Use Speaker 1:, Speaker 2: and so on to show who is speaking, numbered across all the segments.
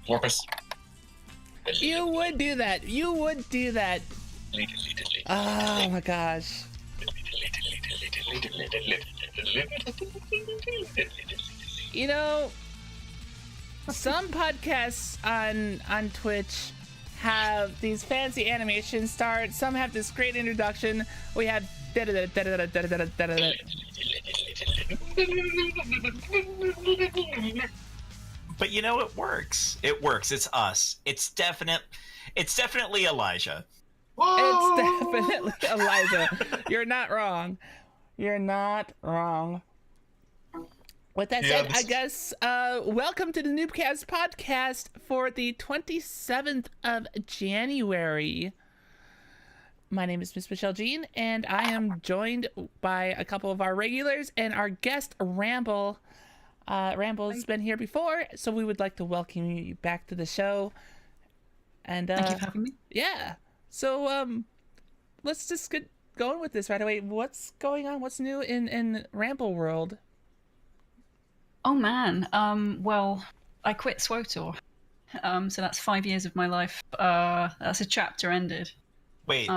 Speaker 1: Porpoise.
Speaker 2: You would do that. You would do that. Oh my gosh. You know, some podcasts on Twitch have these fancy animations start. Some have this great introduction. We had
Speaker 3: But you know, it works. It works. It's us. It's definitely Elijah.
Speaker 2: It's definitely Elijah. You're not wrong. You're not wrong. With that said, I guess welcome to the Newbcast Podcast for the 27th of January. My name is Miss Michelle Jean, and I am joined by a couple of our regulars and our guest, Rambol. Rambol's been here before, so we would like to welcome you back to the show. And
Speaker 4: thank you for having me.
Speaker 2: Yeah. So let's just get going with this right away. What's going on? What's new in Rambol world?
Speaker 4: Oh man. Well, I quit SWOTOR. So that's 5 years of my life. That's a chapter ended.
Speaker 3: Wait,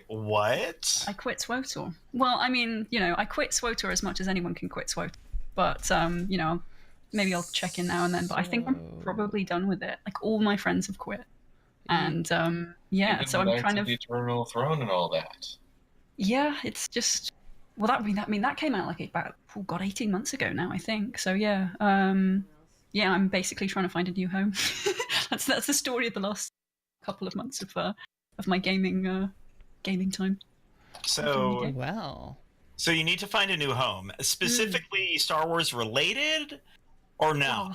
Speaker 3: what?
Speaker 4: I quit SWOTOR. Well, I mean, you know, I quit SWOTOR as much as anyone can quit SWOTOR. But, you know, maybe I'll check in now and then. But I think I'm probably done with it. Like, all my friends have quit. And, yeah, so I'm kind of...
Speaker 1: the Eternal Throne and all that.
Speaker 4: Yeah, it's just... Well, that came out like about, 18 months ago now, I think. So, yeah. Yeah, I'm basically trying to find a new home. That's the story of the last couple of months of my gaming time.
Speaker 3: So,
Speaker 2: well,
Speaker 3: so you need to find a new home, specifically Star Wars related, or no?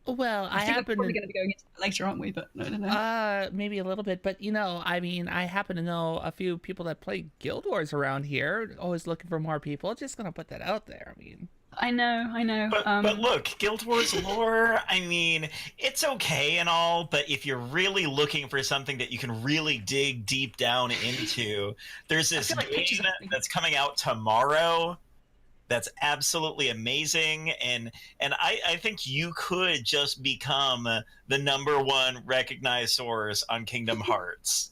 Speaker 2: Well, I
Speaker 4: think
Speaker 2: happen
Speaker 4: we're probably going to be going into that later, aren't we? But I don't know.
Speaker 2: Maybe a little bit, but you know, I mean, I happen to know a few people that play Guild Wars around here. Always looking for more people. Just gonna put that out there. I mean,
Speaker 4: I know.
Speaker 3: But look, Guild Wars lore, I mean, it's okay and all, but if you're really looking for something that you can really dig deep down into, there's this game that's coming out tomorrow that's absolutely amazing, and I think you could just become the #1 recognized source on Kingdom Hearts.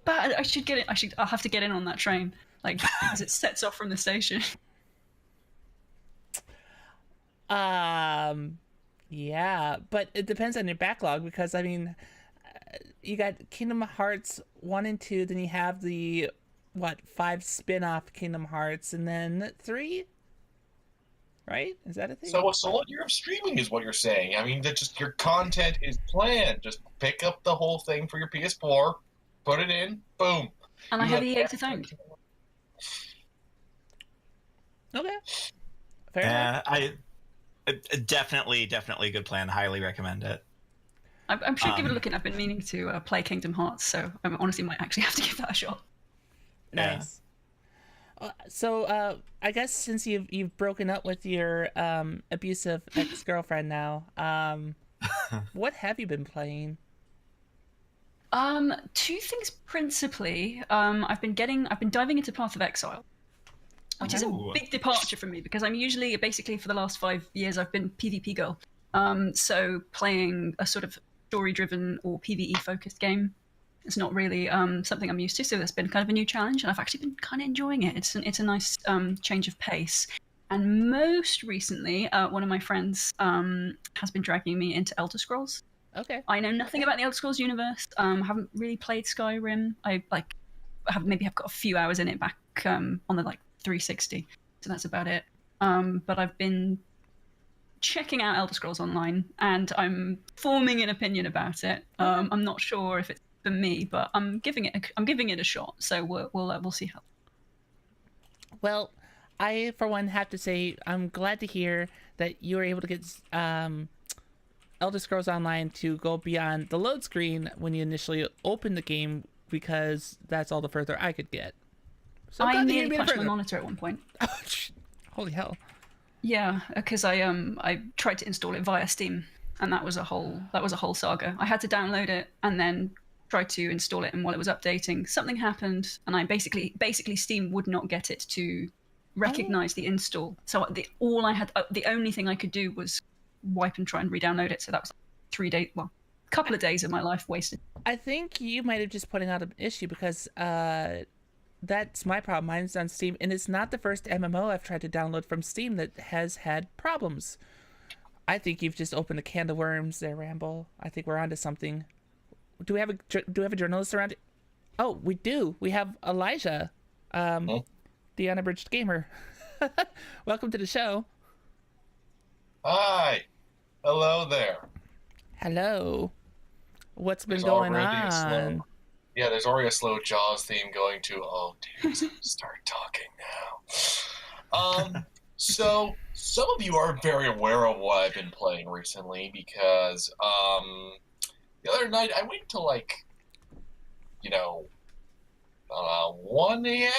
Speaker 4: But I should get it. I'll have to get in on that train, like, as it sets off from the station.
Speaker 2: Yeah, but it depends on your backlog, because I mean, you got Kingdom Hearts 1 and 2, then you have the 5 spin-off Kingdom Hearts, and then 3, right? Is that a thing?
Speaker 1: So a solid year of streaming is what you're saying. I mean, that just your content is planned. Just pick up the whole thing for your PS4, put it in, boom.
Speaker 4: And I have EA to thank.
Speaker 2: Okay. Fair enough.
Speaker 3: Definitely a good plan. Highly recommend it.
Speaker 4: I'm sure give it a look. I've been meaning to play Kingdom Hearts, so I honestly might actually have to give that a shot.
Speaker 2: Nice. So I guess since you've broken up with your abusive ex-girlfriend now, what have you been playing?
Speaker 4: Two things principally. I've been diving into Path of Exile, which is a big departure from me, because I'm usually, basically for the last 5 years, I've been PvP girl. So playing a sort of story-driven or PvE-focused game, it's not really something I'm used to. So that's been kind of a new challenge, and I've actually been kind of enjoying it. It's a nice change of pace. And most recently, one of my friends has been dragging me into Elder Scrolls.
Speaker 2: Okay.
Speaker 4: I know nothing about the Elder Scrolls universe. Haven't really played Skyrim. I have got a few hours in it back on the 360, so that's about it. But I've been checking out Elder Scrolls Online, and I'm forming an opinion about it. I'm not sure if it's for me, but I'm giving it a shot. So we'll see how.
Speaker 2: Well, I for one have to say I'm glad to hear that you were able to get Elder Scrolls Online to go beyond the load screen when you initially opened the game, because that's all the further I could get. So
Speaker 4: I nearly punched my monitor at one point.
Speaker 2: Holy hell!
Speaker 4: Yeah, because I tried to install it via Steam, and that was a whole saga. I had to download it and then try to install it, and while it was updating, something happened, and I basically Steam would not get it to recognize the install. So the only thing I could do was wipe and try and re-download it. So that was 3 days. Well, couple of days of my life wasted.
Speaker 2: I think you might have just pointing out an issue because that's my problem. Mine's on Steam, and it's not the first MMO I've tried to download from Steam that has had problems. I think you've just opened a can of worms there, Rambol. I think we're onto something. Do we have a journalist around? Oh, we do. We have Elijah, the unabridged gamer. Welcome to the show.
Speaker 1: Hi. Hello there.
Speaker 2: Hello. What's been going on?
Speaker 1: Yeah, there's already a slow Jaws theme going to. Oh, dear, he's gonna start talking now. So some of you are very aware of what I've been playing recently because the other night I went to 1 a.m.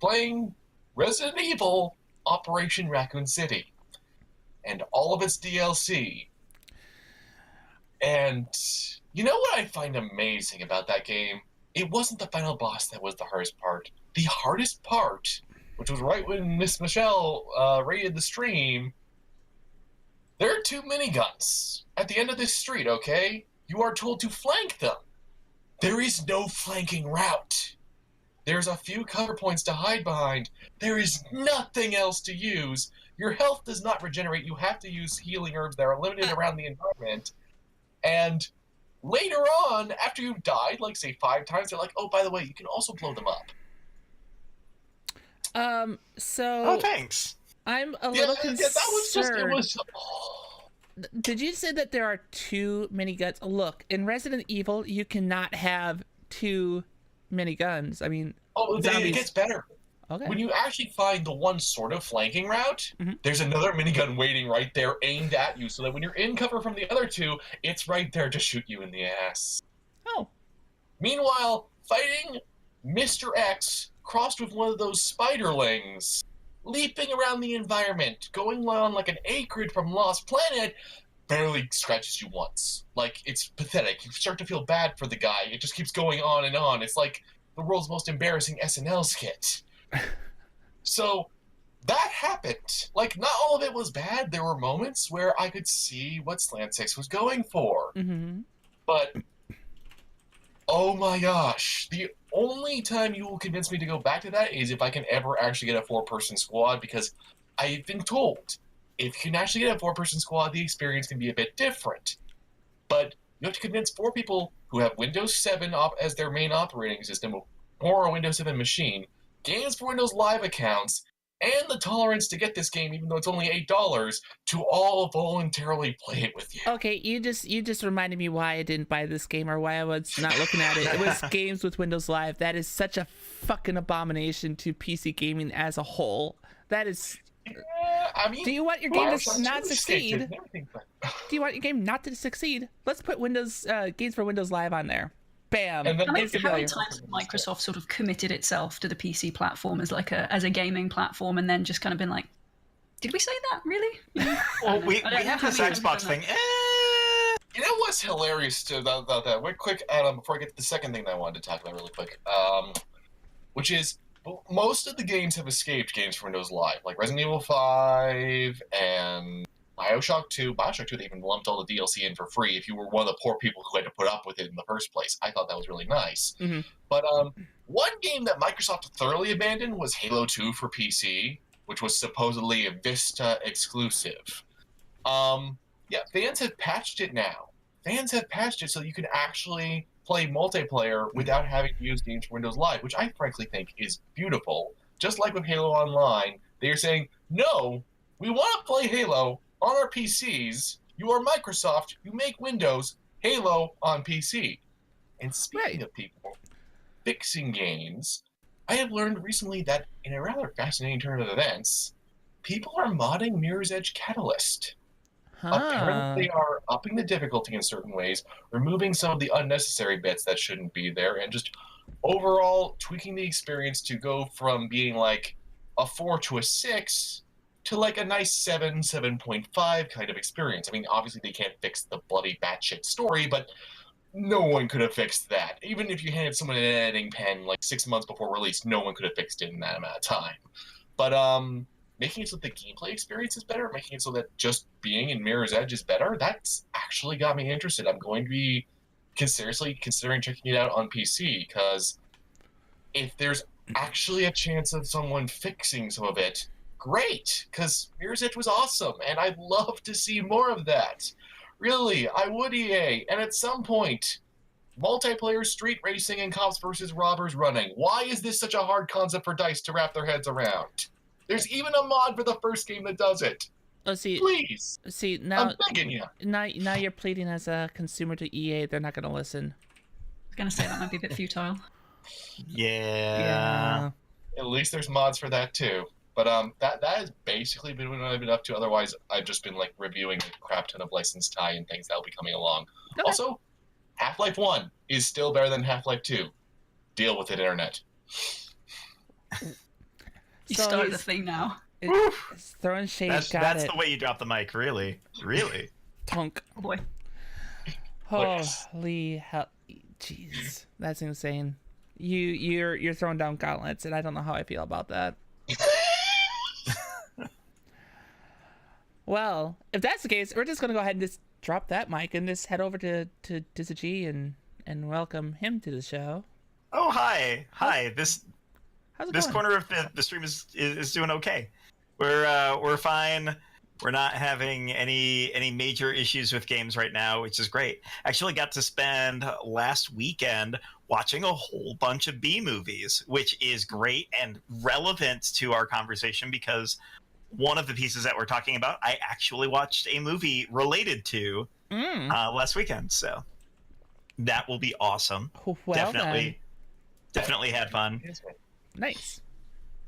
Speaker 1: playing Resident Evil Operation Raccoon City and all of its DLC. And you know what I find amazing about that game? It wasn't the final boss that was the hardest part. The hardest part, which was right when Miss Michelle raided the stream, there are 2 miniguns at the end of this street, okay? You are told to flank them. There is no flanking route. There's a few cover points to hide behind. There is nothing else to use. Your health does not regenerate. You have to use healing herbs that are limited around the environment. And later on, after you've died, say 5 times, they're like, oh, by the way, you can also blow them up.
Speaker 2: Oh,
Speaker 3: thanks.
Speaker 2: I'm a little concerned.
Speaker 1: Oh.
Speaker 2: Did you say that there are 2 miniguns? Look, in Resident Evil, you cannot have 2 miniguns. I mean,
Speaker 1: it gets better.
Speaker 2: Okay.
Speaker 1: When you actually find the one sort of flanking route, there's another minigun waiting right there, aimed at you, so that when you're in cover from the other 2, it's right there to shoot you in the ass.
Speaker 2: Oh.
Speaker 1: Meanwhile, fighting Mr. X crossed with one of those spiderlings, leaping around the environment, going on like an acrid from Lost Planet, barely scratches you once. It's pathetic. You start to feel bad for the guy. It just keeps going on and on. It's like the world's most embarrassing SNL skit. So that happened. Not all of it was bad. There were moments where I could see what Slant 6 was going for.
Speaker 2: Mm-hmm.
Speaker 1: But, oh my gosh, the only time you will convince me to go back to that is if I can ever actually get a 4-person squad, because I've been told if you can actually get a 4-person squad, the experience can be a bit different. But you have to convince 4 people who have Windows 7 as their main operating system or a Windows 7 machine, games for Windows Live accounts, and the tolerance to get this game, even though it's only $8, to all voluntarily play it with you.
Speaker 2: Okay, you just reminded me why I didn't buy this game or why I was not looking at it. It was games with Windows Live. That is such a fucking abomination to PC gaming as a whole. That is...
Speaker 1: Yeah, I mean...
Speaker 2: Do you want your game to not succeed? Do you want your game not to succeed? Let's put games for Windows Live on there. Bam.
Speaker 1: And then
Speaker 4: How many times has Microsoft sort of committed itself to the PC platform as as a gaming platform, and then just kind of been like, did we say that really?
Speaker 3: Well, we have this Xbox thing.
Speaker 1: You know what's hilarious about that? Wait, quick, Adam, before I get to the second thing that I wanted to talk about really quick, which is most of the games have escaped games for Windows Live, like Resident Evil 5 and Bioshock 2. Bioshock 2, they even lumped all the DLC in for free if you were one of the poor people who had to put up with it in the first place. I thought that was really nice.
Speaker 2: Mm-hmm.
Speaker 1: But one game that Microsoft thoroughly abandoned was Halo 2 for PC, which was supposedly a Vista exclusive. Fans have patched it now. Fans have patched it so you can actually play multiplayer without having to use games for Windows Live, which I frankly think is beautiful. Just like with Halo Online, they are saying, no, we want to play Halo on our PCs. You are Microsoft. You make Windows. Halo on PC. And speaking of people fixing games, I have learned recently that in a rather fascinating turn of events, people are modding Mirror's Edge Catalyst. Apparently, they are upping the difficulty in certain ways, removing some of the unnecessary bits that shouldn't be there, and just overall tweaking the experience to go from being like a 4 to a 6 to like a nice 7, 7.5 kind of experience. I mean, obviously they can't fix the bloody batshit story, but no one could have fixed that. Even if you handed someone an editing pen like 6 months before release, no one could have fixed it in that amount of time. But making it so the gameplay experience is better, making it so that just being in Mirror's Edge is better, that's actually got me interested. I'm going to be seriously considering checking it out on PC, because if there's actually a chance of someone fixing some of it, great, because Mirror's Edge was awesome, and I'd love to see more of that. Really, I would, EA. And at some point, multiplayer street racing and cops versus robbers running. Why is this such a hard concept for DICE to wrap their heads around? There's even a mod for the first game that does it.
Speaker 2: Oh, see,
Speaker 1: Please.
Speaker 2: See, now,
Speaker 1: I'm begging you.
Speaker 2: Now you're pleading as a consumer to EA. They're not going to listen.
Speaker 4: I was gonna say that might be a bit futile.
Speaker 3: Yeah.
Speaker 1: At least there's mods for that too. But that has basically been what I've been up to. Otherwise, I've just been like reviewing a crap ton of licensed tie-in things that'll be coming along.
Speaker 2: Okay.
Speaker 1: Also, Half-Life 1 is still better than Half-Life 2. Deal with it, internet.
Speaker 4: You started the thing now.
Speaker 2: It's throwing shade.
Speaker 3: That's the way you drop the mic, really. Really.
Speaker 2: Tunk.
Speaker 4: Oh boy.
Speaker 2: Holy hell. Jeez. That's insane. You're throwing down gauntlets, and I don't know how I feel about that. Well, if that's the case, we're just gonna go ahead and just drop that mic and just head over to G and welcome him to the show.
Speaker 3: Oh, hi.
Speaker 2: How's it
Speaker 3: This
Speaker 2: going?
Speaker 3: corner of the stream is doing okay. We're fine. We're not having any major issues with games right now, which is great. Actually got to spend last weekend watching a whole bunch of B movies, which is great and relevant to our conversation, because one of the pieces that we're talking about, I actually watched a movie related to last weekend. So that will be awesome.
Speaker 2: Well,
Speaker 3: Definitely had fun.
Speaker 2: nice.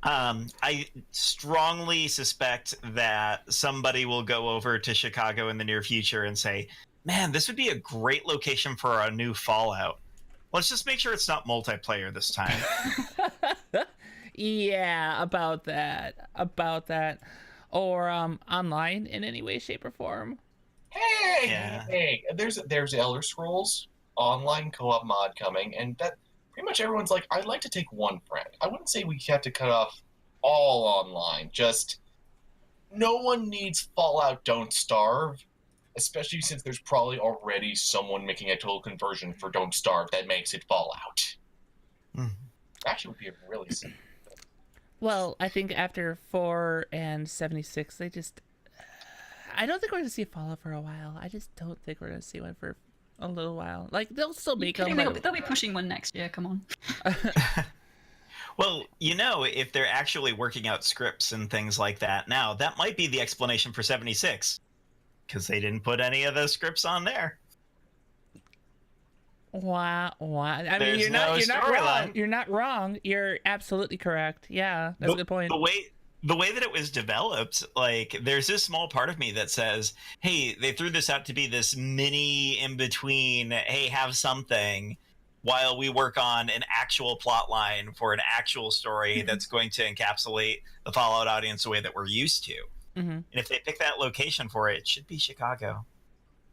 Speaker 3: I strongly suspect that somebody will go over to Chicago in the near future and say, man, this would be a great location for a new Fallout. Let's just make sure it's not multiplayer this time.
Speaker 2: Yeah, about that. Or online in any way, shape, or form.
Speaker 1: Hey, there's Elder Scrolls online co-op mod coming, and that pretty much everyone's like, I'd like to take one friend. I wouldn't say we have to cut off all online. Just no one needs Fallout Don't Starve, especially since there's probably already someone making a total conversion for Don't Starve that makes it Fallout. Actually, would be a really simple.
Speaker 2: Well, I think after 4 and 76, they just... I don't think we're going to see Fallout for a while. I just don't think we're going to see one for a little while. Like, they'll still make them.
Speaker 4: They'll be pushing one next year, come on.
Speaker 3: Well, if they're actually working out scripts and things like that now, that might be the explanation for 76. Because they didn't put any of the scripts on there.
Speaker 2: Wow. I mean,
Speaker 3: There's
Speaker 2: you're not wrong.
Speaker 3: storyline.
Speaker 2: You're not wrong. You're absolutely correct. Yeah, that's a good point.
Speaker 3: The way that it was developed, like, there's this small part of me that says, hey, they threw this out to be this mini in between, hey, have something while we work on an actual plot line for an actual story that's going to encapsulate the Fallout audience the way that we're used to. And if they pick that location for it, it should be Chicago.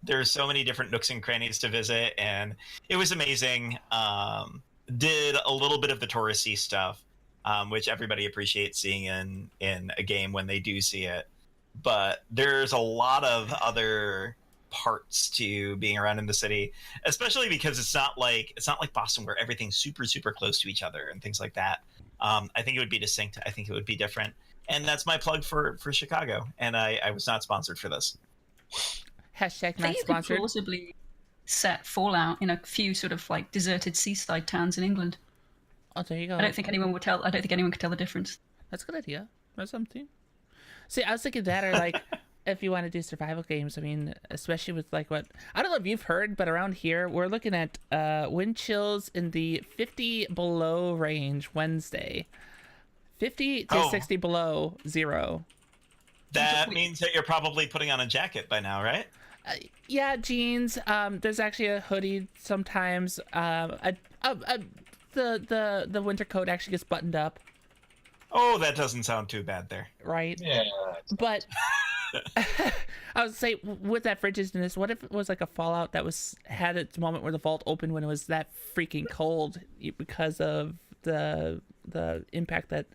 Speaker 3: There's so many different nooks and crannies to visit, and it was amazing. Did a little bit of the touristy stuff, which everybody appreciates seeing in a game when they do see it. But there's a lot of other parts to being around in the city, especially because it's not like Boston where everything's super, super close to each other and things like that. I think it would be distinct. I think it would be different. And that's my plug for Chicago. And I was not sponsored for this.
Speaker 2: Hashtag
Speaker 4: I
Speaker 2: not
Speaker 4: think you could
Speaker 2: sponsored.
Speaker 4: plausibly set Fallout in a few sort of like deserted seaside towns in England.
Speaker 2: Oh, there you go.
Speaker 4: I don't think anyone could tell the difference.
Speaker 2: That's a good idea. That's something. See, I was thinking that, or like, if you want to do survival games, I mean, especially with like what, I don't know if you've heard, but around here, we're looking at wind chills in the 50 below range Wednesday. 50 to 60 below zero.
Speaker 3: That means that you're probably putting on a jacket by now, right?
Speaker 2: Yeah, jeans. There's actually a hoodie sometimes. The winter coat actually gets buttoned up.
Speaker 3: Oh, that doesn't sound too bad there.
Speaker 2: Right?
Speaker 1: Yeah.
Speaker 2: But I would say with that frigidness, what if it was like a Fallout that had its moment where the vault opened when it was that freaking cold because of the impact that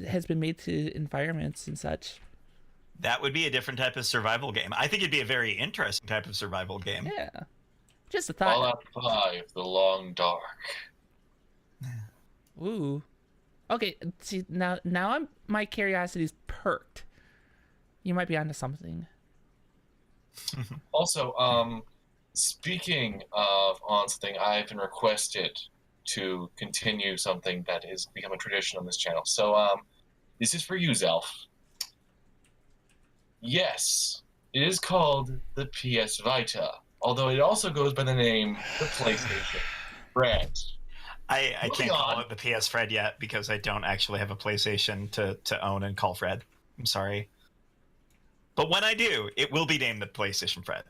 Speaker 2: has been made to environments and such.
Speaker 3: That would be a different type of survival game. I think it'd be a very interesting type of survival game.
Speaker 2: Yeah. Just a thought.
Speaker 1: Fallout 5, The Long Dark.
Speaker 2: Ooh. Okay, see, now my curiosity's perked. You might be onto something.
Speaker 1: Also, speaking of on something, I've been requested to continue something that has become a tradition on this channel. So, this is for you, Zelf. Yes, it is called the PS Vita, although it also goes by the name the PlayStation brand.
Speaker 3: I can't call it the PS Fred yet because I don't actually have a PlayStation to own and call Fred. I'm sorry. But when I do, it will be named the PlayStation Fred.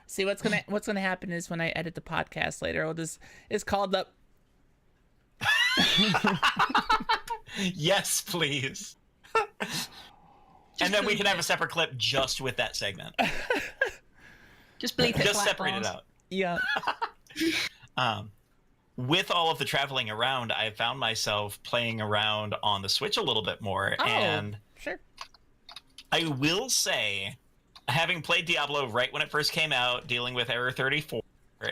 Speaker 2: See, what's gonna happen is when I edit the podcast later, it's called the...
Speaker 3: Yes, please. And then we can have a separate clip just with that segment.
Speaker 4: Just bleep it.
Speaker 3: Just separate it out.
Speaker 2: Yeah.
Speaker 3: With all of the traveling around, I found myself playing around on the Switch a little bit more.
Speaker 2: Oh,
Speaker 3: and
Speaker 2: sure.
Speaker 3: I will say, having played Diablo right when it first came out, dealing with Error 34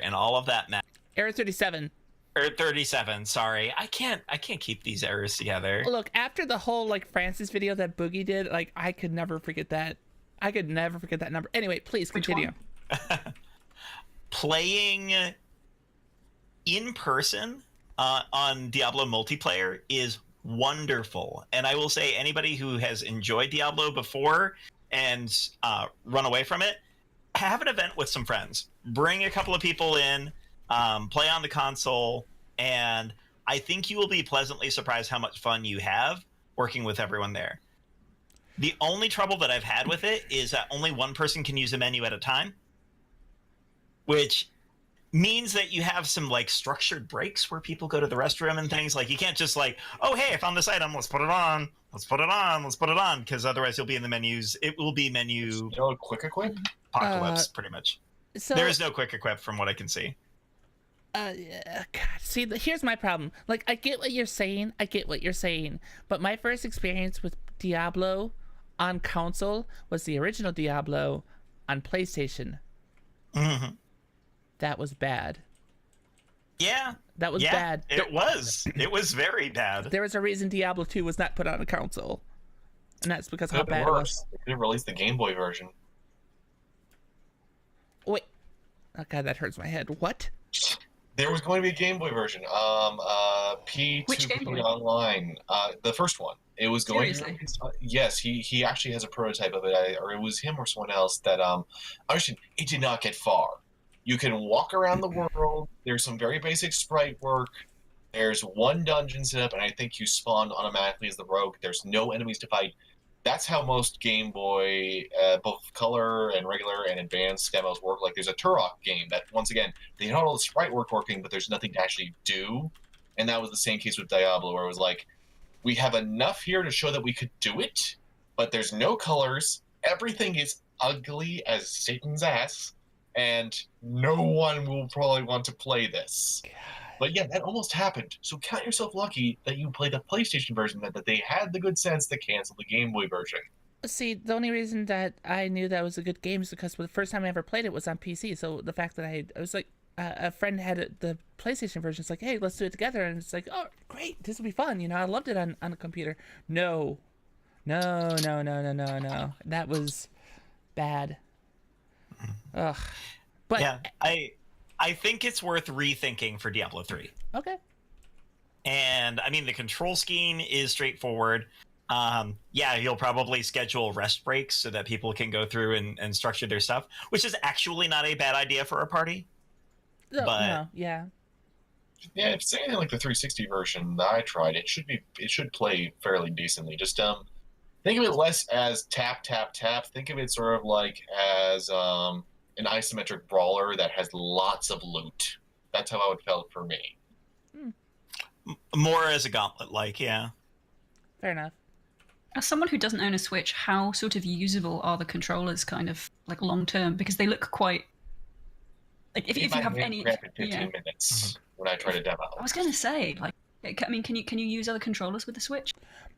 Speaker 3: and all of that
Speaker 2: Error 37.
Speaker 3: Or 37, sorry. I can't keep these errors together.
Speaker 2: Look, after the whole Francis video that Boogie did, I could never forget that. I could never forget that number. Anyway, please continue.
Speaker 3: Playing in person on Diablo multiplayer is wonderful. And I will say anybody who has enjoyed Diablo before and run away from it, have an event with some friends. Bring a couple of people in. Play on the console, and I think you will be pleasantly surprised how much fun you have working with everyone there. The only trouble that I've had with it is that only one person can use a menu at a time, which means that you have some structured breaks where people go to the restroom and things. You can't just oh, hey, I found this item, let's put it on, because otherwise you'll be in the menus. It will be menu
Speaker 1: quick equip?
Speaker 3: Apocalypse, pretty much.
Speaker 2: So
Speaker 3: there is no quick equip from what I can see.
Speaker 2: God, see, here's my problem. I get what you're saying. But my first experience with Diablo on console was the original Diablo on PlayStation.
Speaker 3: Mm-hmm.
Speaker 2: That was bad.
Speaker 3: Yeah.
Speaker 2: That was bad.
Speaker 3: It was. It was very bad.
Speaker 2: There was a reason Diablo 2 was not put on a console. And that's because how bad it was.
Speaker 1: They could have released the Game Boy version.
Speaker 2: Wait. Oh, God, that hurts my head. What?
Speaker 1: There was going to be a Game Boy version. P2P Online. The first one. It was going to... Yes, he actually has a prototype of it, or it was him or someone else that... Understand, it did not get far. You can walk around the world. There's some very basic sprite work. There's one dungeon set up, and I think you spawn automatically as the rogue. There's no enemies to fight. That's how most Game Boy, both color and regular and advanced demos work. There's a Turok game that, once again, they had all the sprite work working, but there's nothing to actually do. And that was the same case with Diablo, where it was we have enough here to show that we could do it, but there's no colors. Everything is ugly as Satan's ass, and no one will probably want to play this. But yeah, that almost happened. So count yourself lucky that you played the PlayStation version, that they had the good sense to cancel the Game Boy version.
Speaker 2: See, the only reason that I knew that was a good game is because the first time I ever played it was on PC. So the fact that I was a friend had the PlayStation version. It's hey, let's do it together. And it's oh, great, this will be fun. I loved it on a computer. No. That was bad. Ugh. But
Speaker 3: yeah, I think it's worth rethinking for Diablo 3.
Speaker 2: Okay.
Speaker 3: And I mean, the control scheme is straightforward. Yeah, you'll probably schedule rest breaks so that people can go through and structure their stuff, which is actually not a bad idea for a party.
Speaker 2: No, yeah.
Speaker 1: Yeah, if it's anything like the 360 version that I tried, it should play fairly decently. Just think of it less as tap tap tap. Think of it sort of as an isometric brawler that has lots of loot. That's how it felt for me.
Speaker 3: More as a gauntlet, yeah.
Speaker 2: Fair enough.
Speaker 4: As someone who doesn't own a Switch, how sort of usable are the controllers kind of long term? Because they look quite... if you have any...
Speaker 1: 15 minutes when I try to demo.
Speaker 4: I was going to say, I mean, can you use other controllers with the Switch?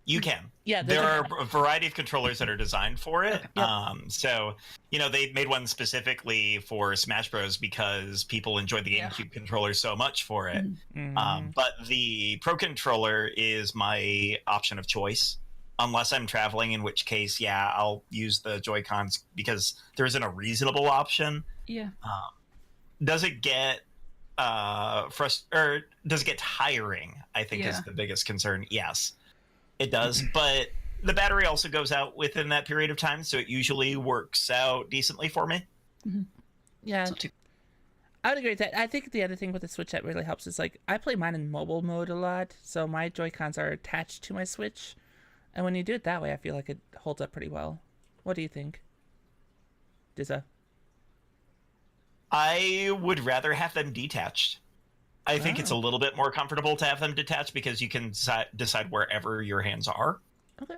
Speaker 3: You can.
Speaker 2: Yeah,
Speaker 3: there are a variety of controllers that are designed for it.
Speaker 4: Okay. Yep.
Speaker 3: So, they made one specifically for Smash Bros. Because people enjoyed the GameCube controller so much for it.
Speaker 2: Mm-hmm.
Speaker 3: But the Pro Controller is my option of choice, unless I'm traveling, in which case, I'll use the Joy-Cons because there isn't a reasonable option.
Speaker 4: Yeah.
Speaker 3: Does it get or does it get tiring? I think is the biggest concern. Yes. It does, but the battery also goes out within that period of time, so it usually works out decently for me.
Speaker 4: Mm-hmm.
Speaker 2: Yeah, I would agree with that. I think the other thing with the Switch that really helps is, like, I play mine in mobile mode a lot, so my Joy-Cons are attached to my Switch, and when you do it that way, I feel like it holds up pretty well. What do you think, Dizza?
Speaker 3: I would rather have them detached. I think it's a little bit more comfortable to have them detached because you can decide wherever your hands are.
Speaker 2: Okay,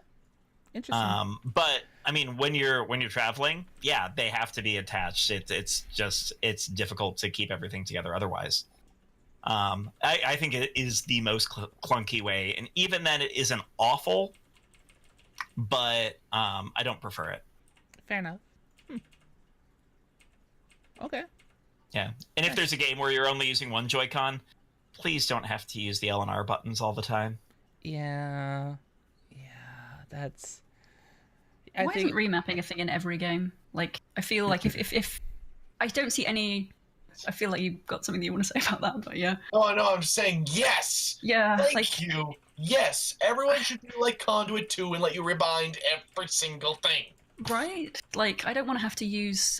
Speaker 2: interesting.
Speaker 3: But I mean, when you're traveling, they have to be attached. It's difficult to keep everything together otherwise. I think it is the most clunky way, and even then, it isn't awful. But I don't prefer it.
Speaker 2: Fair enough. Okay.
Speaker 3: Yeah, and if there's a game where you're only using one Joy-Con, please don't have to use the L and R buttons all the time.
Speaker 2: Yeah, that's...
Speaker 4: Why isn't remapping a thing in every game? Like, I feel like if I don't see any... I feel like you've got something that you want to say about that, but yeah.
Speaker 1: Oh, no, I'm just saying yes!
Speaker 4: Yeah,
Speaker 1: Thank you! Yes! Everyone should be like Conduit 2 and let you rebind every single thing.
Speaker 4: Right? Like, I don't want to have to use...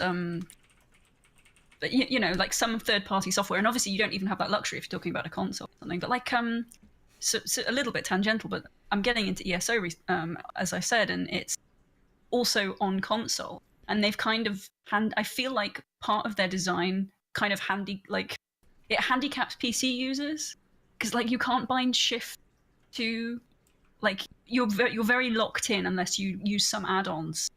Speaker 4: But like some third-party software, and obviously you don't even have that luxury if you're talking about a console or something. But like, so a little bit tangential, but I'm getting into ESO, as I said, and it's also on console. And they've kind of I feel like part of their design kind of it handicaps PC users because like you can't bind shift to, like you're very locked in unless you use some add-ons.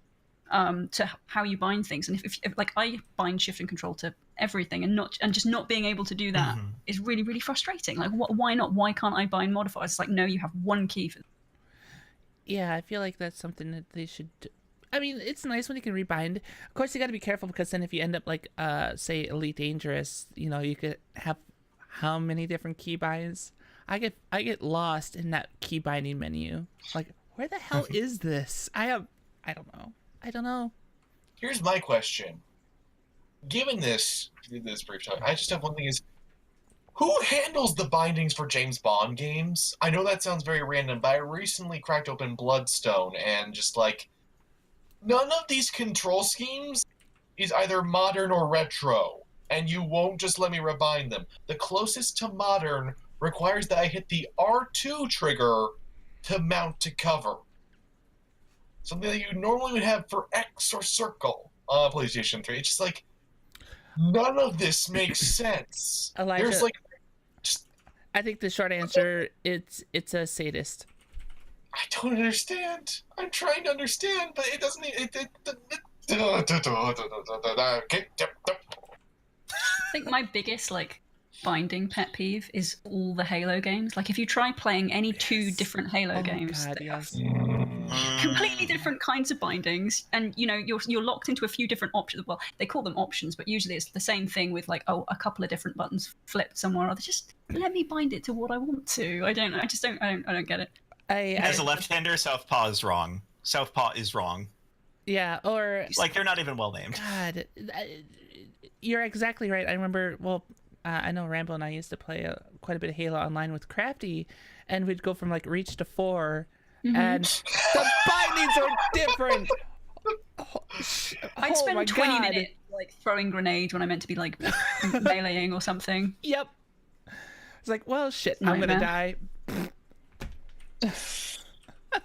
Speaker 4: To how you bind things, and if like I bind shift and control to everything, and just not being able to do that is really, really frustrating. Like, why not? Why can't I bind modifiers? It's like, no, you have one key for.
Speaker 2: Yeah, I feel like that's something that they should. I mean, it's nice when you can rebind. Of course, you got to be careful because then if you end up like, say, Elite Dangerous, you could have how many different key binds. I get lost in that key binding menu. Like, where the hell is this? I don't know.
Speaker 1: Here's my question. Given this brief time, I just have one thing is, who handles the bindings for James Bond games? I know that sounds very random, but I recently cracked open Bloodstone, and just like, none of these control schemes is either modern or retro, and you won't just let me rebind them. The closest to modern requires that I hit the R2 trigger to mount to cover. Something that you normally would have for X or Circle on PlayStation 3. It's just like, none of this makes sense.
Speaker 2: Elijah,
Speaker 1: There's like...
Speaker 2: I think the short answer, it's a sadist.
Speaker 1: I don't understand. I'm trying to understand, but it doesn't...
Speaker 4: I think my biggest, like, binding pet peeve is all the Halo games. Like, if you try playing any two different Halo games...
Speaker 2: God, yes.
Speaker 4: Completely different kinds of bindings, and you're locked into a few different options. Well, they call them options, but usually it's the same thing with like a couple of different buttons flipped somewhere or other. Just let me bind it to what I want to. I don't know. I don't get it.
Speaker 3: As a left-hander, Southpaw is wrong. Southpaw is wrong.
Speaker 2: Yeah, or
Speaker 3: like they're not even well named.
Speaker 2: God, you're exactly right. I remember. Well, I know Rambol and I used to play quite a bit of Halo online with Crafty, and we'd go from like Reach to 4. And the bindings are different.
Speaker 4: I'd spend 20 minutes like throwing grenades when I meant to be like meleeing or something.
Speaker 2: Yep. It's like, well, shit, I'm gonna die.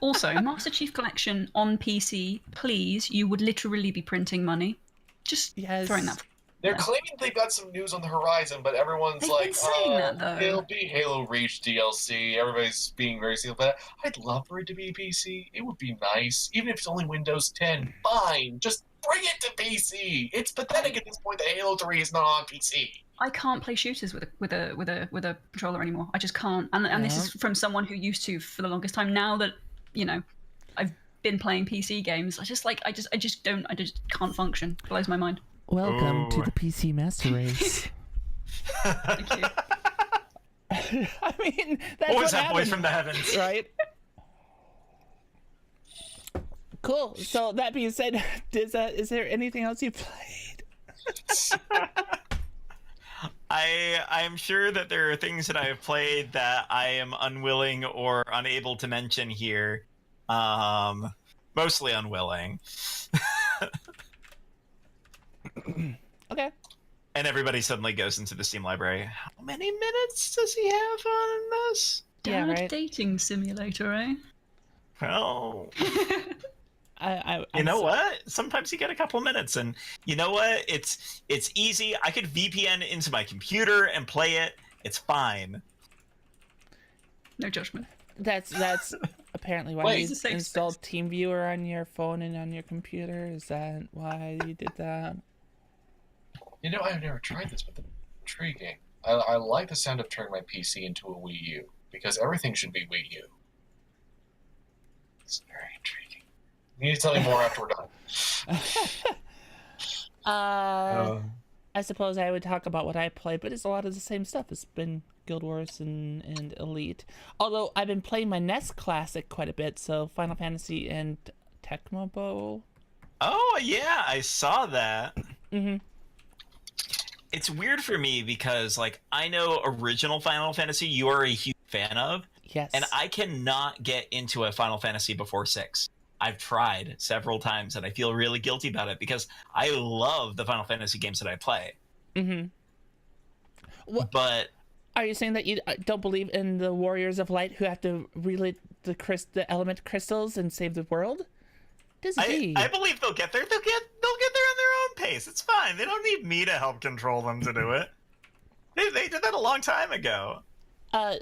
Speaker 4: Also, Master Chief Collection on PC, please. You would literally be printing money. Just throwing that.
Speaker 1: They're claiming they've got some news on the horizon, but everyone's
Speaker 4: They've
Speaker 1: like,
Speaker 4: been saying that, though.
Speaker 1: It'll be Halo Reach DLC. Everybody's being very sealed. But I'd love for it to be PC. It would be nice. Even if it's only Windows 10, fine. Just bring it to PC. It's pathetic at this point that Halo 3 is not on PC.
Speaker 4: I can't play shooters with a controller anymore. I just can't. And this is from someone who used to for the longest time. Now that I've been playing PC games, I just can't function. It blows my mind.
Speaker 2: Welcome to the PC Master Race.
Speaker 4: Thank you.
Speaker 2: I mean, that's
Speaker 3: what was
Speaker 2: what
Speaker 3: that
Speaker 2: happened,
Speaker 3: voice from the heavens?
Speaker 2: right? Cool. So that being said, is there anything else you played?
Speaker 3: I'm sure that there are things that I have played that I am unwilling or unable to mention here. Mostly unwilling.
Speaker 2: Okay.
Speaker 3: And everybody suddenly goes into the Steam library. How many minutes does he have on this?
Speaker 2: Yeah, right.
Speaker 4: Dating simulator, eh?
Speaker 3: Well,
Speaker 2: I
Speaker 3: you know what? Sometimes you get a couple minutes, and you know what? It's easy. I could VPN into my computer and play it. It's fine.
Speaker 4: No judgment.
Speaker 2: That's apparently why you installed TeamViewer on your phone and on your computer. Is that why you did that?
Speaker 1: I've never tried this, but it's intriguing. I like the sound of turning my PC into a Wii U, because everything should be Wii U. It's very intriguing. You need to tell me more after we're done.
Speaker 2: I suppose I would talk about what I played, but it's a lot of the same stuff. It's been Guild Wars and Elite. Although I've been playing my NES Classic quite a bit, so Final Fantasy and Tecmo Bowl.
Speaker 3: Oh, yeah, I saw that.
Speaker 2: Mm-hmm.
Speaker 3: It's weird for me because, I know original Final Fantasy you are a huge fan of.
Speaker 2: Yes.
Speaker 3: And I cannot get into a Final Fantasy before 6. I've tried several times, and I feel really guilty about it because I love the Final Fantasy games that I play.
Speaker 2: Mm-hmm.
Speaker 3: But
Speaker 2: are you saying that you don't believe in the Warriors of Light who have to relay the element crystals and save the world?
Speaker 3: I believe they'll get there. They'll get there on their own pace. It's fine. They don't need me to help control them to do it. They did that a long time ago.
Speaker 2: I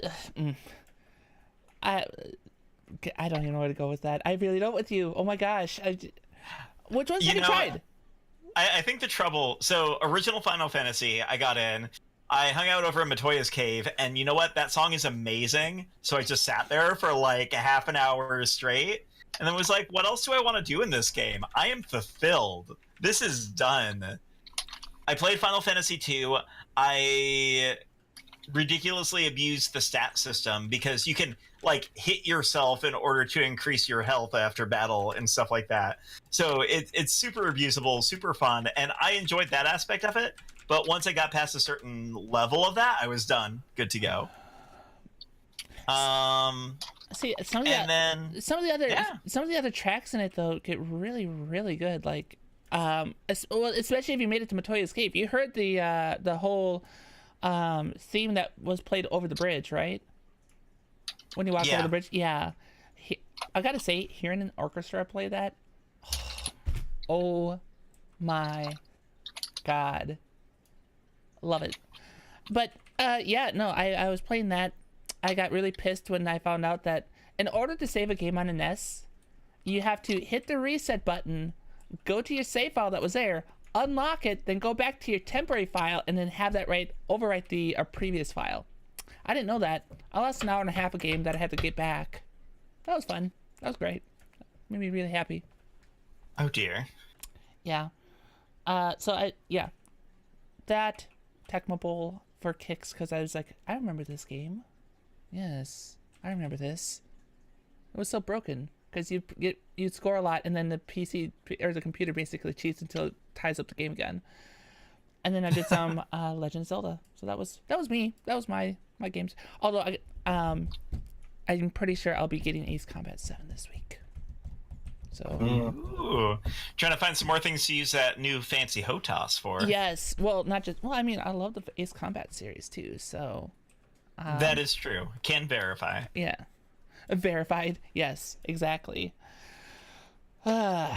Speaker 2: don't even know where to go with that. I really don't with you. Oh my gosh. Which ones have you tried?
Speaker 3: I think the trouble... So, original Final Fantasy, I got in. I hung out over in Matoya's cave, and you know what? That song is amazing. So I just sat there for a half an hour straight, and then was like, what else do I want to do in this game? I am fulfilled. This is done. I played Final Fantasy II. I ridiculously abused the stat system because you can hit yourself in order to increase your health after battle and stuff like that. So it's super abusable, super fun, and I enjoyed that aspect of it. But once I got past a certain level of that, I was done, good to go.
Speaker 2: See, some of the other tracks in it though get really, really good. Especially if you made it to Matoya's cave, you heard the whole theme that was played over the bridge, right? When you walk over the bridge, yeah. I gotta say, hearing an orchestra play that, oh my god, love it. But I was playing that. I got really pissed when I found out that in order to save a game on a NES, you have to hit the reset button, go to your save file that was there, unlock it, then go back to your temporary file, and then have that overwrite the previous file. I didn't know that. I lost an hour and a half a game that I had to get back. That was fun. That was great. Made me really happy.
Speaker 3: Oh dear.
Speaker 2: Yeah. That Tecmo Bowl for kicks, because I was like, I remember this game. Yes, I remember this. It was so broken because you'd score a lot, and then the PC or the computer basically cheats until it ties up the game again. And then I did some Legend of Zelda. So that was me. That was my games. Although I'm pretty sure I'll be getting Ace Combat 7 this week. So
Speaker 3: trying to find some more things to use that new fancy HOTAS for.
Speaker 2: Yes. Well, not just. Well, I mean, I love the Ace Combat series too. So
Speaker 3: that is true. Can verify.
Speaker 2: Yeah. Verified. Yes. Exactly. So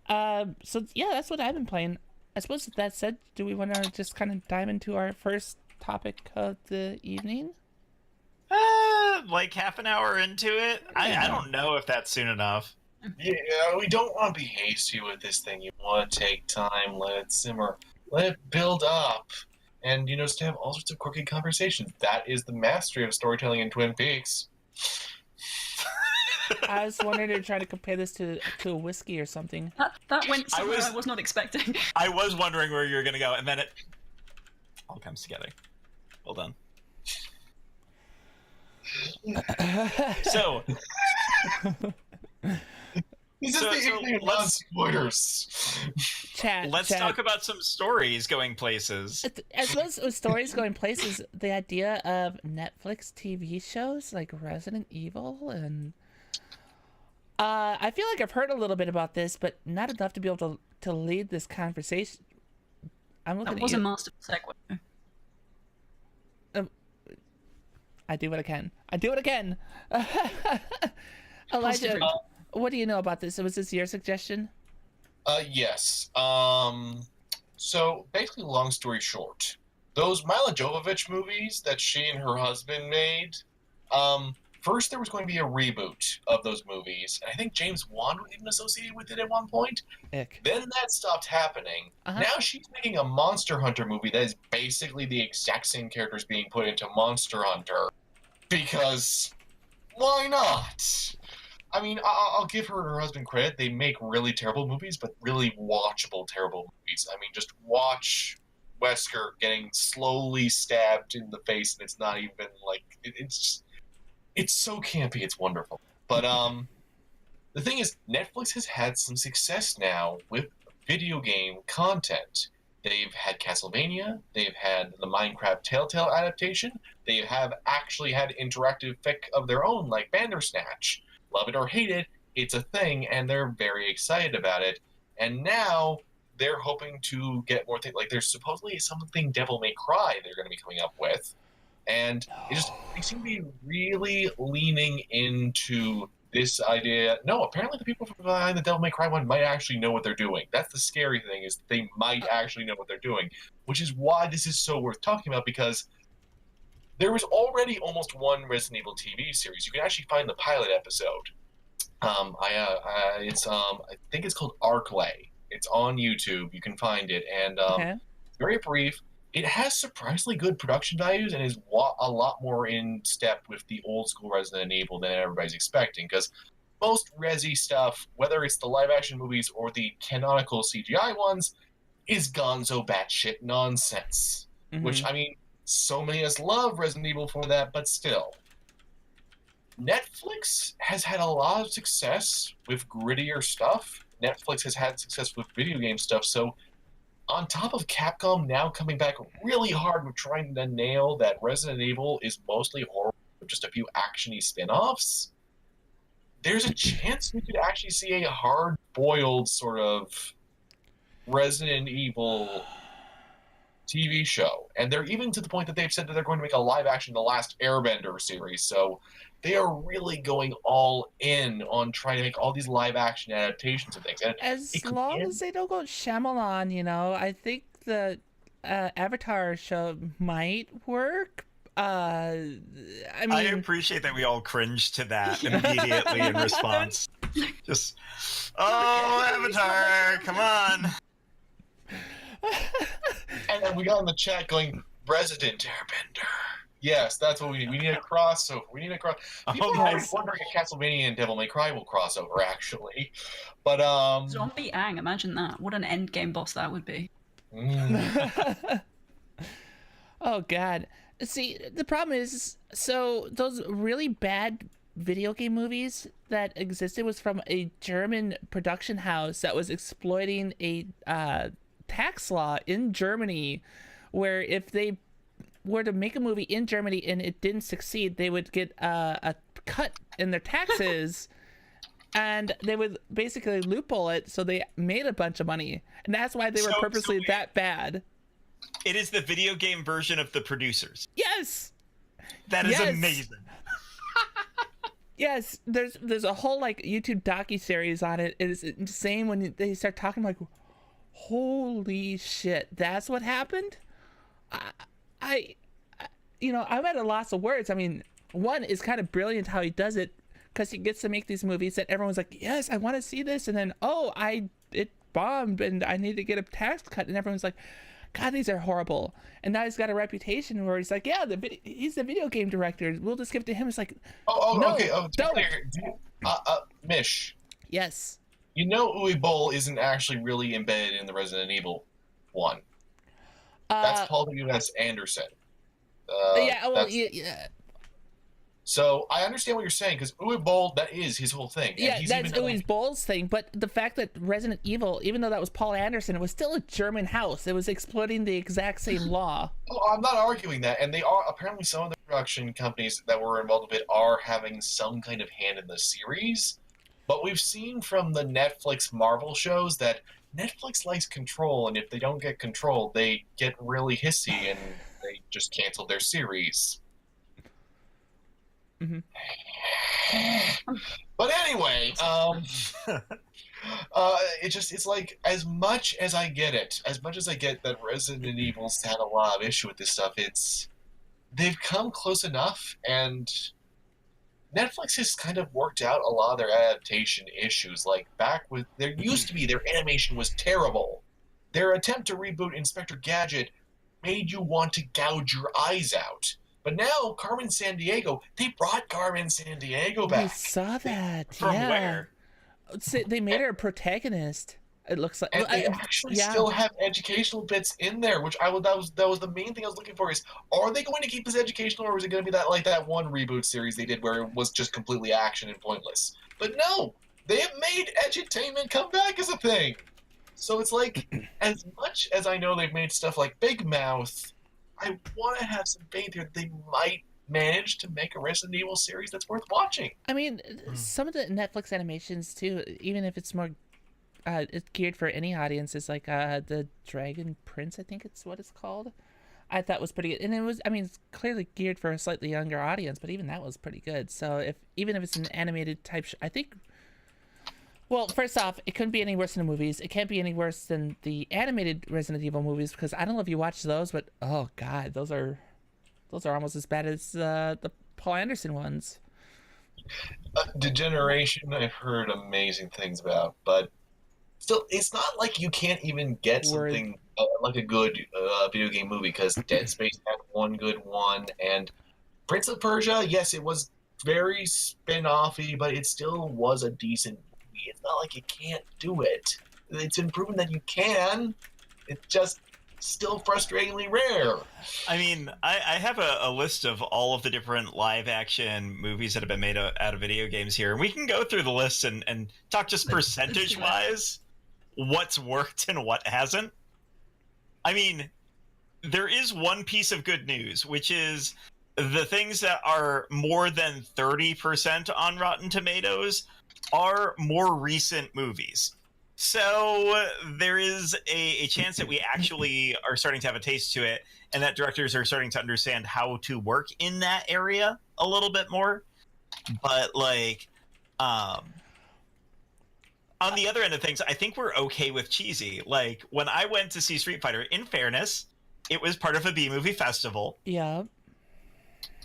Speaker 2: yeah, that's what I've been playing. I suppose with that said, do we want to just kind of dive into our first topic of the evening?
Speaker 3: Half an hour into it? I don't know if that's soon enough.
Speaker 1: Yeah, we don't want to be hasty with this thing. You want to take time, let it simmer, let it build up. and just to have all sorts of quirky conversations. That is the mastery of storytelling in Twin Peaks.
Speaker 2: I was wondering if you're trying to compare this to a whiskey or something.
Speaker 4: That went somewhere I was not expecting.
Speaker 3: I was wondering where you were going to go, and then it all comes together. Well done. So...
Speaker 1: This is the non-spoilers.
Speaker 3: Let's talk about some stories going places.
Speaker 2: As well as stories going places, the idea of Netflix TV shows like Resident Evil and I feel like I've heard a little bit about this, but not enough to be able to lead this conversation. I'm looking.
Speaker 4: That was a master segue.
Speaker 2: I do what I can. Elijah, what do you know about this? Was this your suggestion?
Speaker 1: Yes. So basically, long story short, those Mila Jovovich movies that she and her husband made, first there was going to be a reboot of those movies, and I think James Wan was even associated with it at one point.
Speaker 2: Ick.
Speaker 1: Then that stopped happening. Now she's making a Monster Hunter movie that is basically the exact same characters being put into Monster Hunter. Because why not? I mean, I'll give her and her husband credit. They make really terrible movies, but really watchable terrible movies. I mean, just watch Wesker getting slowly stabbed in the face, and it's not even like it's so campy. It's wonderful. But the thing is, Netflix has had some success now with video game content. They've had Castlevania. They've had the Minecraft Telltale adaptation. They have actually had interactive fic of their own, like Bandersnatch. Love it or hate it, it's a thing, and they're very excited about it. And now they're hoping to get more things. Like, there's supposedly something Devil May Cry they're going to be coming up with. And they seem to be really leaning into this idea. No, apparently the people behind the Devil May Cry one might actually know what they're doing. That's the scary thing, is they might actually know what they're doing, which is why this is so worth talking about, because there was already almost one Resident Evil TV series. You can actually find the pilot episode. I think it's called Arclay. It's on YouTube. You can find it, and it's very brief. It has surprisingly good production values and is a lot more in step with the old school Resident Evil than everybody's expecting. Because most Resi stuff, whether it's the live action movies or the canonical CGI ones, is gonzo batshit nonsense. Mm-hmm. Which, I mean, so many of us love Resident Evil for that, but still. Netflix has had a lot of success with grittier stuff. Netflix has had success with video game stuff, so on top of Capcom now coming back really hard with trying to nail that Resident Evil is mostly horror with just a few action-y spin-offs, there's a chance we could actually see a hard-boiled sort of Resident Evil TV show. And they're even to the point that they've said that they're going to make a live-action The Last Airbender series, so they are really going all in on trying to make all these live-action adaptations of things. And
Speaker 2: as long as they don't go Shyamalan, I think the Avatar show might work. I
Speaker 3: appreciate that we all cringed to that immediately in response. Just, Avatar, come on.
Speaker 1: And then we got in the chat going, Resident Airbender. Yes, that's what we need. We need a crossover. People are wondering if Castlevania and Devil May Cry will cross over, actually. But,
Speaker 4: Zombie Aang, imagine that. What an endgame boss that would be.
Speaker 2: Oh, God. See, the problem is, so those really bad video game movies that existed was from a German production house that was exploiting a tax law in Germany, where if they were to make a movie in Germany and it didn't succeed, they would get a cut in their taxes and they would basically loophole it, so they made a bunch of money, and that's why they were purposely that bad.
Speaker 3: It is the video game version of The Producers.
Speaker 2: Yes,
Speaker 3: that is amazing.
Speaker 2: Yes, there's a whole like YouTube docu-series on it. It is insane when they start talking, like, holy shit, that's what happened. I'm at a loss of words. I mean, one is kind of brilliant how he does it, because he gets to make these movies that everyone's like, yes, I want to see this, and then it bombed and I need to get a tax cut. And everyone's like, God, these are horrible. And now he's got a reputation where he's like, yeah, he's the video game director. We'll just give it to him. It's like, no,
Speaker 1: okay.
Speaker 2: don't.
Speaker 1: Mish.
Speaker 2: Yes.
Speaker 1: You know Uwe Boll isn't actually really embedded in the Resident Evil 1. That's Paul W.S. Anderson.
Speaker 2: Yeah.
Speaker 1: So I understand what you're saying, because Uwe Boll, that is his whole thing.
Speaker 2: Yeah, that's Uwe Boll's thing. But the fact that Resident Evil, even though that was Paul Anderson, it was still a German house. It was exploiting the exact same law.
Speaker 1: Oh, I'm not arguing that. And they are, apparently some of the production companies that were involved with it are having some kind of hand in the series. But we've seen from the Netflix Marvel shows that Netflix likes control, and if they don't get control, they get really hissy and they just cancel their series.
Speaker 2: Mm-hmm.
Speaker 1: But anyway, it's like, as much as I get that Resident Evil's had a lot of issue with this stuff, they've come close enough, and Netflix has kind of worked out a lot of their adaptation issues. Like back with, there used to be, their animation was terrible. Their attempt to reboot Inspector Gadget made you want to gouge your eyes out. But now, Carmen Sandiego, they brought Carmen Sandiego back.
Speaker 2: I saw that.
Speaker 3: From where?
Speaker 2: They made her a protagonist. It looks like,
Speaker 1: and they actually still have educational bits in there, which that was the main thing I was looking for. Is, are they going to keep this educational, or is it going to be that one reboot series they did where it was just completely action and pointless? But no, they have made edutainment come back as a thing. So it's like, as much as I know they've made stuff like Big Mouth, I want to have some faith here that they might manage to make a Resident Evil series that's worth watching.
Speaker 2: I mean, some of the Netflix animations too, even if it's more it's geared for any audience, is like the Dragon Prince, I think it's what it's called. I thought was pretty good, and it was, I mean, it's clearly geared for a slightly younger audience, but even that was pretty good. So even if it's an animated type I think, well, first off, it couldn't be any worse than the movies. It can't be any worse than the animated Resident Evil movies, because I don't know if you watched those, but oh god, those are almost as bad as the Paul Anderson ones.
Speaker 1: Degeneration, I've heard amazing things about, but still, it's not like you can't even get something like a good video game movie, because Dead Space had one good one, and Prince of Persia, yes, it was very spin-offy, but it still was a decent movie. It's not like you can't do it. It's been proven that you can. It's just still frustratingly rare.
Speaker 3: I mean, I have a list of all of the different live-action movies that have been made out of video games here, and we can go through the list and talk just percentage-wise what's worked and what hasn't. I mean, there is one piece of good news, which is the things that are more than 30% on Rotten Tomatoes are more recent movies. So there is a chance that we actually are starting to have a taste to it, and that directors are starting to understand how to work in that area a little bit more. But like, on the other end of things, I think we're okay with cheesy. Like, when I went to see Street Fighter, in fairness, it was part of a B-movie festival.
Speaker 2: Yeah.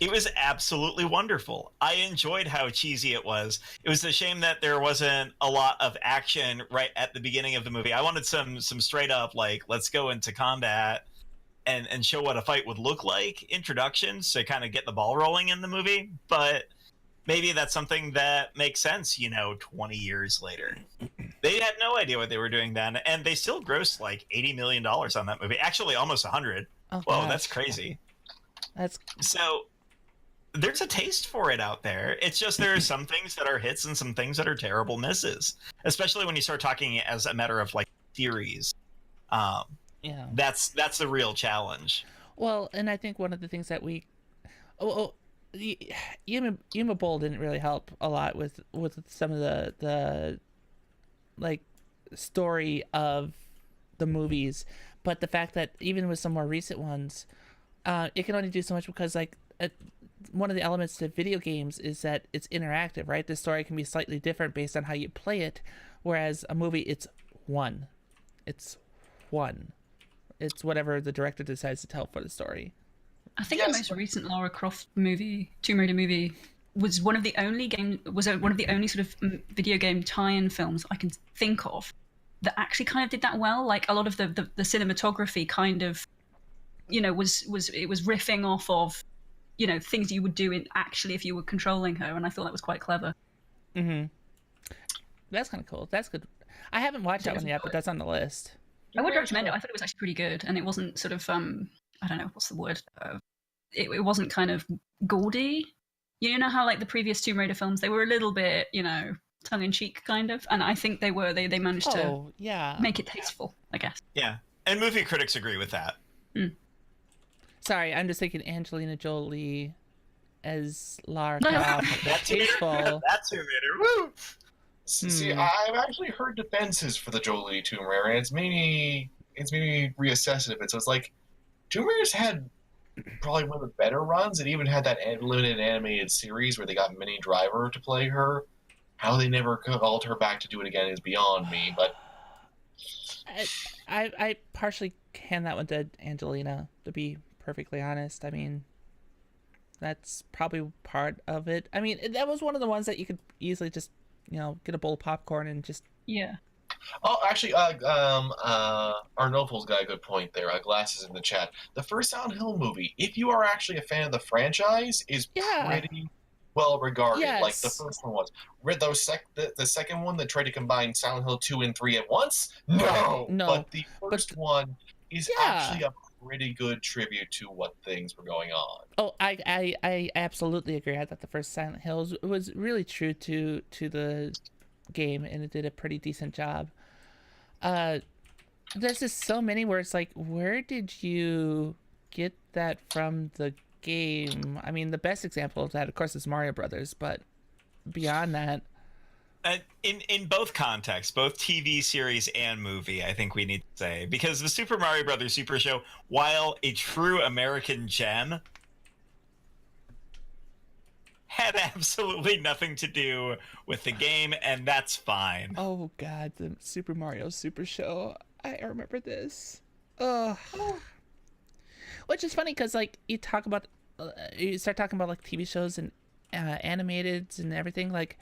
Speaker 3: It was absolutely wonderful. I enjoyed how cheesy it was. It was a shame that there wasn't a lot of action right at the beginning of the movie. I wanted some straight up, like, let's go into combat and show what a fight would look like introductions to kind of get the ball rolling in the movie. But maybe that's something that makes sense, 20 years later. They had no idea what they were doing then, and they still grossed like $80 million on that movie. Actually, almost 100.
Speaker 2: Oh,
Speaker 3: whoa,
Speaker 2: gosh.
Speaker 3: That's crazy.
Speaker 2: So
Speaker 3: there's a taste for it out there. It's just there are some things that are hits and some things that are terrible misses, especially when you start talking as a matter of like theories.
Speaker 2: Yeah,
Speaker 3: that's the real challenge.
Speaker 2: Well, and I think one of the things that Yuma Bowl didn't really help a lot with some of the like story of the movies, but the fact that even with some more recent ones, it can only do so much because like one of the elements to video games is that it's interactive, right? The story can be slightly different based on how you play it, whereas a movie, it's whatever the director decides to tell for the story.
Speaker 4: I think the most recent Lara Croft movie, Tomb Raider movie, was one of the only sort of video game tie-in films I can think of that actually kind of did that well. Like a lot of the cinematography kind of, was riffing off of, things you would do if you were controlling her, and I thought that was quite clever.
Speaker 2: Mm-hmm. That's kind of cool. That's good. I haven't watched that one yet, but that's on the list.
Speaker 4: I would recommend it. I thought it was actually pretty good, and it wasn't sort of I don't know what's the word. It wasn't kind of gaudy. You know how like the previous Tomb Raider films, they were a little bit, tongue in cheek kind of, and I think they managed to make it tasteful, I guess.
Speaker 3: Yeah, and movie critics agree with that.
Speaker 4: Mm.
Speaker 2: Sorry, I'm just thinking Angelina Jolie as Lara Croft.
Speaker 3: That's tasteful. That's Tomb Raider. Woo!
Speaker 1: See, I've actually heard defenses for the Jolie Tomb Raider, and it's made me reassess it a bit. So it's like Tomb Raider's had probably one of the better runs. It even had that limited animated series where they got Minnie Driver to play her. How they never called her back to do it again is beyond me. But
Speaker 2: I partially hand that one to Angelina, to be perfectly honest. I mean, that's probably part of it. I mean, that was one of the ones that you could easily just, get a bowl of popcorn and just...
Speaker 4: Yeah.
Speaker 1: Oh, actually, Arnolfo's got a good point there. Glasses in the chat. The first Silent Hill movie, if you are actually a fan of the franchise, is pretty well regarded.
Speaker 2: Yes.
Speaker 1: Like the first one was. The second one that tried to combine Silent Hill 2 and 3 at once? No. But the first one is actually a pretty good tribute to what things were going on.
Speaker 2: Oh, I absolutely agree. I thought the first Silent Hill was really true to the game, and it did a pretty decent job. There's just so many where it's like, where did you get that from the game? I mean, the best example of that, of course, is Mario Brothers, but beyond that,
Speaker 3: in both contexts, both TV series and movie, I think we need to say, because the Super Mario Brothers Super Show, while a true American gem, had absolutely nothing to do with the game, and that's fine.
Speaker 2: Oh god, the Super Mario Super Show. I remember this. Ugh. Which is funny because, like, you start talking about like TV shows and animated and everything. Like,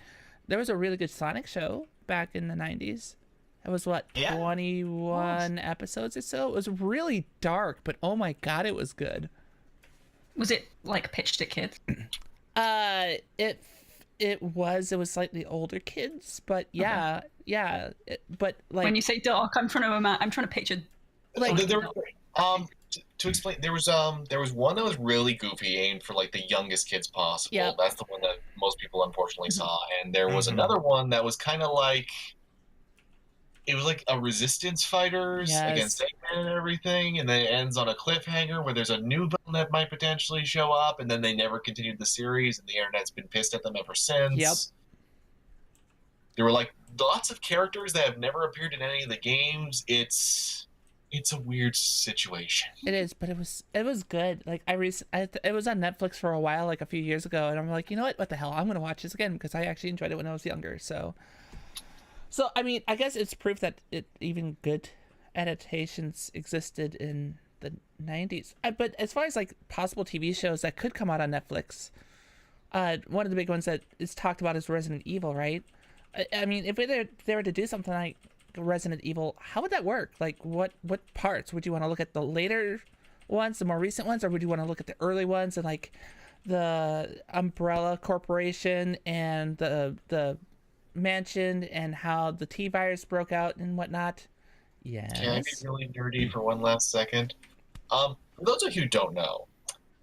Speaker 2: there was a really good Sonic show back in the 90s. It was 21 episodes or so. It was really dark, but oh my god, it was good.
Speaker 4: Was it like pitched at kids?
Speaker 2: It was slightly older kids, but yeah, okay. Yeah. But like,
Speaker 4: when you say dark, I'm trying to picture.
Speaker 1: Like, to explain, there was one that was really goofy, aimed for like the youngest kids possible. Yep. That's the one that most people unfortunately saw, and there was another one that was kind of like, it was like a resistance fighters against Eggman and everything, and then it ends on a cliffhanger where there's a new villain that might potentially show up, and then they never continued the series, and the internet's been pissed at them ever since. Yep. There were like lots of characters that have never appeared in any of the games. It's a weird situation.
Speaker 2: It is, but it was good. Like it was on Netflix for a while, like a few years ago, and I'm like, you know what the hell? I'm gonna watch this again because I actually enjoyed it when I was younger. So I mean, I guess it's proof that even good adaptations existed in the 90s. But as far as like possible TV shows that could come out on Netflix, one of the big ones that is talked about is Resident Evil, right? I mean, if they were to do something like Resident Evil, how would that work? Like, what parts would you want to look at? The later ones, the more recent ones, or would you want to look at the early ones and like the Umbrella Corporation and the mansion and how the T-virus broke out and whatnot? Yes.
Speaker 1: Can I be really nerdy for one last second? For those of you who don't know,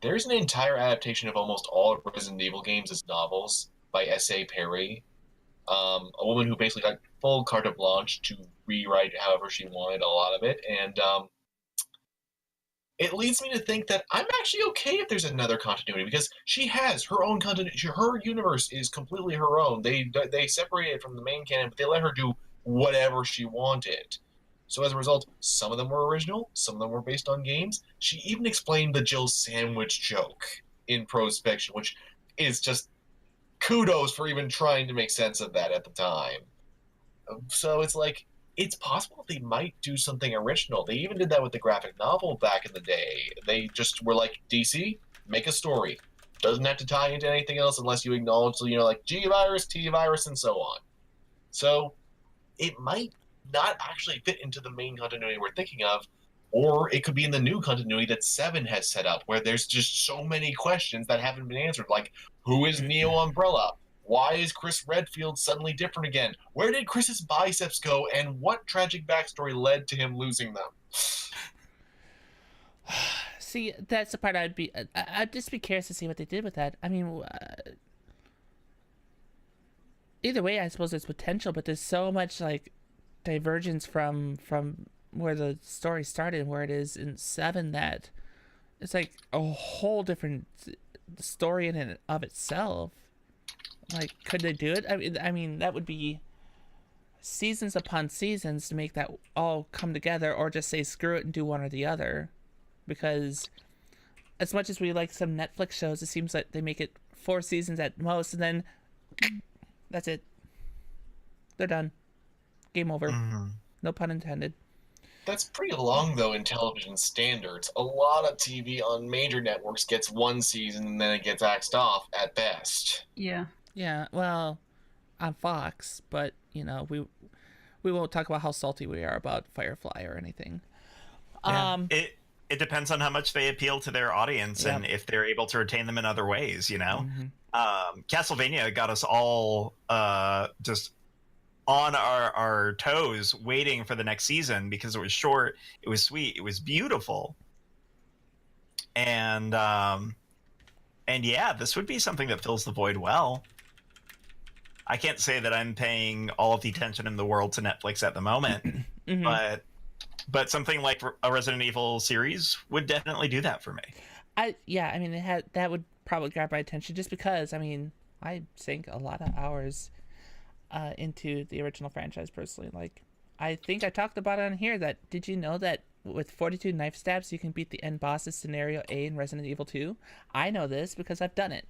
Speaker 1: there's an entire adaptation of almost all of Resident Evil games as novels by S.A. Perry, a woman who basically got full carte blanche to rewrite however she wanted a lot of it, and it leads me to think that I'm actually okay if there's another continuity, because she has her own continuity. Her universe is completely her own. They separated it from the main canon, but they let her do whatever she wanted. So as a result, some of them were original, some of them were based on games. She even explained the Jill sandwich joke in Prospection, which is just kudos for even trying to make sense of that at the time. So it's like, it's possible they might do something original. They even did that with the graphic novel back in the day. They just were like, DC, make a story. Doesn't have to tie into anything else unless you acknowledge, like G-Virus, T-Virus, and so on. So it might not actually fit into the main continuity we're thinking of, or it could be in the new continuity that 7 has set up, where there's just so many questions that haven't been answered, like, who is Neo Umbrella? Why is Chris Redfield suddenly different again? Where did Chris's biceps go, and what tragic backstory led to him losing them?
Speaker 2: See, that's the part I'd just be curious to see what they did with that. I mean, either way, I suppose there's potential, but there's so much like divergence from where the story started and where it is in 7 that it's like a whole different story in and of itself. Like, could they do it? I mean, that would be seasons upon seasons to make that all come together, or just say screw it and do one or the other. Because as much as we like some Netflix shows, it seems like they make it 4 seasons at most, and then that's it. They're done. Game over.
Speaker 3: Mm-hmm.
Speaker 2: No pun intended.
Speaker 1: That's pretty long, though, in television standards. A lot of TV on major networks gets 1 season and then it gets axed off at best.
Speaker 4: Yeah.
Speaker 2: Yeah, well, on Fox, but, you know, we won't talk about how salty we are about Firefly or anything.
Speaker 3: Yeah. It depends on how much they appeal to their audience and if they're able to retain them in other ways, you know? Mm-hmm. Castlevania got us all just on our toes waiting for the next season because it was short, it was sweet, it was beautiful. And yeah, this would be something that fills the void well. I can't say that I'm paying all of the attention in the world to Netflix at the moment, mm-hmm. but something like a Resident Evil series would definitely do that for me.
Speaker 2: I mean, that would probably grab my attention just because, I mean, I sank a lot of hours into the original franchise personally. Like, I think I talked about it on here that, did you know that with 42 knife stabs you can beat the end boss's scenario A in Resident Evil 2? I know this because I've done it.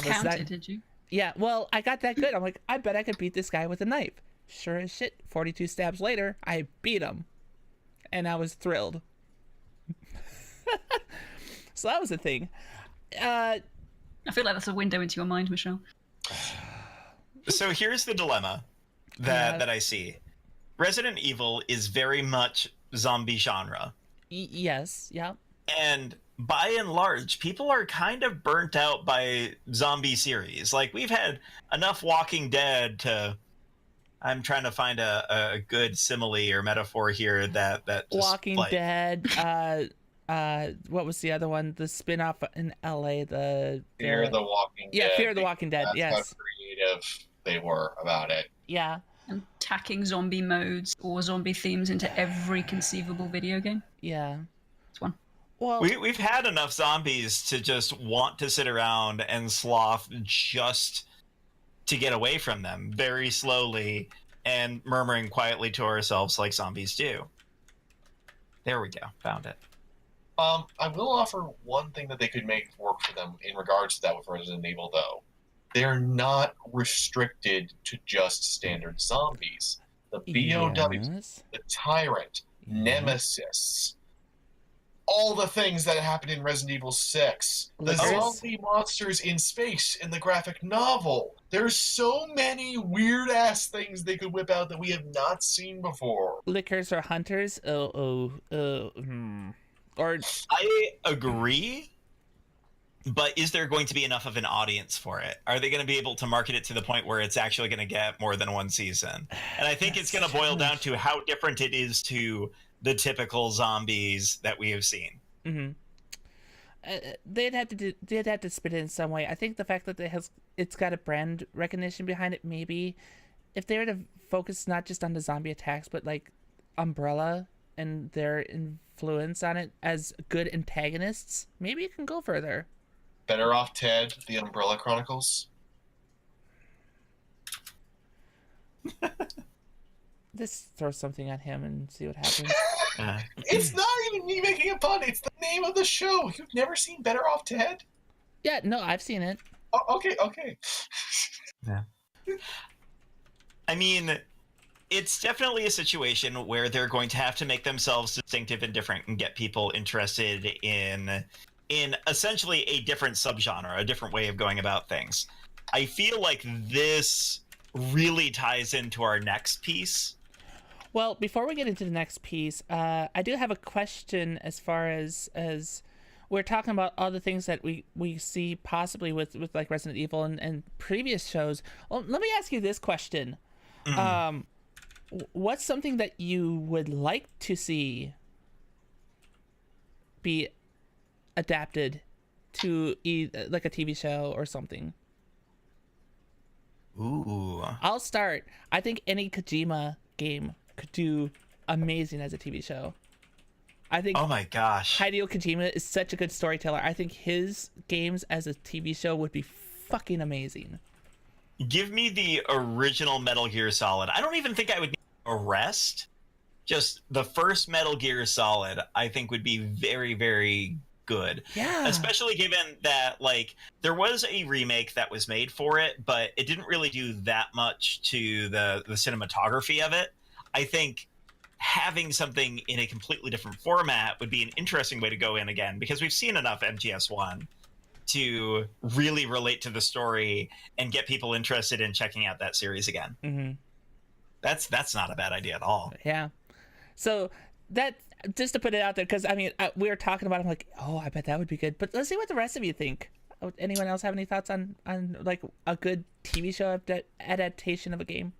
Speaker 4: Did you?
Speaker 2: Yeah, well, I got that good. I'm like, I bet I could beat this guy with a knife. Sure as shit, 42 stabs later, I beat him. And I was thrilled. So that was the thing.
Speaker 4: I feel like that's a window into your mind, Michelle.
Speaker 3: So here's the dilemma that I see. Resident Evil is very much zombie genre.
Speaker 2: Yes, yeah.
Speaker 3: And by and large, people are kind of burnt out by zombie series. Like, we've had enough Walking Dead to... I'm trying to find a good simile or metaphor here that just,
Speaker 2: Walking Dead, what was the other one? The spin-off in LA,
Speaker 1: Fear the Walking Dead.
Speaker 2: Yeah, Fear the Walking Dead, yes.
Speaker 1: That's how creative they were about it.
Speaker 2: Yeah.
Speaker 4: And tacking zombie modes or zombie themes into every conceivable video game.
Speaker 2: Yeah.
Speaker 4: It's one.
Speaker 2: Well,
Speaker 3: we've had enough zombies to just want to sit around and sloth just to get away from them very slowly and murmuring quietly to ourselves like zombies do. There we go. Found it.
Speaker 1: I will offer one thing that they could make work for them in regards to that with Resident Evil, though. They're not restricted to just standard zombies. The BOWs, the Tyrant, Nemesis, all the things that happened in Resident Evil 6, the zombie monsters in space in the graphic novel. There's so many weird-ass things they could whip out that we have not seen before.
Speaker 2: Lickers or hunters? Or
Speaker 3: I agree, but is there going to be enough of an audience for it? Are they going to be able to market it to the point where it's actually going to get more than 1 season? And I think it's going to boil down to how different it is to the typical zombies that we have seen.
Speaker 2: Mm-hmm. They'd have to spit it in some way. I think the fact that it's got a brand recognition behind it, maybe if they were to focus not just on the zombie attacks, but like Umbrella and their influence on it as good antagonists, maybe it can go further.
Speaker 1: Better Off Ted, The Umbrella Chronicles.
Speaker 2: Just throw something at him and see what happens.
Speaker 1: It's not even me making a pun. It's the name of the show. You've never seen Better Off Ted?
Speaker 2: Yeah, no, I've seen it.
Speaker 1: Oh, okay.
Speaker 3: Yeah. I mean, it's definitely a situation where they're going to have to make themselves distinctive and different and get people interested in essentially a different subgenre, a different way of going about things. I feel like this really ties into our next piece.
Speaker 2: Well, before we get into the next piece, I do have a question as far as we're talking about all the things that we see possibly with like Resident Evil and previous shows. Well, let me ask you this question. What's something that you would like to see be adapted to like a TV show or something?
Speaker 3: Ooh.
Speaker 2: I'll start. I think any Kojima game could do amazing as a TV show. I think.
Speaker 3: Oh my gosh.
Speaker 2: Hideo Kojima is such a good storyteller. I think his games as a TV show would be fucking amazing.
Speaker 3: Give me the original Metal Gear Solid. I don't even think I would need a rest. Just the first Metal Gear Solid, I think would be very, very good.
Speaker 2: Yeah.
Speaker 3: Especially given that, like, there was a remake that was made for it, but it didn't really do that much to the cinematography of it. I think having something in a completely different format would be an interesting way to go in again, because we've seen enough MGS1 to really relate to the story and get people interested in checking out that series again.
Speaker 2: Mm-hmm.
Speaker 3: That's not a bad idea at all.
Speaker 2: Yeah. So that, just to put it out there, because I mean, we were talking about it, I'm like, oh, I bet that would be good. But let's see what the rest of you think. Anyone else have any thoughts on like a good TV show adaptation of a game?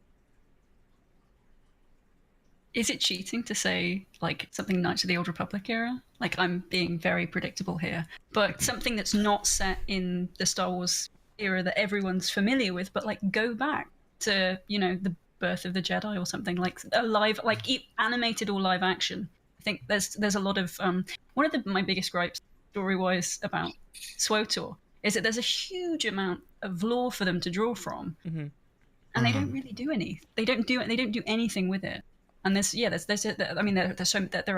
Speaker 4: Is it cheating to say like something Knights of the Old Republic era? Like, I'm being very predictable here, but something that's not set in the Star Wars era that everyone's familiar with, but like go back to, you know, the birth of the Jedi or something, like a live, like animated or live action. I think there's a lot of one of my biggest gripes story wise about SWTOR is that there's a huge amount of lore for them to draw from, and they don't really do any. They don't do anything with it. And there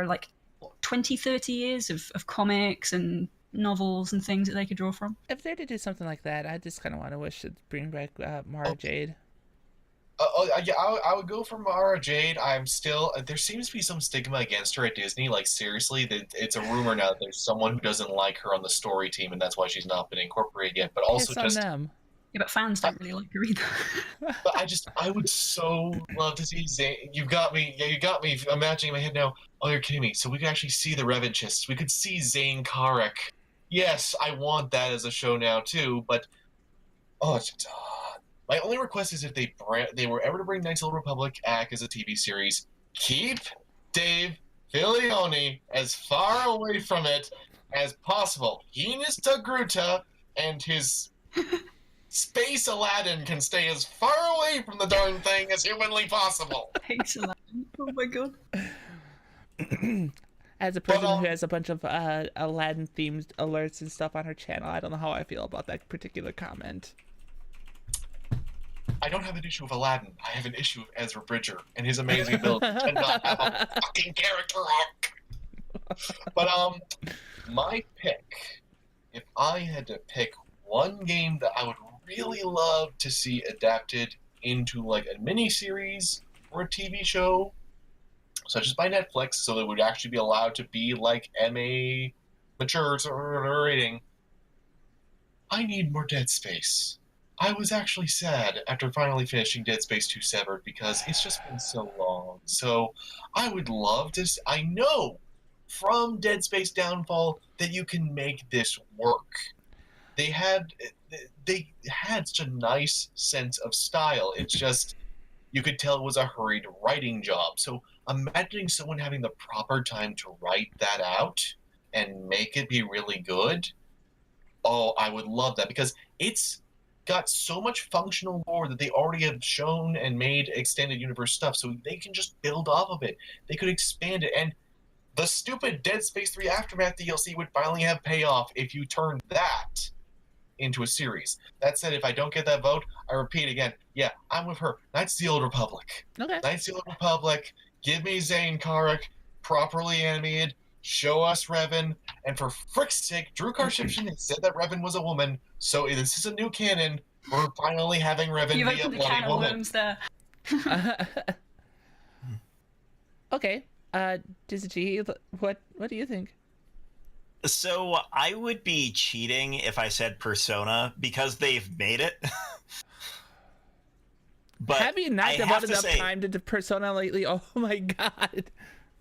Speaker 4: are like 20, 30 years of comics and novels and things that they could draw from.
Speaker 2: If they did do something like that, I just kind of want to wish to bring back Mara Jade.
Speaker 1: I would go for Mara Jade. I'm still. There seems to be some stigma against her at Disney. Like, seriously, it's a rumor now that there's someone who doesn't like her on the story team, and that's why she's not been incorporated yet. But also,
Speaker 2: It's on them.
Speaker 4: Yeah, but fans don't really like her either.
Speaker 1: But I would so love to see Zane. You got me imagining in my head now. Oh, you're kidding me. So we could actually see the Revanchists. We could see Zane Karek. Yes, I want that as a show now too. But my only request is if they were ever to bring Knights of the Republic back as a TV series, keep Dave Filoni as far away from it as possible. He needs to Gruta and his Space Aladdin can stay as far away from the darn thing as humanly possible.
Speaker 4: Thanks, Aladdin. Oh my god.
Speaker 2: As a person who has a bunch of Aladdin themed alerts and stuff on her channel, I don't know how I feel about that particular comment.
Speaker 1: I don't have an issue with Aladdin. I have an issue with Ezra Bridger and his amazing ability to not have a fucking character arc. But my pick, if I had to pick one game that I would really love to see adapted into like a mini-series or a TV show, such as by Netflix, so it would actually be allowed to be like MA mature rating, I need more Dead Space. I was actually sad after finally finishing Dead Space 2 Severed because it's just been so long. So I would love to. I know from Dead Space Downfall that you can make this work. They had such a nice sense of style. It's just you could tell it was a hurried writing job. So imagining someone having the proper time to write that out and make it be really good. Oh, I would love that because it's got so much functional lore that they already have shown and made extended universe stuff, so they can just build off of it. They could expand it, and the stupid Dead Space 3 Aftermath DLC would finally have payoff if you turned that into a series. That said, if I don't get that vote, I repeat again, yeah, I'm with her. Knights of the Old Republic.
Speaker 2: Okay.
Speaker 1: Knights of the Old Republic, give me Zane Karek, properly animated, show us Revan, and for frick's sake, Drew Karshipshin said that Revan was a woman, so this is a new canon. We're finally having Revan
Speaker 4: You've
Speaker 1: be a
Speaker 4: opened a
Speaker 1: bloody
Speaker 4: can of
Speaker 1: woman.
Speaker 4: worms there.
Speaker 2: Okay. Dizachi, what do you think?
Speaker 3: So I would be cheating if I said Persona because they've made it. But
Speaker 2: have you not devoted enough time to Persona lately? Oh my god.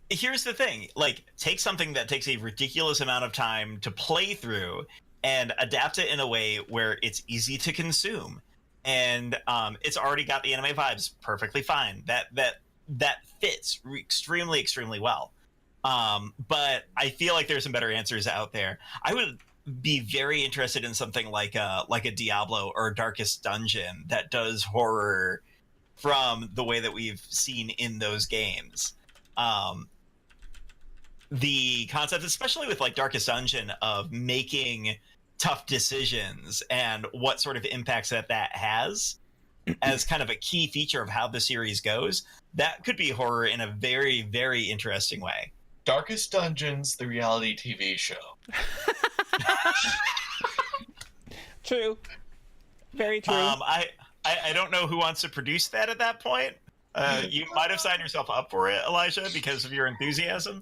Speaker 3: Here's the thing, like, take something that takes a ridiculous amount of time to play through and adapt it in a way where it's easy to consume. And it's already got the anime vibes perfectly fine. That fits extremely, extremely well. But I feel like there's some better answers out there. I would be very interested in something like a Diablo or Darkest Dungeon that does horror from the way that we've seen in those games. The concept, especially with like Darkest Dungeon, of making tough decisions and what sort of impacts that has as kind of a key feature of how the series goes, that could be horror in a very, very interesting way.
Speaker 1: Darkest Dungeons, the reality TV show.
Speaker 2: True. Very true.
Speaker 3: I don't know who wants to produce that at that point. You might have signed yourself up for it, Elijah, because of your enthusiasm.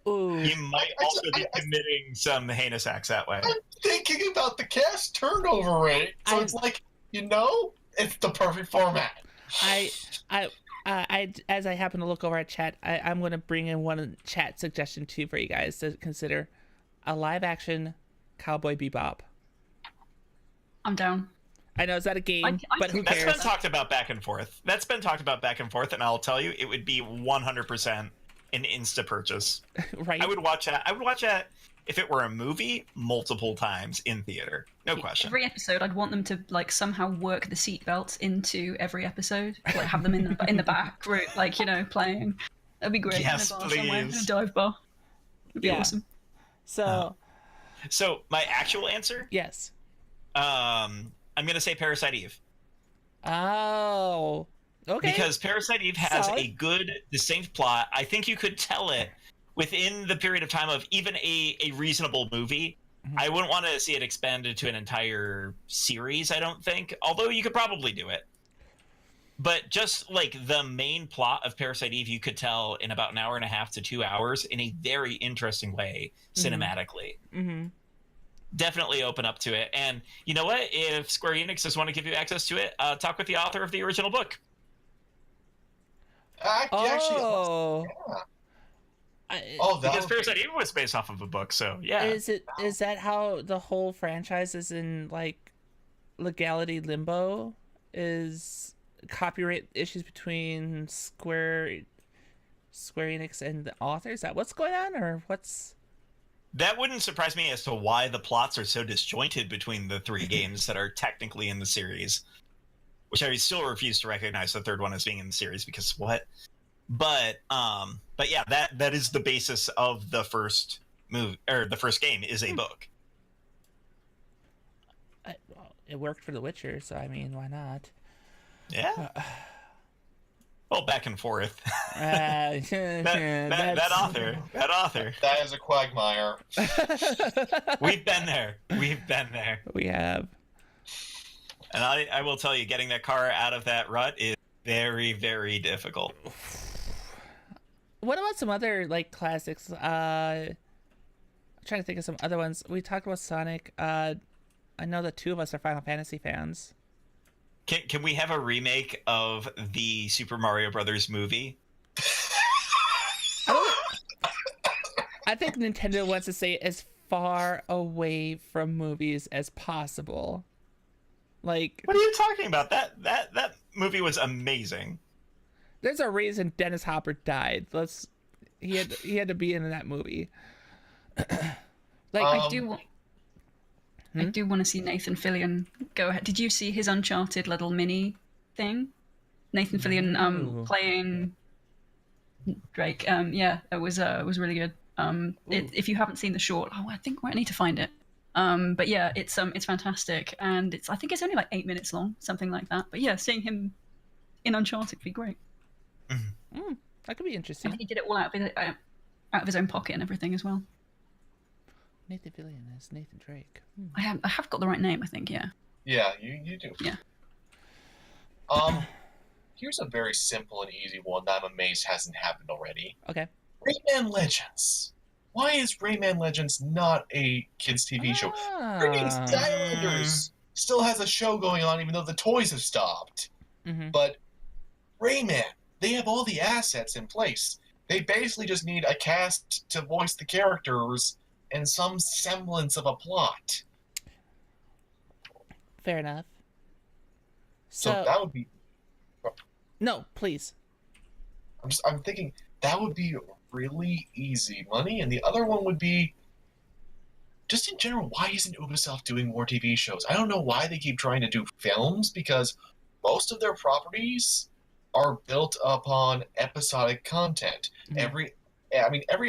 Speaker 2: Ooh.
Speaker 3: You might also be committing some heinous acts that way.
Speaker 1: I'm thinking about the cast turnover rate, so it's like, it's the perfect format.
Speaker 2: As I happen to look over at chat, I'm going to bring in one chat suggestion too for you guys to consider: a live-action Cowboy Bebop.
Speaker 4: I'm down.
Speaker 2: I know it's not a game, but who cares?
Speaker 3: That's been talked about back and forth. And I'll tell you, it would be 100% an insta purchase.
Speaker 2: Right.
Speaker 3: I would watch that if it were a movie multiple times in theater. No question.
Speaker 4: Every episode, I'd want them to like somehow work the seatbelts into every episode, like have them in the back, like playing. That'd be great.
Speaker 3: Yes,
Speaker 4: in a bar
Speaker 3: please.
Speaker 4: somewhere, in a dive bar. It'd be awesome.
Speaker 2: So
Speaker 3: my actual answer?
Speaker 2: Yes.
Speaker 3: I'm gonna say Parasite Eve.
Speaker 2: Oh. Okay.
Speaker 3: Because Parasite Eve has
Speaker 2: Solid.
Speaker 3: a good, distinct plot. I think you could tell it within the period of time of even a reasonable movie. Mm-hmm. I wouldn't want to see it expanded to an entire series, I don't think. Although you could probably do it. But just like the main plot of Parasite Eve, you could tell in about an hour and a half to 2 hours in a very interesting way, cinematically.
Speaker 2: Mm-hmm.
Speaker 3: Definitely open up to it. And you know what? If Square Enix does want to give you access to it, talk with the author of the original book. Because Parasite Eve was based off of a book, so yeah.
Speaker 2: Is that how the whole franchise is in like legality limbo? Is copyright issues between Square Enix and the author? Is that what's going on, or what's?
Speaker 3: That wouldn't surprise me as to why the plots are so disjointed between the three games that are technically in the series, which I still refuse to recognize the third one as being in the series because what? But yeah, that is the basis of the first movie, or the first game is a book.
Speaker 2: It worked for The Witcher, so I mean, why not?
Speaker 3: Yeah. Well, back and forth. that author.
Speaker 1: That is a quagmire.
Speaker 3: We've been there.
Speaker 2: We have.
Speaker 3: And I will tell you, getting that car out of that rut is very, very difficult.
Speaker 2: What about some other like classics? I'm trying to think of some other ones. We talked about Sonic. I know that two of us are Final Fantasy fans.
Speaker 3: Can we have a remake of the Super Mario Brothers movie?
Speaker 2: I think Nintendo wants to stay as far away from movies as possible. Like,
Speaker 3: what are you talking about? That movie was amazing.
Speaker 2: There's a reason Dennis Hopper died. He had to be in that movie.
Speaker 4: I do want to see Nathan Fillion go ahead. Did you see his Uncharted little mini thing? Nathan Fillion playing Drake. Yeah, it was really good. If you haven't seen the short, I think I need to find it. But yeah, it's fantastic, and I think it's only like 8 minutes long, something like that. But yeah, seeing him in Uncharted would be great.
Speaker 2: That could be interesting.
Speaker 4: I think he did it all out of his own pocket and everything as well.
Speaker 2: Nathan Fillion is Nathan Drake.
Speaker 4: I have got the right name, I think. Yeah.
Speaker 1: Yeah, you do.
Speaker 4: Yeah.
Speaker 1: Here's a very simple and easy one that I'm amazed hasn't happened already.
Speaker 2: Okay.
Speaker 1: Rayman Legends. Why is Rayman Legends not a kids' TV show? Freaking Skylanders still has a show going on even though the toys have stopped. But Rayman, they have all the assets in place. They basically just need a cast to voice the characters and some semblance of a plot.
Speaker 2: Fair enough.
Speaker 1: So that would be...
Speaker 2: No, please.
Speaker 1: I'm thinking that would be really easy money, and the other one would be, just in general, why isn't Ubisoft doing more TV shows? I don't know why they keep trying to do films, because most of their properties are built upon episodic content. Every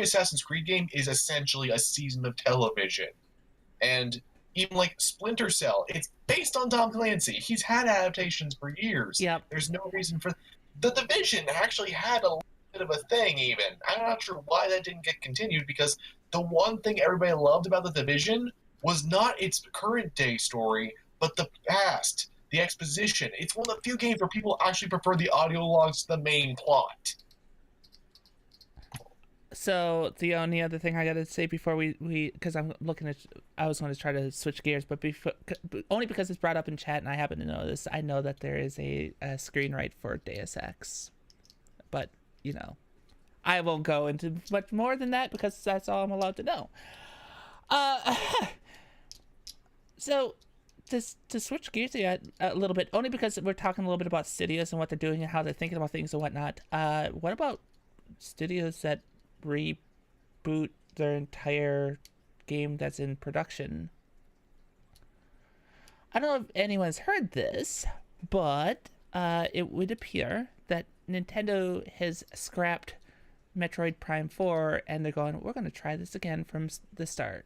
Speaker 1: Assassin's Creed game is essentially a season of television. And even like Splinter Cell, it's based on Tom Clancy. He's had adaptations for years.
Speaker 2: Yep.
Speaker 1: There's no reason for... The Division actually had a bit of a thing, even. I'm not sure why that didn't get continued, because the one thing everybody loved about The Division was not its current day story, but the past, the exposition. It's one of the few games where people actually prefer the audio logs to the main plot.
Speaker 2: So the only other thing I gotta say before we because I was going to try to switch gears, but only because it's brought up in chat and I happen to know this, I know that there is a screenwrite for Deus Ex, but I won't go into much more than that because that's all I'm allowed to know. So to switch gears a little bit, only because we're talking a little bit about studios and what they're doing and how they're thinking about things and whatnot. What about studios that reboot their entire game that's in production? I don't know if anyone's heard this, but it would appear that Nintendo has scrapped Metroid Prime 4 and they're going, we're going to try this again from the start.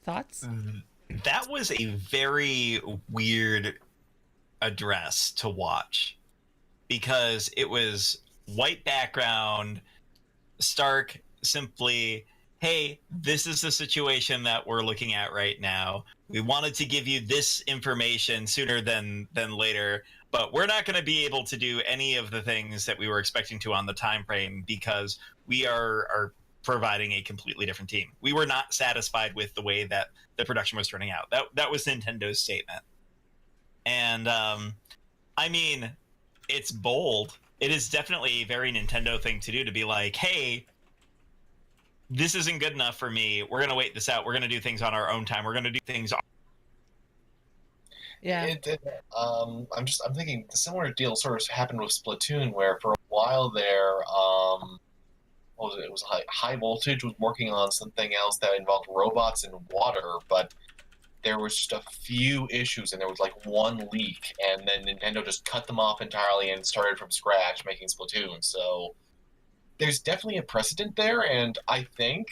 Speaker 2: Thoughts?
Speaker 3: That was a very weird address to watch because it was white background, stark, simply, hey, this is the situation that we're looking at right now. We wanted to give you this information sooner than later, but we're not going to be able to do any of the things that we were expecting to on the time frame because we are providing a completely different team. We were not satisfied with the way that the production was turning out. That was Nintendo's statement. And I mean, it's bold. It is definitely a very Nintendo thing to do, to be like, hey, this isn't good enough for me. We're going to wait this out. We're going to do things on our own time. We're going to do things on...
Speaker 2: Yeah.
Speaker 1: I'm thinking the similar deal sort of happened with Splatoon, where for a while there, what was it? It was High Voltage was working on something else that involved robots and water, but there was just a few issues, and there was like one leak, and then Nintendo just cut them off entirely and started from scratch making Splatoon. So there's definitely a precedent there, and I think,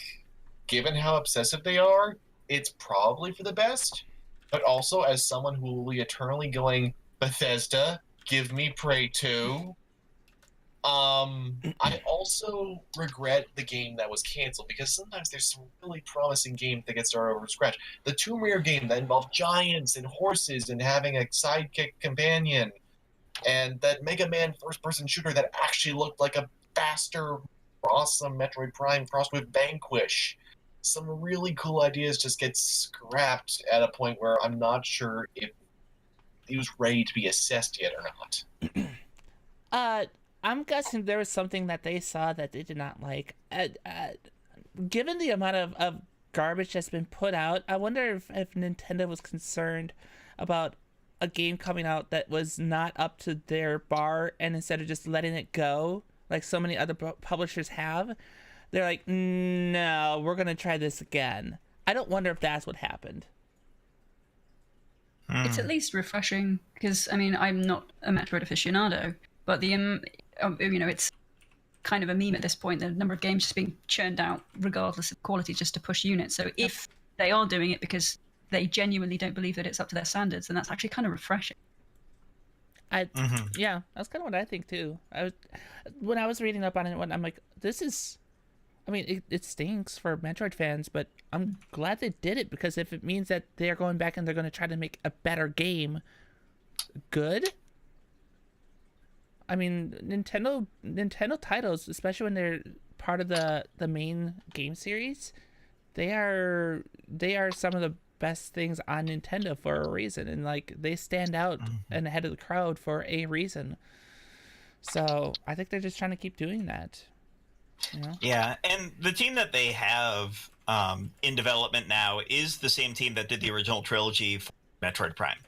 Speaker 1: given how obsessive they are, it's probably for the best. But also, as someone who will be eternally going, Bethesda, give me Prey 2, I also regret the game that was canceled, because sometimes there's some really promising games that get started over scratch. The Tomb Raider game that involved giants and horses and having a sidekick companion, and that Mega Man first-person shooter that actually looked like a faster, awesome Metroid Prime crossed with Vanquish. Some really cool ideas just get scrapped at a point where I'm not sure if he was ready to be assessed yet or
Speaker 2: not. I'm guessing there was something that they saw that they did not like. Given the amount of garbage that's been put out, I wonder if Nintendo was concerned about a game coming out that was not up to their bar, and instead of just letting it go, like so many other publishers have, they're like, no, we're going to try this again. I don't wonder if that's what happened.
Speaker 4: It's at least refreshing, because, I mean, I'm not a Metroid aficionado, but it's kind of a meme at this point, the number of games just being churned out regardless of quality just to push units. So if they are doing it because they genuinely don't believe that it's up to their standards, then that's actually kind of refreshing.
Speaker 2: Yeah, that's kind of what I think too. When I was reading up on it, I'm like, this is... I mean, it stinks for Metroid fans, but I'm glad they did it, because if it means that they're going back and they're going to try to make a better game, good. I mean, Nintendo titles, especially when they're part of the main game series, they are some of the best things on Nintendo for a reason, and like they stand out and ahead of the crowd for a reason. So I think they're just trying to keep doing that. You know?
Speaker 3: Yeah, and the team that they have in development now is the same team that did the original trilogy for Metroid Prime,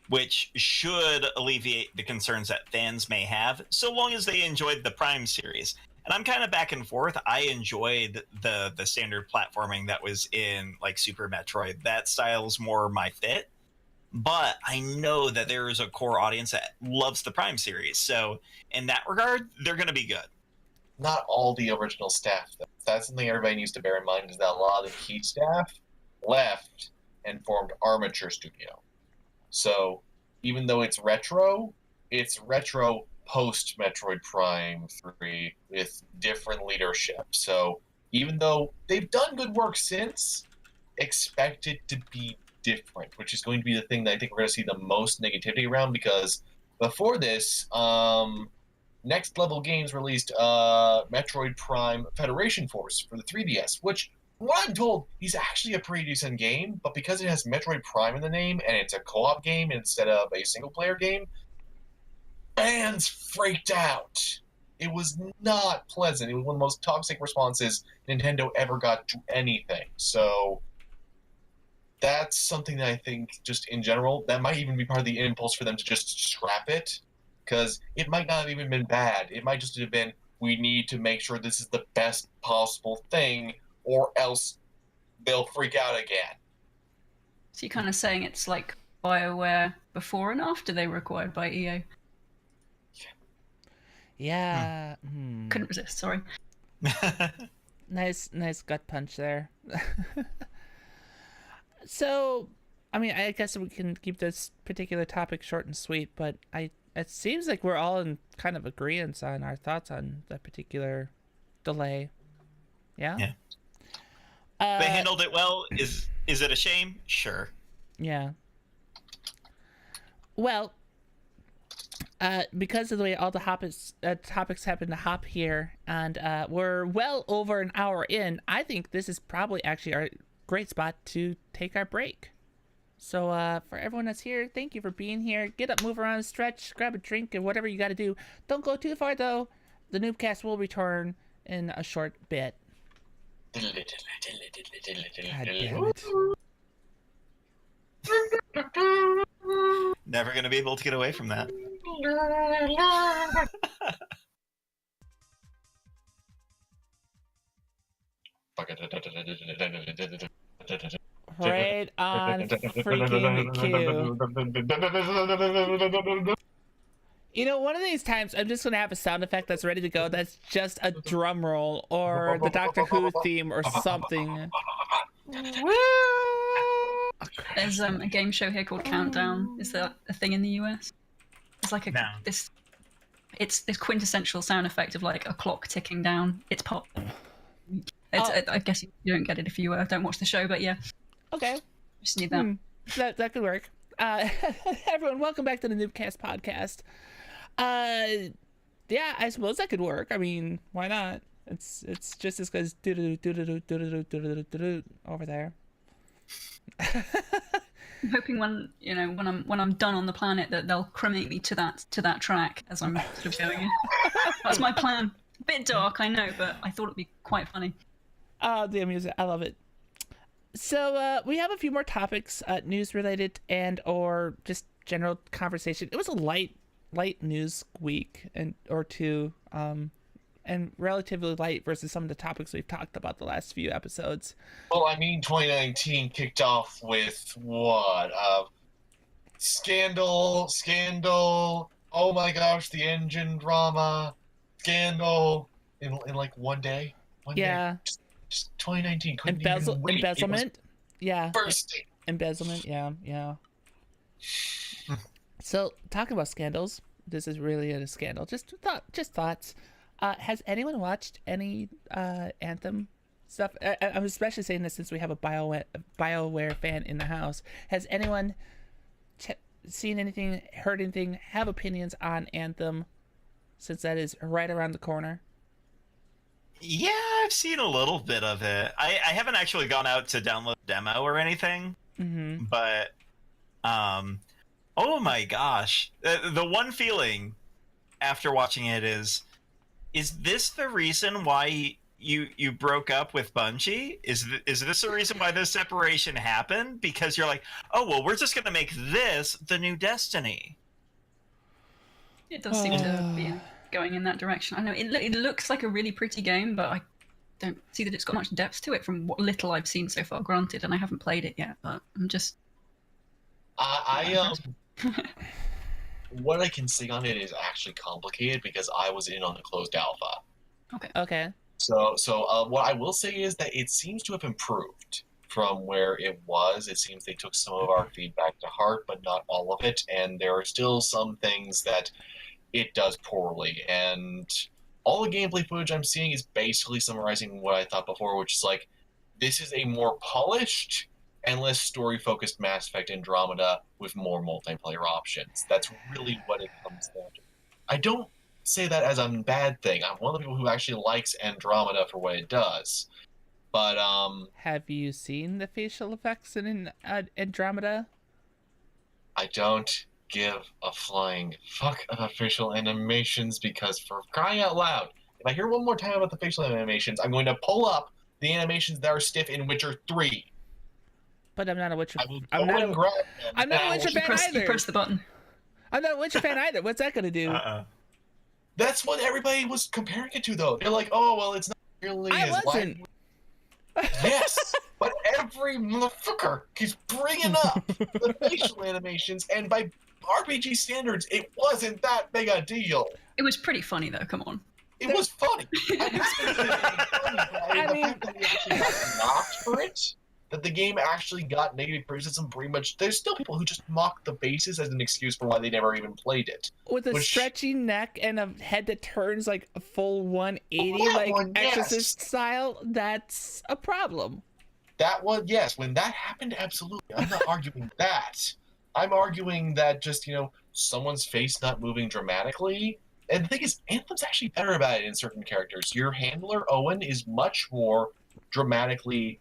Speaker 3: which should alleviate the concerns that fans may have, so long as they enjoyed the Prime series. And I'm kind of back and forth. I enjoyed the standard platforming that was in like Super Metroid. That style is more my fit. But I know that there is a core audience that loves the Prime series. So in that regard, they're going to be good.
Speaker 1: Not all the original staff, though. That's something everybody needs to bear in mind, is that a lot of the key staff left and formed Armature Studio. So even though it's retro post Metroid Prime 3 with different leadership. So even though they've done good work since, expect it to be different, which is going to be the thing that I think we're going to see the most negativity around, because before this, Next Level Games released Metroid Prime Federation Force for the 3DS, which, from what I'm told, is actually a pretty decent game, but because it has Metroid Prime in the name and it's a co-op game instead of a single-player game, fans freaked out. It was not pleasant. It was one of the most toxic responses Nintendo ever got to anything. So that's something that I think, just in general, that might even be part of the impulse for them to just scrap it, because it might not have even been bad. It might just have been, we need to make sure this is the best possible thing, or else they'll freak out again.
Speaker 4: So you're kind of saying it's like BioWare before and after they were acquired by EA?
Speaker 2: Yeah.
Speaker 4: Couldn't resist, sorry.
Speaker 2: Nice gut punch there. So, I mean, I guess we can keep this particular topic short and sweet, but it seems like we're all in kind of agreement on our thoughts on that particular delay. Yeah?
Speaker 3: Yeah. They handled it well. Is it a shame? Sure.
Speaker 2: Yeah. Well, because of the way all the topics happen to hop here, and we're well over an hour in, I think this is probably actually our great spot to take our break. So for everyone that's here, thank you for being here. Get up, move around, stretch, grab a drink, and whatever you got to do. Don't go too far, though. The Newbcast will return in a short bit. God damn it.
Speaker 3: Never going to be able to get away from that.
Speaker 2: Right on freaking cue. You know, one of these times, I'm just going to have a sound effect that's ready to go. That's just a drum roll or the Doctor Who theme or something.
Speaker 4: There's a game show here called Countdown. Is that a thing in the US? It's like this quintessential sound effect of like a clock ticking down. It's pop. I guess you don't get it if you don't watch the show, but yeah.
Speaker 2: Okay.
Speaker 4: Just need that.
Speaker 2: That could work. Everyone, welcome back to the Newbcast Podcast. Yeah, I suppose that could work. I mean, why not? It's just as good as over there.
Speaker 4: I'm hoping when I'm done on the planet that they'll cremate me to that track as I'm sort of going in. That's my plan. A bit dark, I know, but I thought it'd be quite funny.
Speaker 2: The music, I love it. So we have a few more topics, news related and or just general conversation. It was a light news week or two, and relatively light versus some of the topics we've talked about the last few episodes.
Speaker 1: Well, I mean, 2019 kicked off with what? Scandal. Oh my gosh, the engine drama. Scandal in like one day. Day. Just 2019 couldn't even wait.
Speaker 2: Embezzlement. Yeah.
Speaker 1: Bursting.
Speaker 2: Embezzlement. Yeah. So, talking about scandals, this is really a scandal. Just thoughts. Has anyone watched any Anthem stuff? I'm especially saying this since we have a BioWare fan in the house. Has anyone seen anything, heard anything, have opinions on Anthem, since that is right around the corner?
Speaker 3: Yeah, I've seen a little bit of it. I haven't actually gone out to download the demo or anything, but oh my gosh, the one feeling after watching it is this the reason why you broke up with Bungie? Is this the reason why this separation happened? Because you're like, oh well, we're just gonna make this the new Destiny.
Speaker 4: It does seem to be going in that direction. I know it looks like a really pretty game, but I don't see that it's got much depth to it from what little I've seen so far. Granted, and I haven't played it yet, but I'm just.
Speaker 1: What I can say on it is actually complicated because I was in on the closed alpha.
Speaker 2: Okay.
Speaker 1: So what I will say is that it seems to have improved from where it was. It seems they took some of our feedback to heart, but not all of it. And there are still some things that it does poorly. And all the gameplay footage I'm seeing is basically summarizing what I thought before, which is like, this is a more polished and less story-focused Mass Effect Andromeda with more multiplayer options. That's really what it comes down to. I don't say that as a bad thing. I'm one of the people who actually likes Andromeda for what it does. But,
Speaker 2: have you seen the facial effects in Andromeda?
Speaker 1: I don't give a flying fuck about facial animations because for crying out loud, if I hear one more time about the facial animations, I'm going to pull up the animations that are stiff in Witcher 3.
Speaker 2: But I'm not a Witcher.
Speaker 1: I'm not a
Speaker 2: Witcher fan either.
Speaker 4: You press the button.
Speaker 2: I'm not a Witcher fan either. What's that going to do?
Speaker 1: That's what everybody was comparing it to, though. They're like, "Oh, well, it's not really."
Speaker 2: I wasn't.
Speaker 1: Yes, but every motherfucker keeps bringing up the facial animations, and by RPG standards, it wasn't that big a deal.
Speaker 4: It was pretty funny, though. Come on.
Speaker 1: It was funny. I mean, the fact that we actually got knocked for it. That the game actually got negative criticism pretty much. There's still people who just mock the bases as an excuse for why they never even played it.
Speaker 2: With a stretchy neck and a head that turns like a full 180, Exorcist style, that's a problem.
Speaker 1: That was, yes, when that happened, absolutely. I'm not arguing that. I'm arguing that just, someone's face not moving dramatically. And the thing is, Anthem's actually better about it in certain characters. Your handler, Owen, is much more dramatically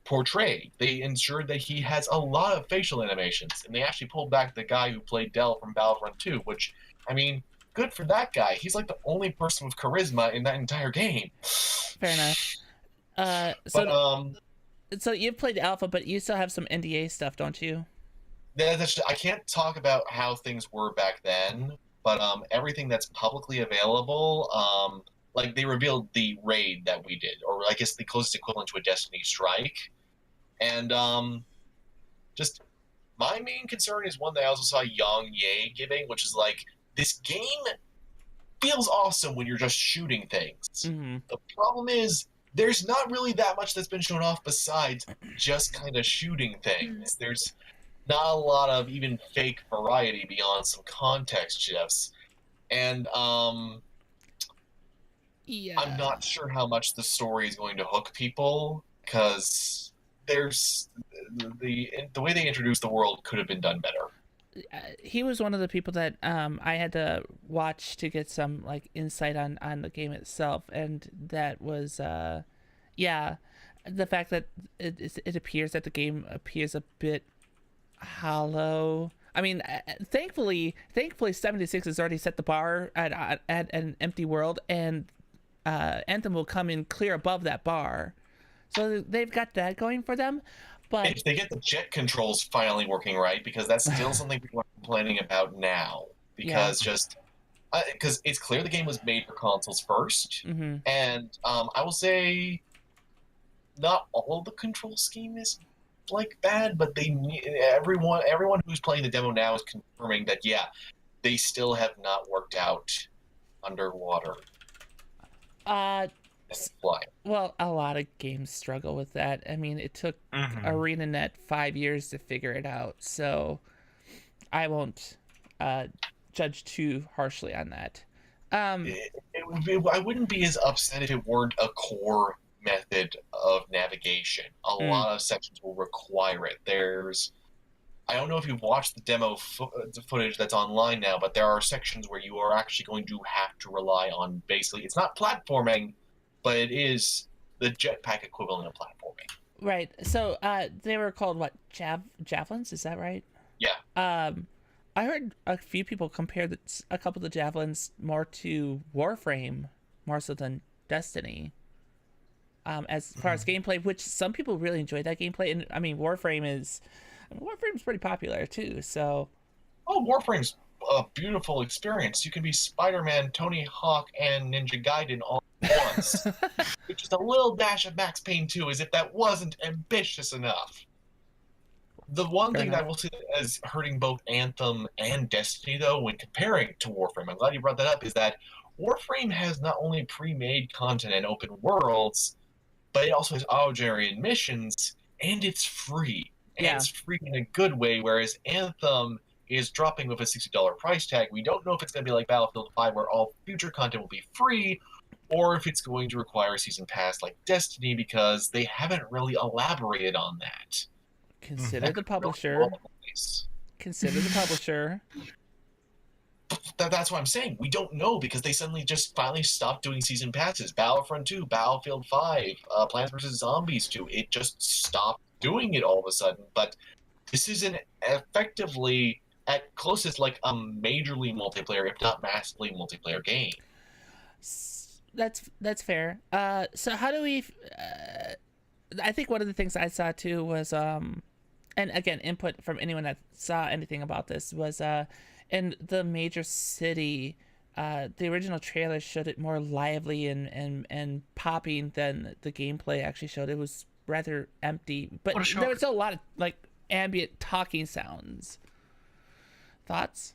Speaker 1: portrayed. They ensured that he has a lot of facial animations, and they actually pulled back the guy who played Dell from Battlefront 2, which, I mean, good for that guy. He's like the only person with charisma in that entire game.
Speaker 2: Fair enough. So you've played Alpha, but you still have some NDA stuff, don't you?
Speaker 1: I can't talk about how things were back then, but everything that's publicly available, like they revealed the raid that we did, or I guess the closest equivalent to a Destiny strike. And just my main concern is one that I also saw Yang Ye giving, which is like, this game feels awesome when you're just shooting things.
Speaker 2: Mm-hmm.
Speaker 1: The problem is there's not really that much that's been shown off besides just kind of shooting things. There's not a lot of even fake variety beyond some context shifts. And
Speaker 2: yeah.
Speaker 1: I'm not sure how much the story is going to hook people, because there's the way they introduced the world could have been done better.
Speaker 2: He was one of the people that I had to watch to get some like insight on the game itself, and that was the fact that it appears that the game appears a bit hollow. I mean, thankfully 76 has already set the bar at an empty world, and Anthem will come in clear above that bar. So they've got that going for them. But
Speaker 1: if they get the jet controls finally working right, because that's still something people are complaining about now. Because because it's clear the game was made for consoles first, and I will say, not all of the control scheme is like bad, but everyone who's playing the demo now is confirming that they still have not worked out underwater.
Speaker 2: Well, a lot of games struggle with that. I mean, it took ArenaNet 5 years to figure it out, so I won't judge too harshly on that.
Speaker 1: I wouldn't be as upset if it weren't a core method of navigation. A lot of sections will require it. I don't know if you've watched the demo footage that's online now, but there are sections where you are actually going to have to rely on, basically, it's not platforming, but it is the jetpack equivalent of platforming.
Speaker 2: Right. So they were called what? Javelins? Is that right?
Speaker 1: Yeah.
Speaker 2: I heard a few people compare a couple of the javelins more to Warframe, more so than Destiny. As far as gameplay, which some people really enjoy that gameplay, and I mean Warframe's pretty popular too. So,
Speaker 1: Warframe's a beautiful experience. You can be Spider-Man, Tony Hawk, and Ninja Gaiden all at once. With just a little dash of Max Payne 2, as if that wasn't ambitious enough. The one thing that I will say as hurting both Anthem and Destiny, though, when comparing to Warframe, I'm glad you brought that up, is that Warframe has not only pre-made content and open worlds, but it also has auto-generated missions, and it's free. And it's free in a good way, whereas Anthem is dropping with a $60 price tag. We don't know if it's going to be like Battlefield 5, where all future content will be free, or if it's going to require a season pass like Destiny, because they haven't really elaborated on that.
Speaker 2: Consider the publisher. Consider the publisher.
Speaker 1: That's what I'm saying. We don't know because they suddenly just finally stopped doing season passes. Battlefront 2, Battlefield 5, Plants vs. Zombies 2. It just stopped doing it all of a sudden. But this is effectively, at closest, like a majorly multiplayer, if not massively multiplayer game.
Speaker 2: That's fair. So how do we... I think one of the things I saw too was... and again, input from anyone that saw anything about this was... in the major city, the original trailer showed it more lively and popping than the gameplay actually showed. It was rather empty, but there was still a lot of like ambient talking sounds. Thoughts?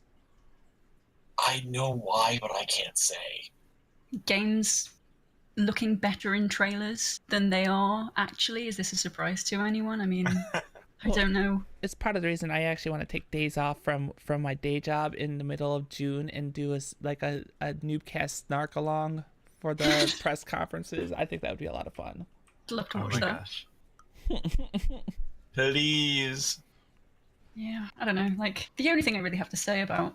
Speaker 1: I know why, but I can't say.
Speaker 4: Games looking better in trailers than they are actually. Is this a surprise to anyone? I mean... I don't know.
Speaker 2: It's part of the reason I actually want to take days off from my day job in the middle of June and do a Newbcast snark along for the press conferences. I think that would be a lot of fun.
Speaker 4: I'd love to watch that.
Speaker 3: Gosh. Please.
Speaker 4: Yeah, I don't know. Like, the only thing I really have to say about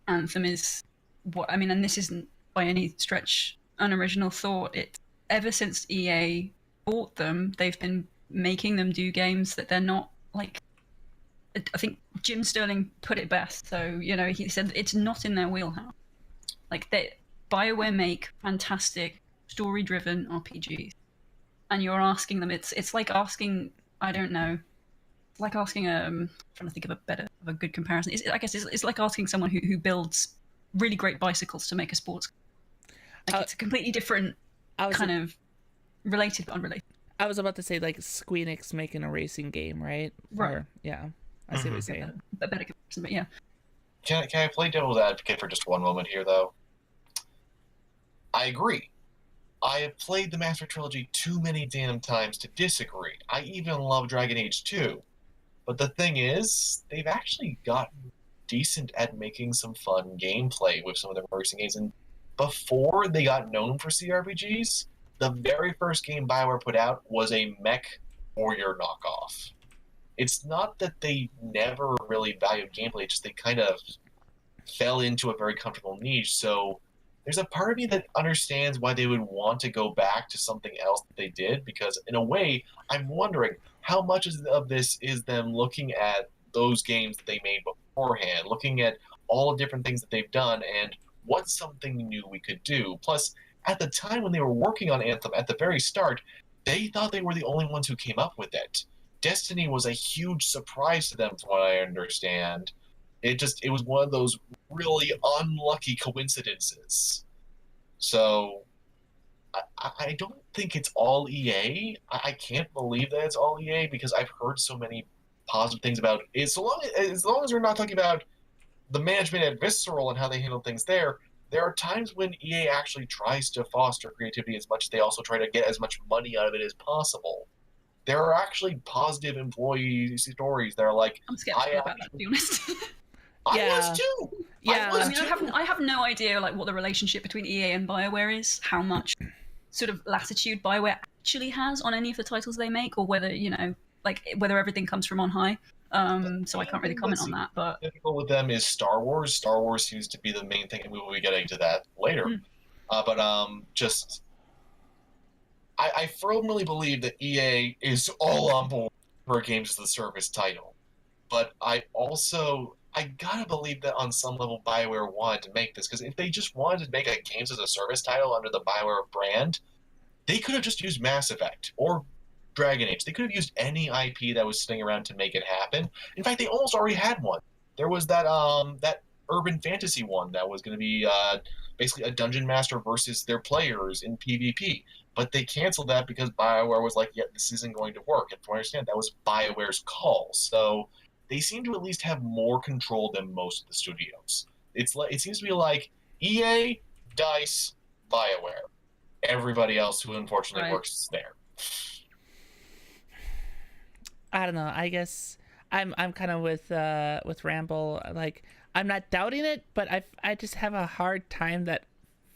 Speaker 4: Anthem is and this isn't by any stretch an original thought. Ever since EA bought them, they've been making them do games that they're not. Like, I think Jim Sterling put it best. So, he said it's not in their wheelhouse. Like, BioWare make fantastic story-driven RPGs, and you're asking them. It's like asking, I don't know, like asking I'm trying to think of a good comparison. I guess it's like asking someone who builds really great bicycles to make a sports. Like, it's a completely different kind of related but unrelated.
Speaker 2: I was about to say, like, Squeenix making a racing game, right?
Speaker 4: Right.
Speaker 2: Yeah. I see what you're saying.
Speaker 4: A better comparison, but yeah.
Speaker 1: Can I play devil's advocate for just one moment here, though? I agree. I have played the Master Trilogy too many damn times to disagree. I even love Dragon Age 2. But the thing is, they've actually gotten decent at making some fun gameplay with some of their racing games. And before they got known for CRPGs... the very first game BioWare put out was a mech warrior knockoff. It's not that they never really valued gameplay, just they kind of fell into a very comfortable niche. So there's a part of me that understands why they would want to go back to something else that they did, because in a way, I'm wondering how much of this is them looking at those games that they made beforehand, looking at all the different things that they've done, and what's something new we could do. Plus, at the time when they were working on Anthem, at the very start, they thought they were the only ones who came up with it. Destiny was a huge surprise to them, from what I understand. It was one of those really unlucky coincidences. So, I don't think it's all EA. I can't believe that it's all EA, because I've heard so many positive things about it. As long as we're not talking about the management at Visceral and how they handle things there are times when EA actually tries to foster creativity as much as they also try to get as much money out of it as possible. There are actually positive employee stories that are like...
Speaker 4: I'm skeptical about that, to be honest.
Speaker 1: I was too!
Speaker 2: Yeah.
Speaker 4: I have no idea like what the relationship between EA and BioWare is, how much sort of latitude BioWare actually has on any of the titles they make, or whether, whether everything comes from on high. So I can't really comment on that. But
Speaker 1: difficult with them is Star Wars. Star Wars seems to be the main thing, and we will be getting to that later. But just I firmly believe that EA is all on board for a games as a service title, but I gotta believe that on some level BioWare wanted to make this, because if they just wanted to make a games as a service title under the BioWare brand, they could have just used Mass Effect or Dragon Age. They could have used any IP that was sitting around to make it happen. In fact, they almost already had one. There was that urban fantasy one that was going to be basically a dungeon master versus their players in PvP. But they canceled that because BioWare was like, yeah, this isn't going to work. And from what I understand, that was BioWare's call. So they seem to at least have more control than most of the studios. It seems to be like EA, DICE, BioWare. Everybody else who unfortunately works there.
Speaker 2: I don't know. I guess I'm kind of with Rambol. Like, I'm not doubting it, but I just have a hard time that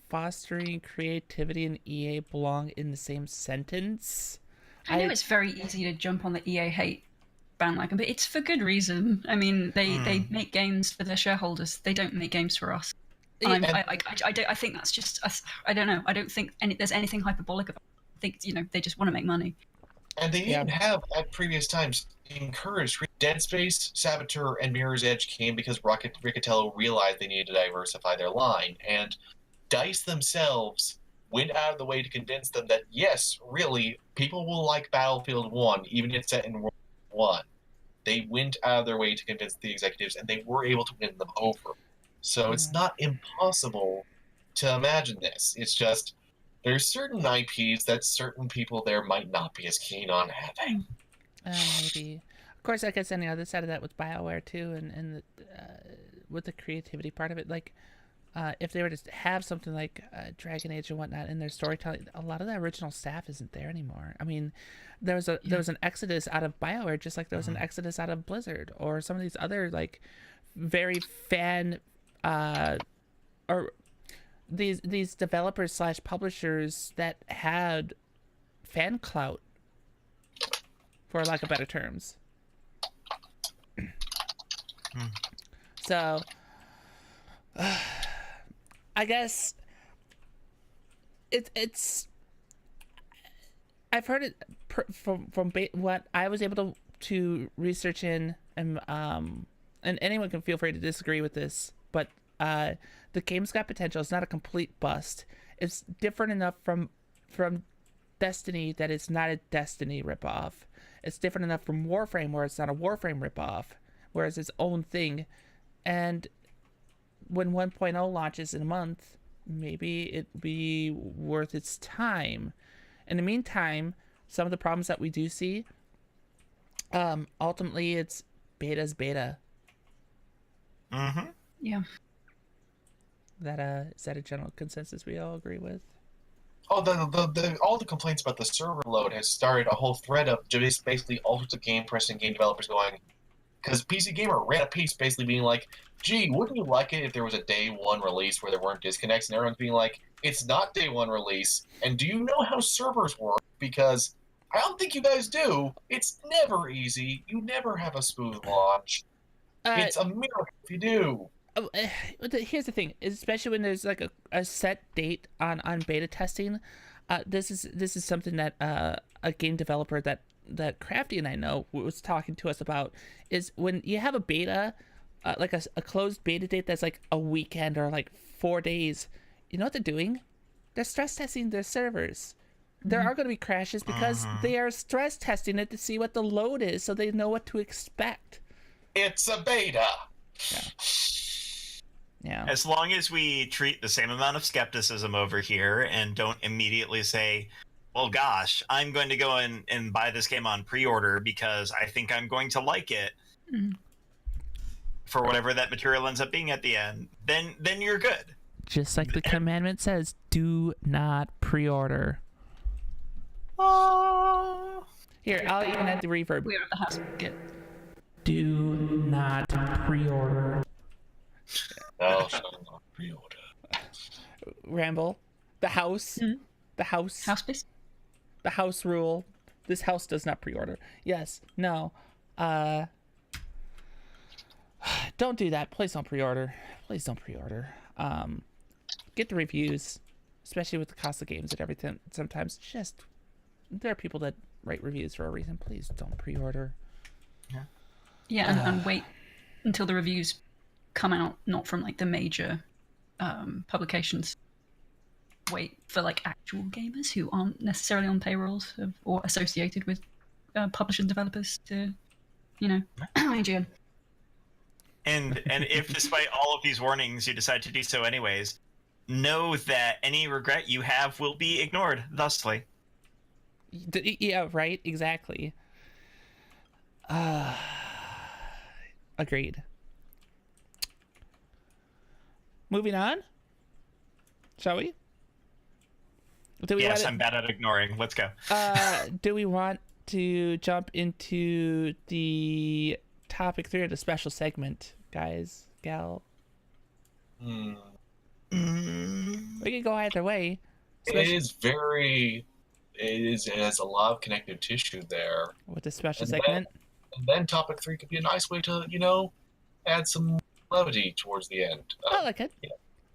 Speaker 2: fostering creativity and EA belong in the same sentence.
Speaker 4: I know it's very easy to jump on the EA hate bandwagon, but it's for good reason. I mean, they make games for their shareholders. They don't make games for us. I think that's just, I don't know. I don't think there's anything hyperbolic about it. I think, they just want to make money.
Speaker 1: And they even have, at previous times, encouraged. Dead Space, Saboteur, and Mirror's Edge came because Riccatello realized they needed to diversify their line. And DICE themselves went out of the way to convince them that, yes, really, people will like Battlefield 1, even if it's set in World War 1. They went out of their way to convince the executives, and they were able to win them over. So it's not impossible to imagine this. It's just there's certain IPs that certain people there might not be as keen on having.
Speaker 2: Maybe. Of course, I guess on the other side of that with BioWare too, and with the creativity part of it, like if they were to have something like Dragon Age and whatnot in their storytelling, a lot of the original staff isn't there anymore. I mean, there was an exodus out of BioWare, just like there was an exodus out of Blizzard or some of these other like very fan or these developers / publishers that had fan clout, for lack of better terms. So I guess it's I've heard it from what I was able to research in, and anyone can feel free to disagree with this, but the game's got potential. It's not a complete bust. It's different enough from Destiny that it's not a Destiny ripoff. It's different enough from Warframe where it's not a Warframe ripoff, whereas its own thing. And when 1.0 launches in a month, maybe it'd be worth its time. In the meantime, some of the problems that we do see, ultimately it's beta's beta.
Speaker 4: Yeah.
Speaker 2: Is that a general consensus we all agree with?
Speaker 1: Oh, all the complaints about the server load has started a whole thread of just basically all sorts of game press and game developers going, because PC Gamer ran a piece basically being like, gee, wouldn't you like it if there was a day one release where there weren't disconnects? And everyone's being like, it's not day one release. And do you know how servers work? Because I don't think you guys do. It's never easy. You never have a smooth launch. It's a miracle if you do.
Speaker 2: Here's the thing, especially when there's like a set date on beta testing. This is something that a game developer that Crafty and I know was talking to us about, is when you have a beta, like a closed beta date that's like a weekend or like 4 days. You know what they're doing? They're stress testing their servers. There are going to be crashes because they are stress testing it to see what the load is, so they know what to expect.
Speaker 1: It's a beta.
Speaker 2: Yeah.
Speaker 3: As long as we treat the same amount of skepticism over here and don't immediately say, well, gosh, I'm going to go and buy this game on pre-order because I think I'm going to like it for whatever that material ends up being at the end, then you're good.
Speaker 2: Just like the commandment says, do not pre-order. Here, I'll even add the reverb.
Speaker 4: We're at the house. Good.
Speaker 2: Do not pre-order.
Speaker 1: Oh, not pre-order.
Speaker 2: Rambol, the house, the house
Speaker 4: space,
Speaker 2: the house rule. This house does not pre-order. Yes, no. Don't do that. Please don't pre-order. Please don't pre-order. Get the reviews, especially with the cost of games and everything. Sometimes just there are people that write reviews for a reason. Please don't pre-order.
Speaker 4: Yeah, and wait until the reviews come out, not from like the major publications. Wait for like actual gamers who aren't necessarily on payrolls or associated with publishers and developers to, read you.
Speaker 3: And if despite all of these warnings you decide to do so anyways, know that any regret you have will be ignored thusly.
Speaker 2: Yeah, right, exactly. Agreed. Moving on, shall we?
Speaker 3: Yes, I'm bad at ignoring. Let's go.
Speaker 2: Do we want to jump into the topic 3 of the special segment, guys, gal? We can go either way.
Speaker 1: It has a lot of connective tissue there.
Speaker 2: With the special segment?
Speaker 1: And then topic 3 could be a nice way to, add some levity towards the end.
Speaker 2: I like it.
Speaker 1: Yeah.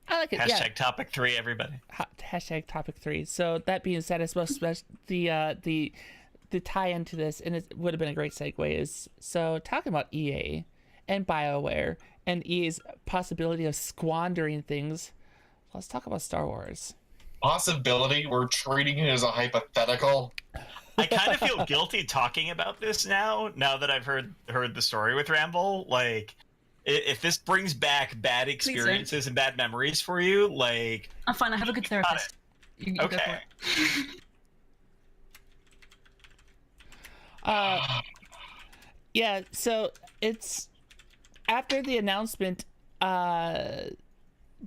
Speaker 2: I like it.
Speaker 3: Hashtag topic 3, everybody.
Speaker 2: Hashtag topic 3. So that being said, I suppose the tie into this, and it would have been a great segue, is so talking about EA and BioWare and EA's possibility of squandering things. Let's talk about Star Wars.
Speaker 1: Possibility? We're treating it as a hypothetical.
Speaker 3: I kind of feel guilty talking about this now that I've heard the story with Rambol. Like, if this brings back bad experiences and bad memories for you, like...
Speaker 4: I'm fine, I have a good therapist. You
Speaker 3: okay.
Speaker 4: Go for
Speaker 2: it. Yeah, so it's after the announcement that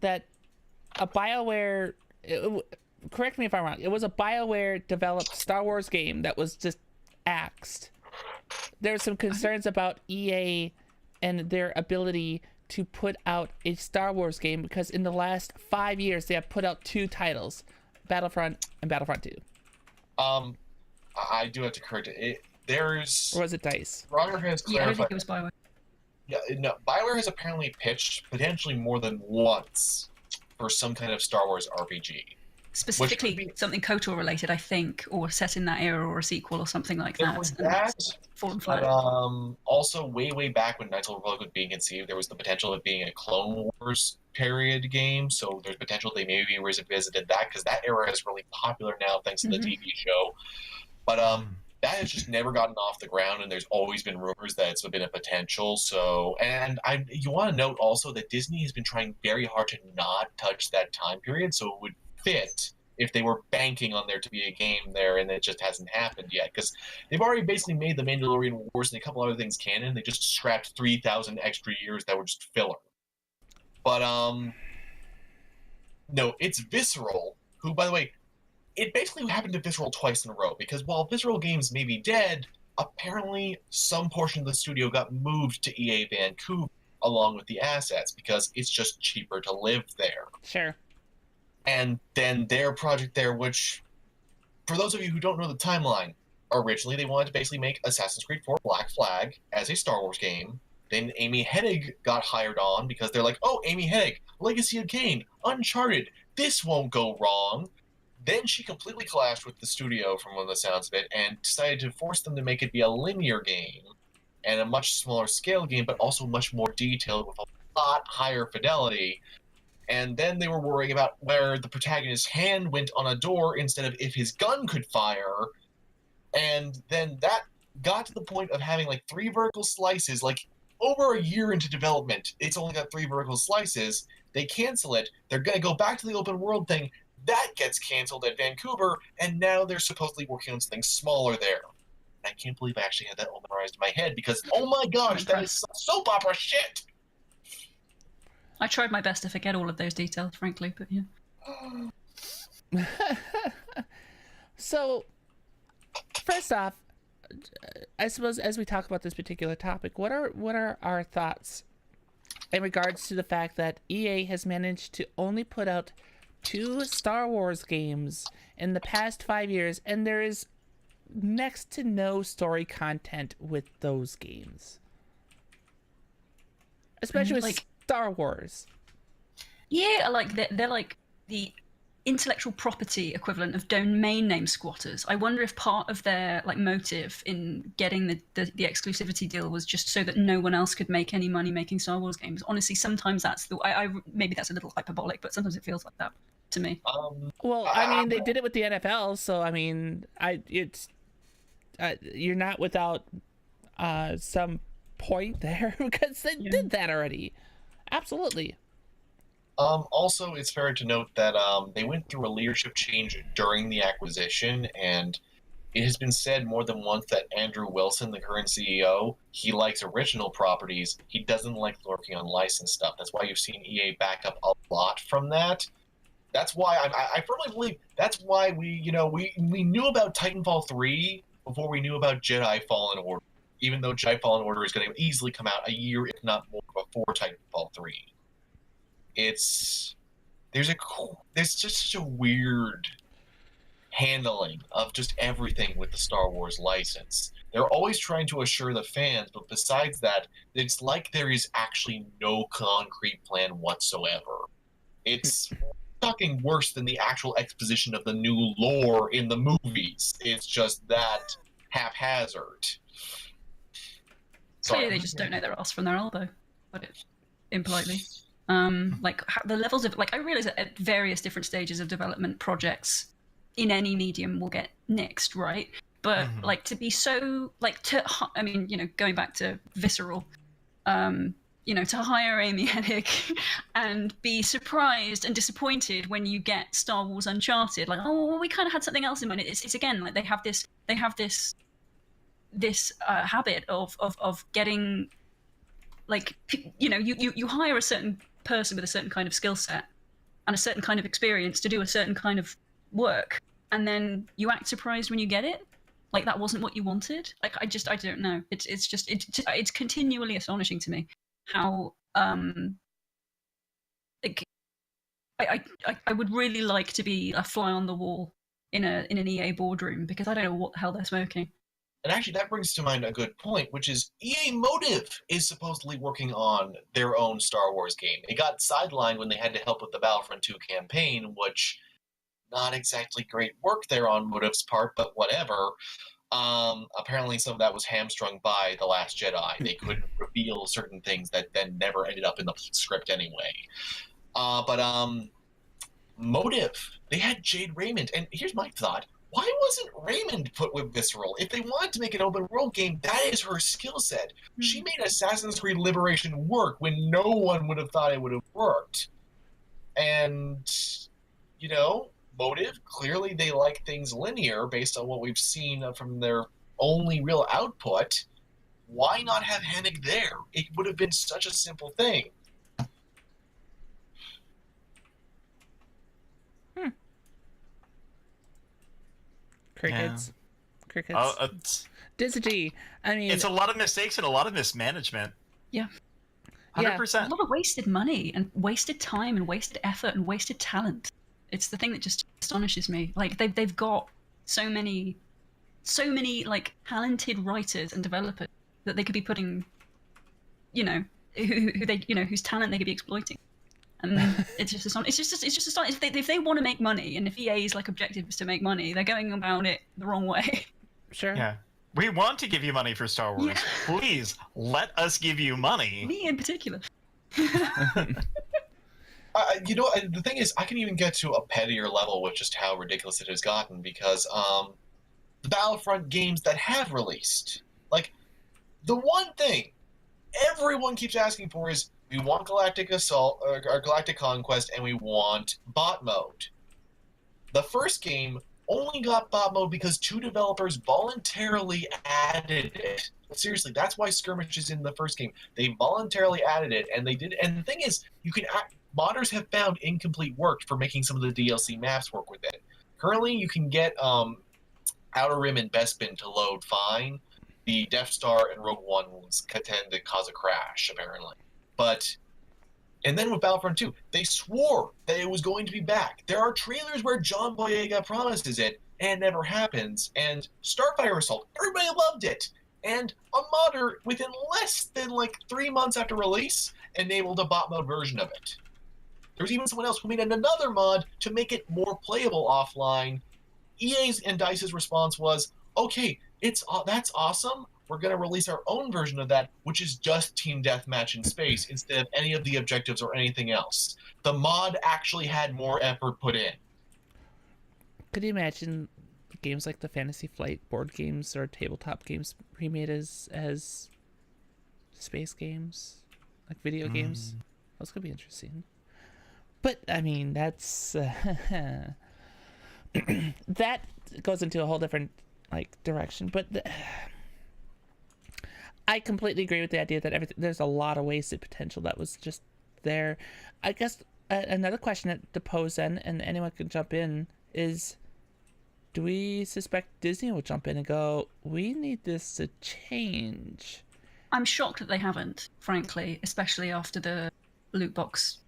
Speaker 2: a BioWare... correct me if I'm wrong. It was a BioWare developed Star Wars game that was just axed. There were some concerns about EA and their ability to put out a Star Wars game because in the last 5 years they have put out 2 titles, Battlefront and Battlefront 2.
Speaker 1: I do have to correct it. There's...
Speaker 2: Or was it DICE?
Speaker 1: Roger has clarified.
Speaker 4: Yeah, I don't think it was BioWare.
Speaker 1: Yeah, no. BioWare has apparently pitched potentially more than once for some kind of Star Wars RPG.
Speaker 4: Specifically something KOTOR related, I think, or set in that era, or a sequel, or something like that.
Speaker 1: Was that,
Speaker 4: but
Speaker 1: also way back when Knights of the Republic was being conceived, there was the potential of it being a Clone Wars period game. So there's potential they maybe revisited that because that era is really popular now thanks to the TV show. But that has just never gotten off the ground, and there's always been rumors that it's been a potential. So, and you want to note also that Disney has been trying very hard to not touch that time period, so it would fit if they were banking on there to be a game there, and it just hasn't happened yet because they've already basically made the Mandalorian Wars and a couple other things canon. They just scrapped 3,000 extra years that were just filler. But no, it's Visceral, who, by the way, it basically happened to Visceral twice in a row because while Visceral Games may be dead, apparently some portion of the studio got moved to EA Vancouver along with the assets because it's just cheaper to live there.
Speaker 2: Sure.
Speaker 1: And then their project there, which, for those of you who don't know the timeline, originally they wanted to basically make Assassin's Creed 4 Black Flag as a Star Wars game. Then Amy Hennig got hired on because they're like, oh, Amy Hennig, Legacy of Kain, Uncharted, this won't go wrong. Then she completely clashed with the studio from the sounds of it and decided to force them to make it be a linear game and a much smaller scale game, but also much more detailed with a lot higher fidelity. And then they were worrying about where the protagonist's hand went on a door instead of if his gun could fire. And then that got to the point of having like 3 vertical slices, like over a year into development, it's only got 3 vertical slices. They cancel it. They're going to go back to the open world thing. That gets canceled at Vancouver, and now they're supposedly working on something smaller there. And I can't believe I actually had that all memorized in my head because, oh my gosh, that is soap opera shit!
Speaker 4: I tried my best to forget all of those details, frankly, but yeah.
Speaker 2: So, first off, I suppose as we talk about this particular topic, what are our thoughts in regards to the fact that EA has managed to only put out 2 Star Wars games in the past 5 years, and there is next to no story content with those games, especially with Star Wars.
Speaker 4: Yeah, like they're like the intellectual property equivalent of domain name squatters. I wonder if part of their like motive in getting the exclusivity deal was just so that no one else could make any money making Star Wars games. Honestly, sometimes that's I maybe that's a little hyperbolic, but sometimes it feels like that to me.
Speaker 2: Well, I mean, they did it with the NFL, so I mean, you're not without some point there because they did that already. Absolutely.
Speaker 1: Also, it's fair to note that they went through a leadership change during the acquisition, and it has been said more than once that Andrew Wilson, the current CEO, he likes original properties. He doesn't like working on licensed stuff. That's why you've seen EA back up a lot from that. That's why I firmly believe that's why we knew about Titanfall 3 before we knew about Jedi Fallen Order, even though Jedi Fallen Order is going to easily come out a year, if not more, before Titanfall 3. There's just such a weird handling of just everything with the Star Wars license. They're always trying to assure the fans, but besides that, it's like there is actually no concrete plan whatsoever. It's fucking worse than the actual exposition of the new lore in the movies. It's just that haphazard.
Speaker 4: Clearly, they just don't know their ass from their elbow. Put it impolitely. The levels of I realize that at various different stages of development, projects in any medium will get nixed, right? But to be so going back to Visceral, to hire Amy Hennig and be surprised and disappointed when you get Star Wars Uncharted, we kind of had something else in mind. It's again like they have this habit of getting you hire a certain person with a certain kind of skill set and a certain kind of experience to do a certain kind of work, and then you act surprised when you get it. Like that wasn't what you wanted. I don't know. It's continually astonishing to me how I would really like to be a fly on the wall in an EA boardroom, because I don't know what the hell they're smoking.
Speaker 1: And actually, that brings to mind a good point, which is EA Motive is supposedly working on their own Star Wars game. It got sidelined when they had to help with the Battlefront 2 campaign, which not exactly great work there on Motive's part, but whatever. Apparently some of that was hamstrung by The Last Jedi. They couldn't reveal certain things that then never ended up in the script anyway. But Motive, they had Jade Raymond, and here's my thought. Why wasn't Raymond put with Visceral? If they wanted to make an open world game, that is her skill set. She made Assassin's Creed Liberation work when no one would have thought it would have worked. And, Motive, clearly they like things linear based on what we've seen from their only real output. Why not have Hennig there? It would have been such a simple thing.
Speaker 2: Crickets.
Speaker 3: Yeah.
Speaker 2: Crickets. Disney. I mean,
Speaker 3: it's a lot of mistakes and a lot of mismanagement.
Speaker 4: Yeah.
Speaker 3: 100%.
Speaker 4: A lot of wasted money and wasted time and wasted effort and wasted talent. It's the thing that just astonishes me. Like they've got so many like talented writers and developers that they could be putting, whose talent they could be exploiting. And it's just astonishing. If they want to make money, and if EA's objective is to make money, they're going about it the wrong way.
Speaker 2: Sure.
Speaker 3: Yeah. We want to give you money for Star Wars. Yeah. Please let us give you money.
Speaker 4: Me in particular.
Speaker 1: The thing is, I can even get to a pettier level with just how ridiculous it has gotten, because the Battlefront games that have released, the one thing everyone keeps asking for is, we want Galactic Assault, or Galactic Conquest, and we want bot mode. The first game only got bot mode because 2 developers voluntarily added it. Seriously, that's why Skirmish is in the first game. They voluntarily added it, and they did. And the thing is, modders have found incomplete work for making some of the DLC maps work with it. Currently, you can get Outer Rim and Bespin to load fine. The Death Star and Rogue One tend to cause a crash, apparently. And then with Battlefront 2, they swore that it was going to be back. There are trailers where John Boyega promises it, and it never happens. And Starfire Assault, everybody loved it. And a modder, within less than 3 months after release, enabled a bot mode version of it. There's even someone else who made another mod to make it more playable offline. EA's and DICE's response was, okay, that's awesome. We're going to release our own version of that, which is just team deathmatch in space instead of any of the objectives or anything else. The mod actually had more effort put in.
Speaker 2: Could you imagine games like the Fantasy Flight board games or tabletop games remade as space games, like video games? Those could be interesting. But I mean, that's that goes into a whole different direction. But I completely agree with the idea that there's a lot of wasted potential that was just there. I guess another question to pose then, and anyone can jump in, is: do we suspect Disney will jump in and go, we need this to change?
Speaker 4: I'm shocked that they haven't, frankly, especially after the loot box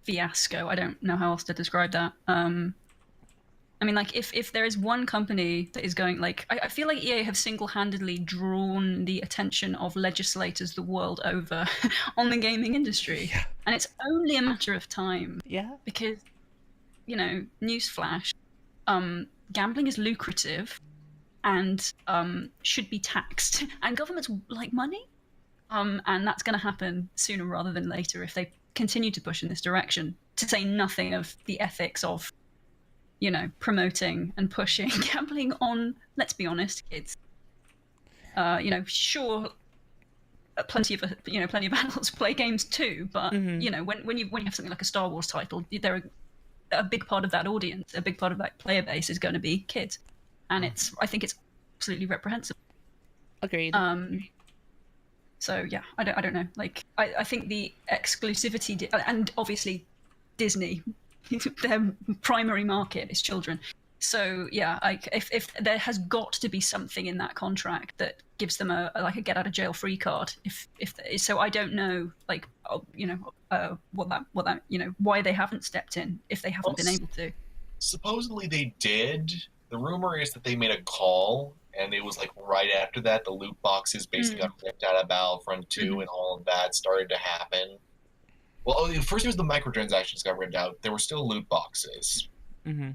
Speaker 4: fiasco. I don't know how else to describe that. I mean, if there is one company that is going, I feel like EA have single-handedly drawn the attention of legislators the world over on the gaming industry.
Speaker 2: Yeah.
Speaker 4: And it's only a matter of time.
Speaker 2: Yeah.
Speaker 4: Because, newsflash, gambling is lucrative and should be taxed. And governments like money. And that's going to happen sooner rather than later if they continue to push in this direction, to say nothing of the ethics of, promoting and pushing gambling on, let's be honest, kids. Sure, plenty of adults play games too, but when you have something like a Star Wars title, a big part of that audience, a big part of that player base is going to be kids, and I think it's absolutely reprehensible.
Speaker 2: Agreed.
Speaker 4: So yeah, I don't know. I think the exclusivity and obviously Disney, their primary market is children. So yeah, if there has got to be something in that contract that gives them a get out of jail free card. If so, I don't know what that why they haven't stepped in if they haven't been able to.
Speaker 1: Supposedly they did. The rumor is that they made a call, and it was right after that the loot boxes basically got ripped out of Battlefront 2 and all of that started to happen. Well, first it was the microtransactions got ripped out. There were still loot boxes.
Speaker 2: Mm-hmm.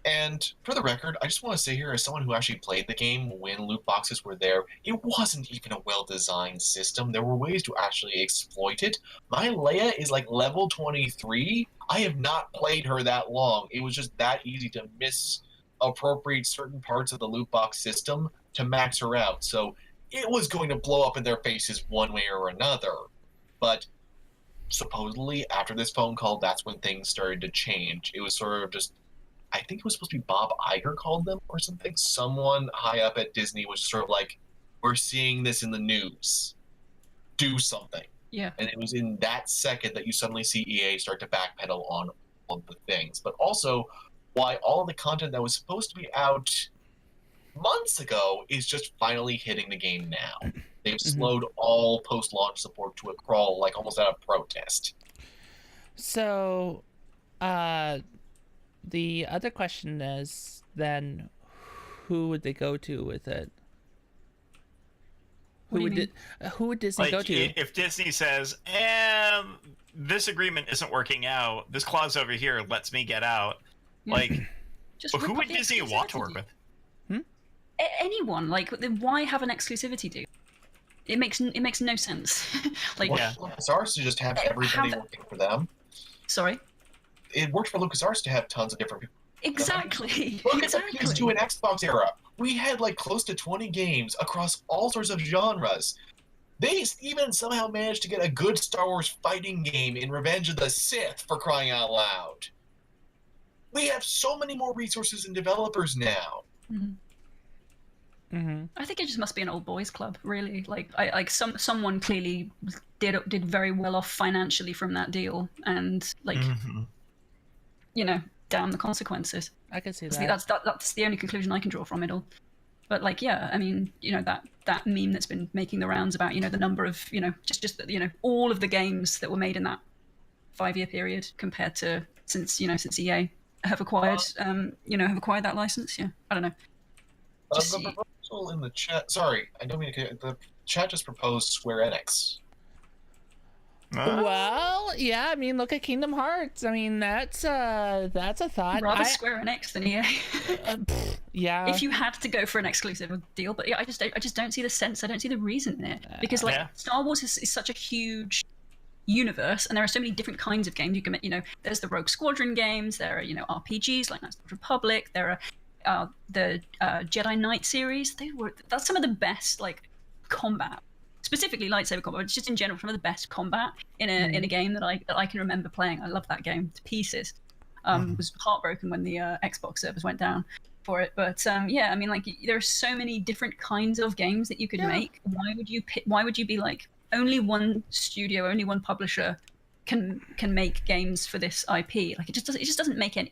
Speaker 1: And for the record, I just want to say here, as someone who actually played the game when loot boxes were there, it wasn't even a well-designed system. There were ways to actually exploit it. My Leia is level 23. I have not played her that long. It was just that easy to misappropriate certain parts of the loot box system to max her out. So it was going to blow up in their faces one way or another. But supposedly, after this phone call, that's when things started to change. It was sort of just, I think it was supposed to be Bob Iger called them or something. Someone high up at Disney was sort of we're seeing this in the news. Do something.
Speaker 4: Yeah.
Speaker 1: And it was in that second that you suddenly see EA start to backpedal on all of the things. But also, why all of the content that was supposed to be out months ago is just finally hitting the game now. They've slowed all post-launch support to a crawl, almost out of protest.
Speaker 2: So, the other question is then, who would they go to with it? Who would Disney go to?
Speaker 3: If Disney says, this agreement isn't working out, this clause over here lets me get out, who would Disney want to work with?
Speaker 4: Anyone. Why have an exclusivity deal? It makes no sense.
Speaker 1: LucasArts to just have everybody working for them.
Speaker 4: Sorry?
Speaker 1: It worked for LucasArts to have tons of different people.
Speaker 4: Exactly.
Speaker 1: Look at the PS2 and Xbox era. We had close to 20 games across all sorts of genres. They even somehow managed to get a good Star Wars fighting game in Revenge of the Sith, for crying out loud. We have so many more resources and developers now.
Speaker 4: I think it just must be an old boys club, really. Someone clearly did very well off financially from that deal, and damn the consequences.
Speaker 2: I can see that.
Speaker 4: That's the only conclusion I can draw from it all. But I mean, that meme that's been making the rounds about the number of just all of the games that were made in that 5-year period compared to since EA have acquired that license. Yeah, I don't know.
Speaker 1: The proposal in the chat. Sorry, I don't mean to. The chat just proposed Square Enix.
Speaker 2: Well, yeah, I mean, look at Kingdom Hearts. I mean, that's a thought.
Speaker 4: Rather Square Enix than EA.
Speaker 2: Yeah.
Speaker 4: If you had to go for an exclusive deal, but yeah, I just don't see the sense. I don't see the reason in it, because Star Wars is such a huge universe, and there are so many different kinds of games you can make. There's the Rogue Squadron games. There are RPGs like Knights of the Republic. There are the Jedi Knight series. That's some of the best combat. Specifically lightsaber combat, but just in general, some of the best combat in a game that I can remember playing. I love that game to pieces. Was heartbroken when the Xbox servers went down for it, but yeah, I mean, there are so many different kinds of games that you could make. Why would you be like, only one studio, only one publisher can make games for this IP? Like, it just doesn't make any.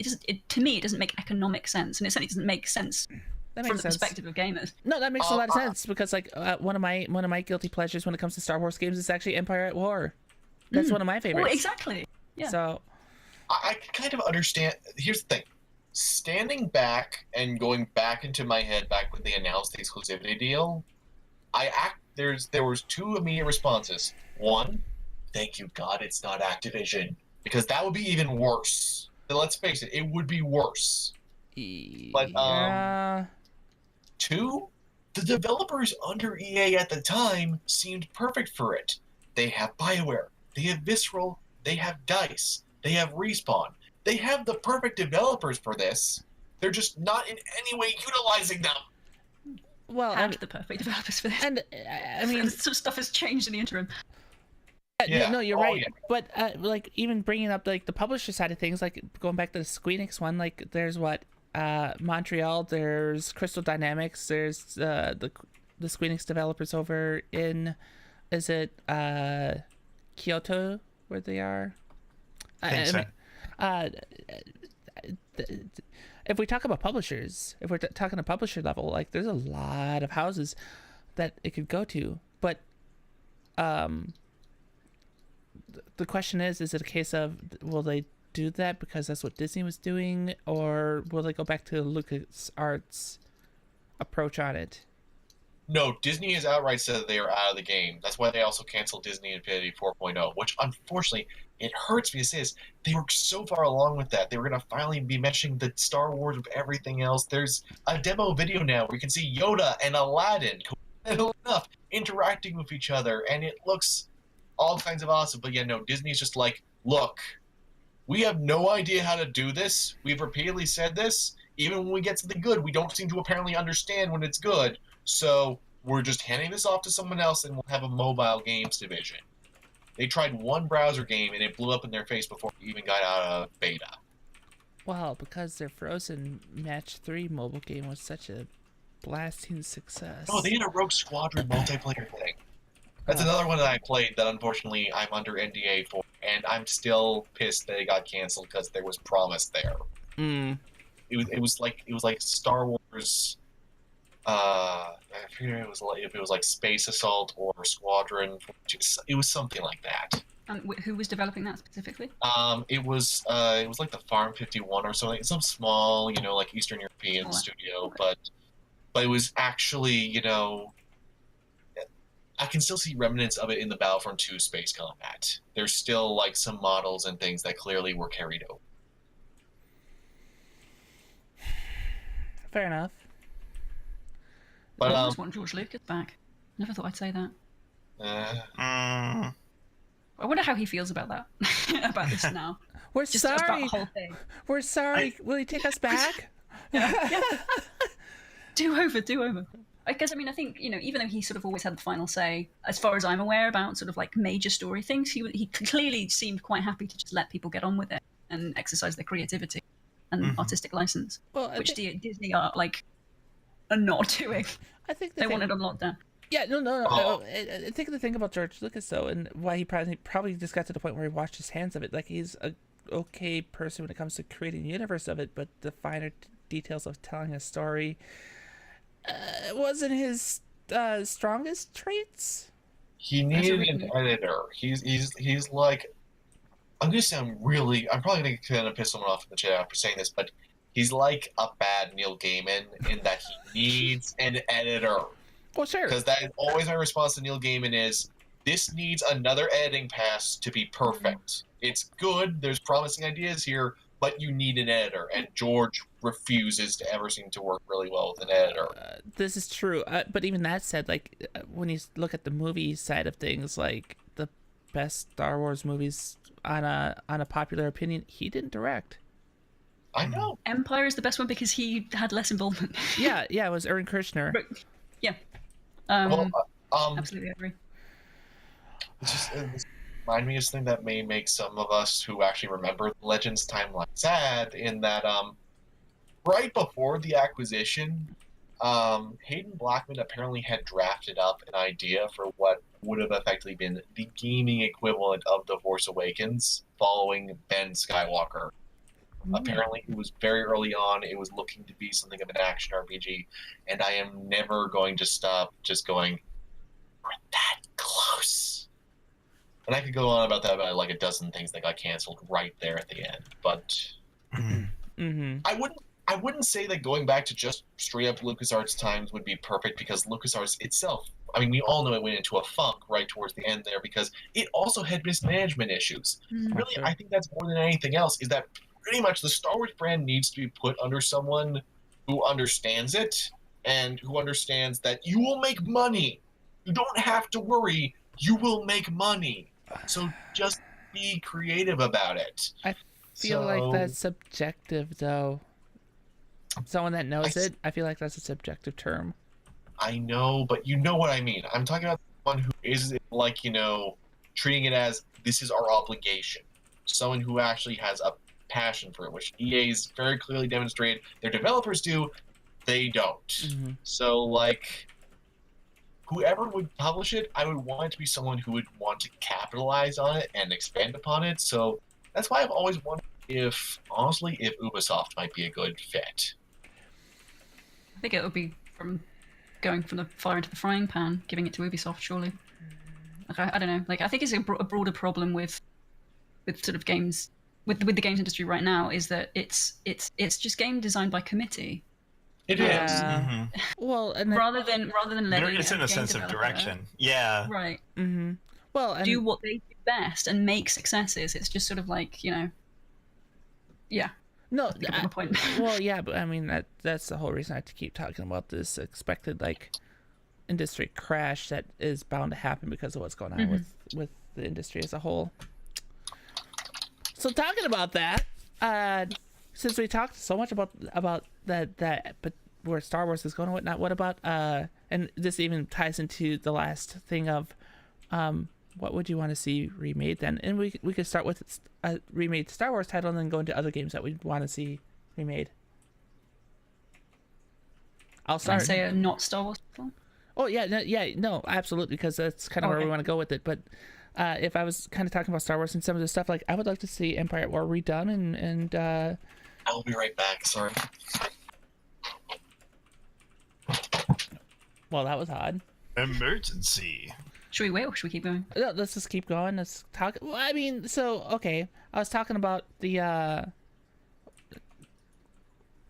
Speaker 4: To me, it doesn't make economic sense, and it certainly doesn't make sense. From the perspective of gamers.
Speaker 2: No, that makes a lot of sense, because one of my guilty pleasures when it comes to Star Wars games is actually Empire at War. That's one of my favorites.
Speaker 4: Well, exactly. Yeah.
Speaker 2: So
Speaker 1: I kind of understand. Here's the thing: standing back and going back into my head back when they announced the exclusivity deal, there was two immediate responses. One, thank you God it's not Activision, because that would be even worse. Let's face it, it would be worse. But two, the developers under EA at the time seemed perfect for it. They have BioWare, they have Visceral, they have DICE, they have Respawn. They have the perfect developers for this. They're just not in any way utilizing them.
Speaker 2: Well,
Speaker 4: and the perfect developers for this.
Speaker 2: And I mean,
Speaker 4: some stuff has changed in the interim.
Speaker 2: Yeah. No, you're right. Yeah. But even bringing up the publisher side of things, going back to the Squeenix one, there's Montreal, there's Crystal Dynamics, there's the Squeenix developers over in, is it Kyoto where they are?
Speaker 3: I think so.
Speaker 2: If we talk about publishers, if we're talking a publisher level, there's a lot of houses that it could go to, but the question is it a case of, will they do that because that's what Disney was doing, or will they go back to LucasArts' approach on it?
Speaker 1: No, Disney has outright said that they are out of the game. That's why they also canceled Disney Infinity 4.0, which unfortunately, it hurts me to say this. They were so far along with that. They were going to finally be meshing the Star Wars with everything else. There's a demo video now where you can see Yoda and Aladdin enough interacting with each other, and it looks all kinds of awesome. But yeah, no, Disney's just like, look, we have no idea how to do this. We've repeatedly said this. Even when we get something good, we don't seem to apparently understand when it's good. So we're just handing this off to someone else, and we'll have a mobile games division. They tried one browser game, and it blew up in their face before it even got out of beta.
Speaker 2: Well, because their Frozen Match 3 mobile game was such a blasting success.
Speaker 1: Oh, they had a Rogue Squadron multiplayer thing. That's another one that I played that unfortunately I'm under NDA for, and I'm still pissed that it got canceled because there was promise there. It was like Star Wars. I forget if it was like Space Assault or Squadron. It was something like that.
Speaker 4: Who was developing that specifically?
Speaker 1: It was like the Farm 51 or something. Some small, like Eastern European studio, okay. But it was actually, I can still see remnants of it in the Battlefront 2 space combat. There's still some models and things that clearly were carried over.
Speaker 2: Fair enough.
Speaker 4: But I always want George Lucas back. Never thought I'd say that. I wonder how he feels about that. About this now.
Speaker 2: We're just sorry. About the whole thing. We're sorry. Will you take us back?
Speaker 4: Yeah. Do over. I think, even though he sort of always had the final say, as far as I'm aware, about sort of major story things, he clearly seemed quite happy to just let people get on with it and exercise their creativity and artistic license, which Disney are not doing.
Speaker 2: I think
Speaker 4: they want it on lockdown.
Speaker 2: Yeah, no. I think the thing about George Lucas, though, and why he probably just got to the point where he washed his hands of it, he's a okay person when it comes to creating the universe of it, but the finer details of telling a story wasn't his strongest traits.
Speaker 1: He needed an editor. He's like, I'm probably going to kind of piss someone off in the chat after saying this, but he's like a bad Neil Gaiman in that he needs an editor.
Speaker 2: Well, sure.
Speaker 1: Because that is always my response to Neil Gaiman is, this needs another editing pass to be perfect. It's good. There's promising ideas here, but you need an editor, and George refuses to ever seem to work really well with an editor.
Speaker 2: This is true, but even that said, like when you look at the movie side of things, like the best Star Wars movies on a popular opinion, he didn't direct.
Speaker 1: I know.
Speaker 4: Empire is the best one because he had less involvement.
Speaker 2: Yeah, it was Aaron Kirshner.
Speaker 4: But, yeah. Absolutely agree.
Speaker 1: It's remind me of something that may make some of us who actually remember the Legends timeline sad, in that right before the acquisition, Hayden Blackman apparently had drafted up an idea for what would have effectively been the gaming equivalent of The Force Awakens following Ben Skywalker. Apparently, it was very early on. It was looking to be something of an action RPG, and I am never going to stop just going, we're that close. And I could go on about that about like a dozen things that got canceled right there at the end. But I wouldn't say that going back to just straight up LucasArts times would be perfect, because LucasArts itself, I mean, we all know it went into a funk right towards the end there because it also had mismanagement issues. Really, I think that's more than anything else, is that pretty much the Star Wars brand needs to be put under someone who understands it and who understands that you will make money. You don't have to worry. You will make money. So just be creative about it.
Speaker 2: I feel like that's subjective, though. Someone that knows it, I feel like that's a subjective term.
Speaker 1: I know, but you know what I mean. I'm talking about someone who is like, treating it as this is our obligation. Someone who actually has a passion for it, which EA's very clearly demonstrated. Their developers do, they don't. So, like, whoever would publish it, I would want it to be someone who would want to capitalize on it and expand upon it. So that's why I've always wondered if Ubisoft might be a good fit.
Speaker 4: I think it would be from going from the fire into the frying pan, giving it to Ubisoft, surely. Like, I don't know. Like, I think it's a broader problem with sort of games, with the games industry right now, is that it's just game designed by committee.
Speaker 1: It is.
Speaker 2: Well, and
Speaker 4: rather than letting
Speaker 3: it's in a sense of direction. Yeah.
Speaker 4: Right.
Speaker 2: Well, and
Speaker 4: do what they do best and make successes. It's just sort of like, yeah.
Speaker 2: No,
Speaker 4: my point.
Speaker 2: Well, yeah, but I mean that's the whole reason I have to keep talking about this expected like industry crash that is bound to happen because of what's going on with the industry as a whole. So talking about that, since we talked so much about that, but where Star Wars is going and whatnot, what about and this even ties into the last thing of what would you want to see remade then? And we could start with a remade Star Wars title and then go into other games that we'd want to see remade. I'll start.
Speaker 4: Can I say a not Star Wars film?
Speaker 2: Oh no, absolutely, because that's kind of where we want to go with it. But if I was kind of talking about Star Wars and some of the stuff, like I would like to see Empire at War redone and
Speaker 1: I'll be right back. Sorry.
Speaker 2: Well, that was odd.
Speaker 3: Emergency.
Speaker 2: Should we wait or should we keep going? No, let's just keep going. Let's talk. Well, I mean, so, okay. I was talking about the, and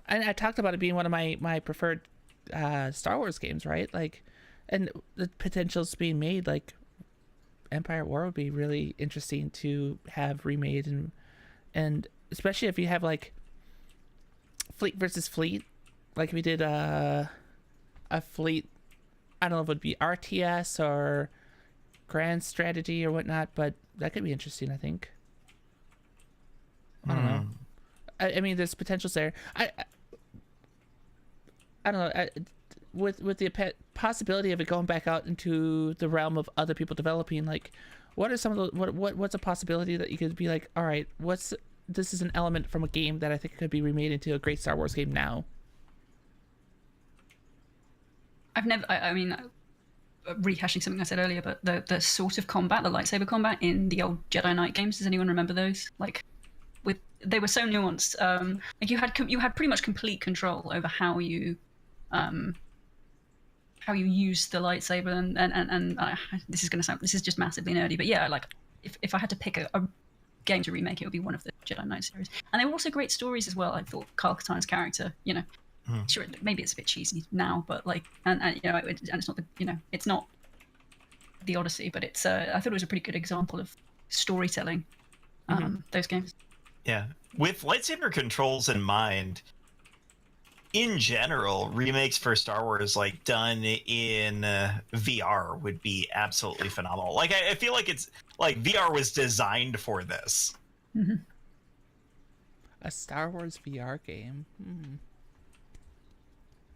Speaker 2: I talked about it being one of my preferred Star Wars games, right? Like, and the potential's being made, like, Empire at War would be really interesting to have remade, and especially if you have, like, fleet versus fleet. Like, if we did a fleet, I don't know if it would be RTS or grand strategy or whatnot, but that could be interesting, I think. I don't know. I mean, there's potentials there. I don't know. With the possibility of it going back out into the realm of other people developing, like, what are some of the what's a possibility that you could be like, all right, this is an element from a game that I think could be remade into a great Star Wars game now.
Speaker 4: I mean, rehashing something I said earlier, but the sort of combat, the lightsaber combat in the old Jedi Knight games, does anyone remember those? Like, they were so nuanced. Like you had pretty much complete control over how you use the lightsaber, and this is just massively nerdy, but yeah, like if I had to pick a game to remake, it would be one of the Jedi Knight series. And they were also great stories as well. I thought Kyle Katarn's character, sure, maybe it's a bit cheesy now, but like, and it's not it's not the Odyssey, but it's I thought it was a pretty good example of storytelling. Those games.
Speaker 3: Yeah, with lightsaber controls in mind, in general, remakes for Star Wars like done in VR would be absolutely phenomenal. Like I feel like it's like VR was designed for this.
Speaker 2: A Star Wars VR game.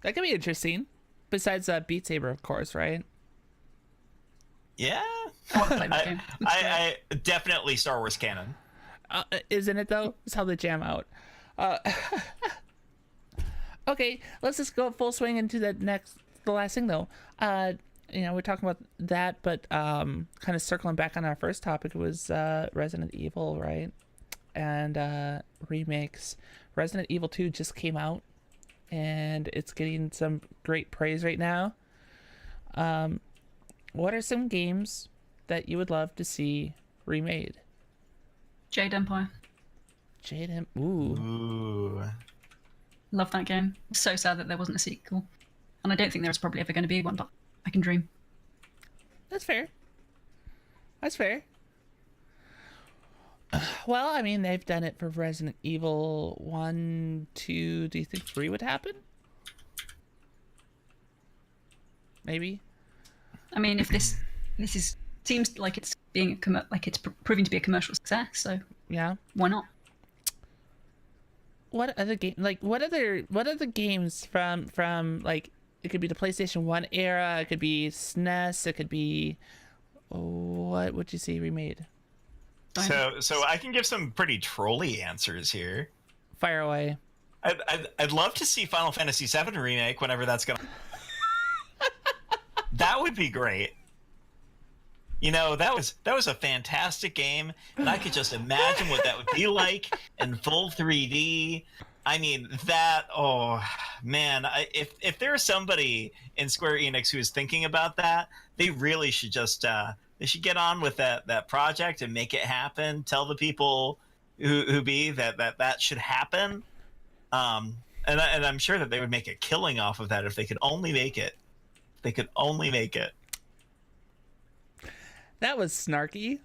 Speaker 2: That could be interesting. Besides Beat Saber, of course, right?
Speaker 3: Yeah,
Speaker 4: I
Speaker 3: I definitely Star Wars canon.
Speaker 2: Isn't it though? It's how they jam out. Okay, let's just go full swing into the last thing though. We're talking about that, but kind of circling back on our first topic was Resident Evil, right? And remakes. Resident Evil 2 just came out, and it's getting some great praise right now. What are some games that you would love to see remade?
Speaker 4: Jade Empire.
Speaker 2: Ooh.
Speaker 4: Love that game. So sad that there wasn't a sequel. And I don't think there's probably ever going to be one, but I can dream.
Speaker 2: That's fair. Well, I mean, they've done it for Resident Evil 1, 2. Do you think 3 would happen? Maybe.
Speaker 4: I mean, if this seems like it's being proving to be a commercial success, so
Speaker 2: yeah,
Speaker 4: why not?
Speaker 2: What other games from like, it could be the PlayStation 1 era, it could be SNES, it could be, what would you see remade?
Speaker 3: So I can give some pretty trolly answers here.
Speaker 2: Fire away.
Speaker 3: I'd love to see Final Fantasy VII remake whenever that's gonna. That would be great. You know, that was a fantastic game, and I could just imagine what that would be like in full 3D. I mean, oh man, if there's somebody in Square Enix who is thinking about that, they really should just they should get on with that project and make it happen. Tell the people who be that should happen. And I'm sure that they would make a killing off of that if they could only make it. They could only make it.
Speaker 2: That was snarky.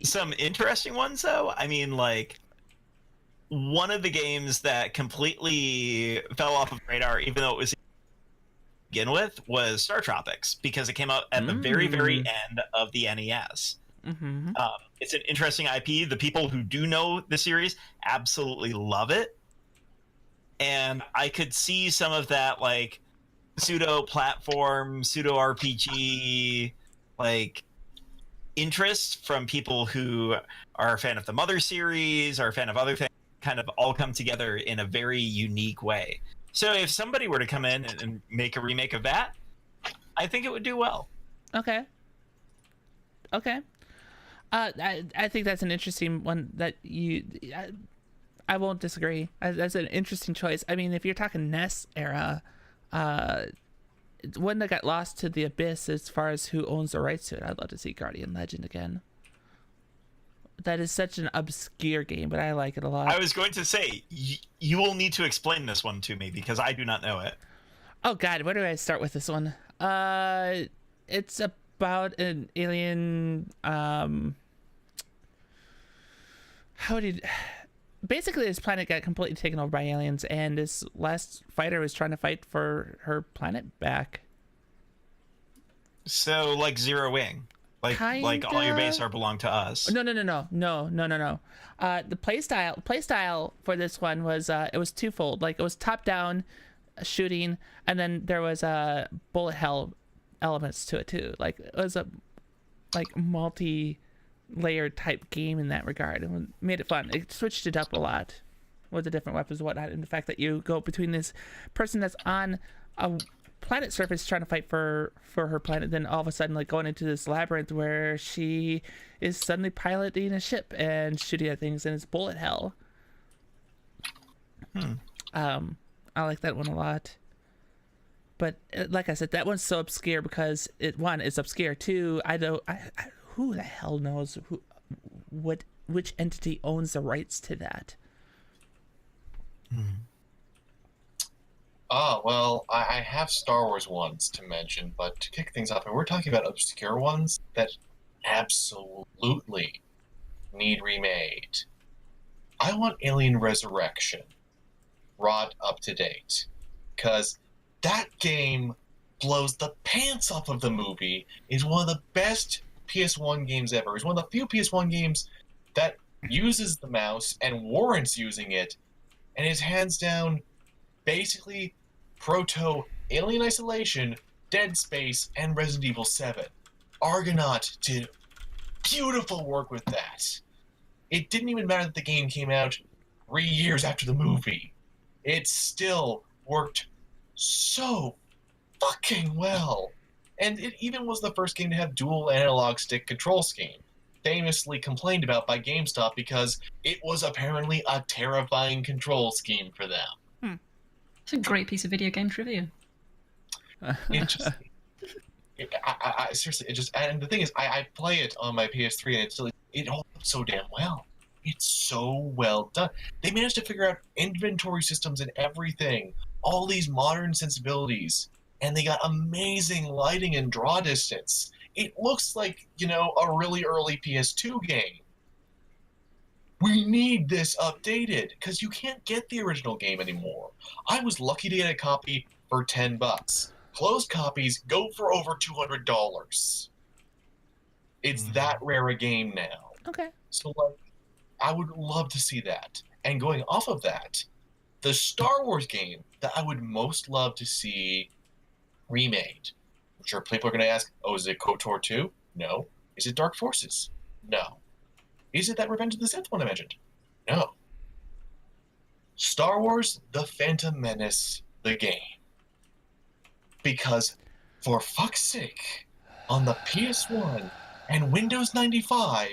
Speaker 3: Some interesting ones, though. I mean, like, one of the games that completely fell off of radar, even though it was to begin with, was Star Tropics, because it came out at the very, very end of the NES. It's an interesting IP. The people who do know the series absolutely love it. And I could see some of that, like, pseudo-platform, pseudo-RPG, like, interest from people who are a fan of the Mother series, are a fan of other things, kind of all come together in a very unique way. So if somebody were to come in and make a remake of that, I think it would do well.
Speaker 2: Okay. I think that's an interesting one that I won't disagree. That's an interesting choice. I mean, if you're talking NES era, one that got lost to the abyss as far as who owns the rights to it, I'd love to see Guardian Legend again. That is such an obscure game, but I like it a lot.
Speaker 3: I was going to say, you will need to explain this one to me because I do not know it.
Speaker 2: Oh God, where do I start with this one? It's about an alien. Basically, this planet got completely taken over by aliens, and this last fighter was trying to fight for her planet back.
Speaker 3: So, like Zero Wing, like all your base are belong to us.
Speaker 2: No. The playstyle for this one was it was twofold. Like, it was top down shooting, and then there was bullet hell elements to it too. Like, it was a multi-layered type game in that regard, and made it fun. It switched it up a lot with the different weapons and whatnot, and the fact that you go between this person that's on a planet surface trying to fight for her planet, then all of a sudden like going into this labyrinth where she is suddenly piloting a ship and shooting at things, and it's bullet hell. I like that one a lot, but like I said, that one's so obscure because it's obscure. Two, who the hell knows which entity owns the rights to that?
Speaker 1: Well, I have Star Wars ones to mention, but to kick things off, we're talking about obscure ones that absolutely need remade. I want Alien Resurrection brought up to date, because that game blows the pants off of the movie. Is one of the best PS1 games ever. It's one of the few PS1 games that uses the mouse and warrants using it, and is hands down basically proto Alien Isolation, Dead Space, and Resident Evil 7. Argonaut did beautiful work with that. It didn't even matter that the game came out 3 years after the movie. It still worked so fucking well. And it even was the first game to have dual analog stick control scheme, famously complained about by GameStop because it was apparently a terrifying control scheme for them.
Speaker 4: It's a great piece of video game trivia.
Speaker 1: Seriously, and the thing is, I play it on my PS3 and it holds up so damn well. It's so well done. They managed to figure out inventory systems and everything, all these modern sensibilities, and they got amazing lighting and draw distance. It looks like, a really early PS2 game. We need this updated, because you can't get the original game anymore. I was lucky to get a copy for $10. Closed copies go for over $200. It's that rare a game now.
Speaker 2: Okay.
Speaker 1: So, I would love to see that. And going off of that, the Star Wars game that I would most love to see remade. I'm sure people are going to ask, is it KOTOR 2? No. Is it Dark Forces? No. Is it that Revenge of the Sith one I mentioned? No. Star Wars The Phantom Menace, the game. Because, for fuck's sake, on the PS1 and Windows 95,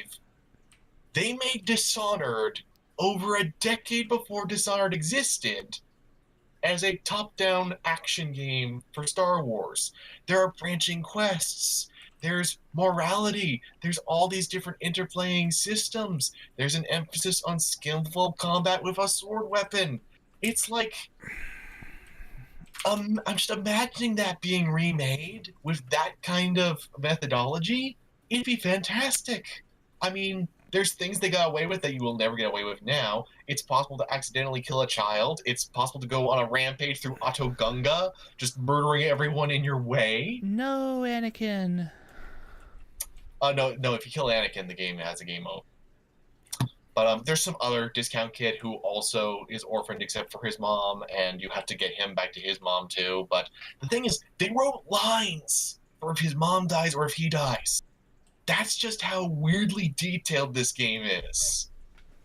Speaker 1: they made Dishonored over a decade before Dishonored existed as a top-down action game for Star Wars. There are branching quests. There's morality. There's all these different interplaying systems. There's an emphasis on skillful combat with a sword weapon. It's like... I'm just imagining that being remade with that kind of methodology. It'd be fantastic. I mean, there's things they got away with that you will never get away with now. It's possible to accidentally kill a child. It's possible to go on a rampage through Otto Gunga, just murdering everyone in your way.
Speaker 2: No, Anakin.
Speaker 1: No, if you kill Anakin, the game has a game mode. But there's some other discount kid who also is orphaned except for his mom, and you have to get him back to his mom too. But the thing is, they wrote lines for if his mom dies or if he dies. That's just how weirdly detailed this game is.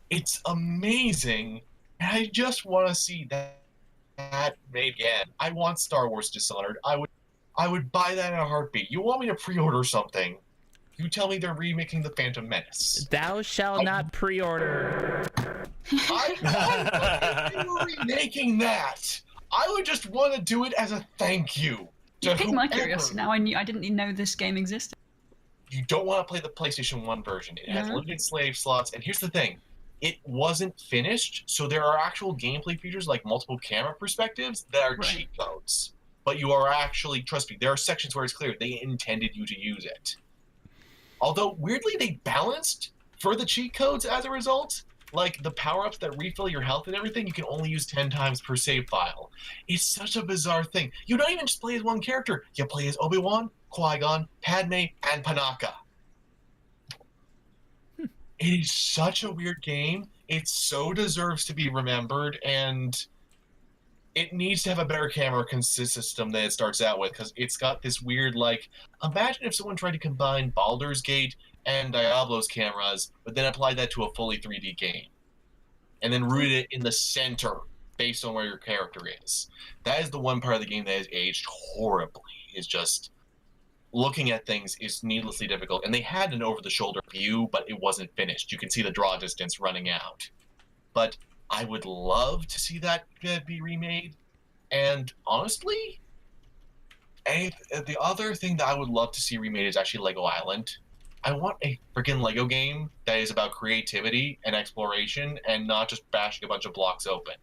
Speaker 1: It's amazing, and I just want to see that made again. I want Star Wars Dishonored. I would buy that in a heartbeat. You want me to pre-order something? You tell me they're remaking The Phantom Menace.
Speaker 2: Thou shalt not pre-order.
Speaker 1: If they were remaking that, I would just want to do it as a thank you.
Speaker 4: You piqued my curiosity. Now I didn't even know this game existed.
Speaker 1: You don't want to play the PlayStation 1 version. It has limited slave slots, and here's the thing. It wasn't finished, so there are actual gameplay features like multiple camera perspectives that are cheat codes. But you are actually, trust me, there are sections where it's clear they intended you to use it. Although, weirdly, they balanced for the cheat codes as a result. Like, the power-ups that refill your health and everything, you can only use 10 times per save file. It's such a bizarre thing. You don't even just play as one character. You play as Obi-Wan, Qui-Gon, Padme, and Panaka. It is such a weird game. It so deserves to be remembered, and it needs to have a better camera system than it starts out with, because it's got this weird, imagine if someone tried to combine Baldur's Gate and Diablo's cameras, but then applied that to a fully 3D game, and then rooted it in the center based on where your character is. That is the one part of the game that has aged horribly, is just looking at things is needlessly difficult. And they had an over-the-shoulder view, but it wasn't finished. You can see the draw distance running out. But I would love to see that be remade. And honestly, the other thing that I would love to see remade is actually Lego Island. I want a freaking Lego game that is about creativity and exploration and not just bashing a bunch of blocks open.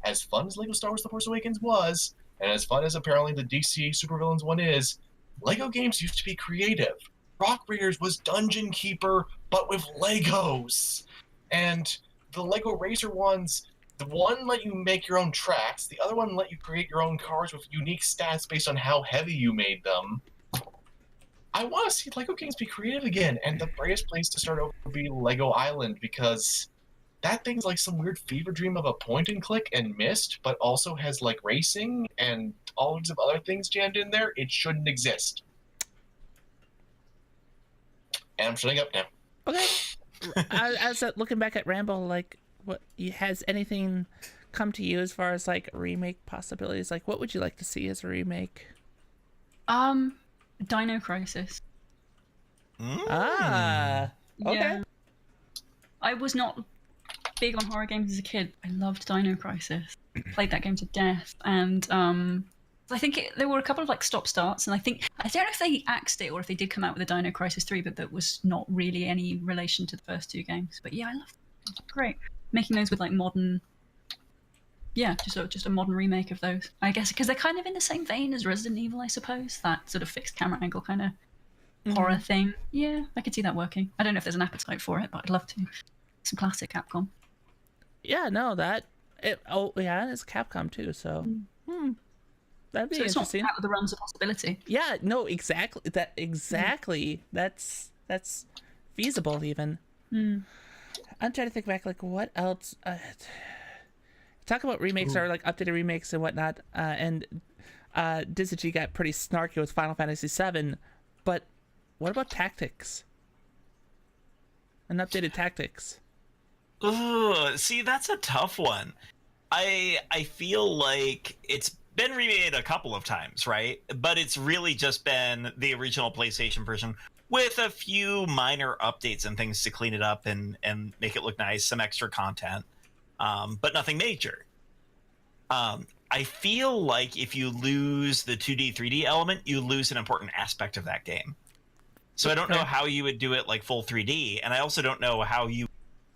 Speaker 1: As fun as Lego Star Wars The Force Awakens was, And as fun as apparently the DC Supervillains one is, Lego games used to be creative. Rock Raiders was Dungeon Keeper, but with Legos. And the Lego Racer ones, the one let you make your own tracks, the other one let you create your own cars with unique stats based on how heavy you made them. I want to see Lego games be creative again, and the greatest place to start over would be Lego Island, because that thing's like some weird fever dream of a point and click and missed, but also has like racing and all sorts of other things jammed in there. It shouldn't exist. And I'm shutting up now.
Speaker 2: Okay. As looking back at Rambol, like, what has anything come to you as far as like remake possibilities? Like, what would you like to see as a remake?
Speaker 4: Dino Crisis.
Speaker 2: Ah, okay.
Speaker 4: Yeah. I was not big on horror games as a kid. I loved Dino Crisis. Played that game to death, and I think there were a couple of like stop starts, and I don't know if they axed it or if they did come out with a Dino Crisis 3, but that was not really any relation to the first two games. But yeah, I loved it. Great making those with like modern. Yeah, just a modern remake of those. I guess because they're kind of in the same vein as Resident Evil, I suppose. That sort of fixed camera angle kind of horror thing. Yeah, I could see that working. I don't know if there's an appetite for it, but I'd love to. Some classic Capcom.
Speaker 2: Yeah, no, it's Capcom too, so that'd be
Speaker 4: it's
Speaker 2: interesting.
Speaker 4: Not out of the realms of possibility.
Speaker 2: Yeah, no, exactly. That's feasible even. I'm trying to think back, like what else. Talk about remakes or like updated remakes and whatnot. And Disney got pretty snarky with Final Fantasy VII, but what about Tactics? An updated Tactics.
Speaker 3: Ugh, see, that's a tough one. I feel like it's been remade a couple of times, right? But it's really just been the original PlayStation version with a few minor updates and things to clean it up and make it look nice, some extra content. But nothing major. I feel like if you lose the 2D, 3D element, you lose an important aspect of that game. So I don't know how you would do it like full 3D, and I also don't know how you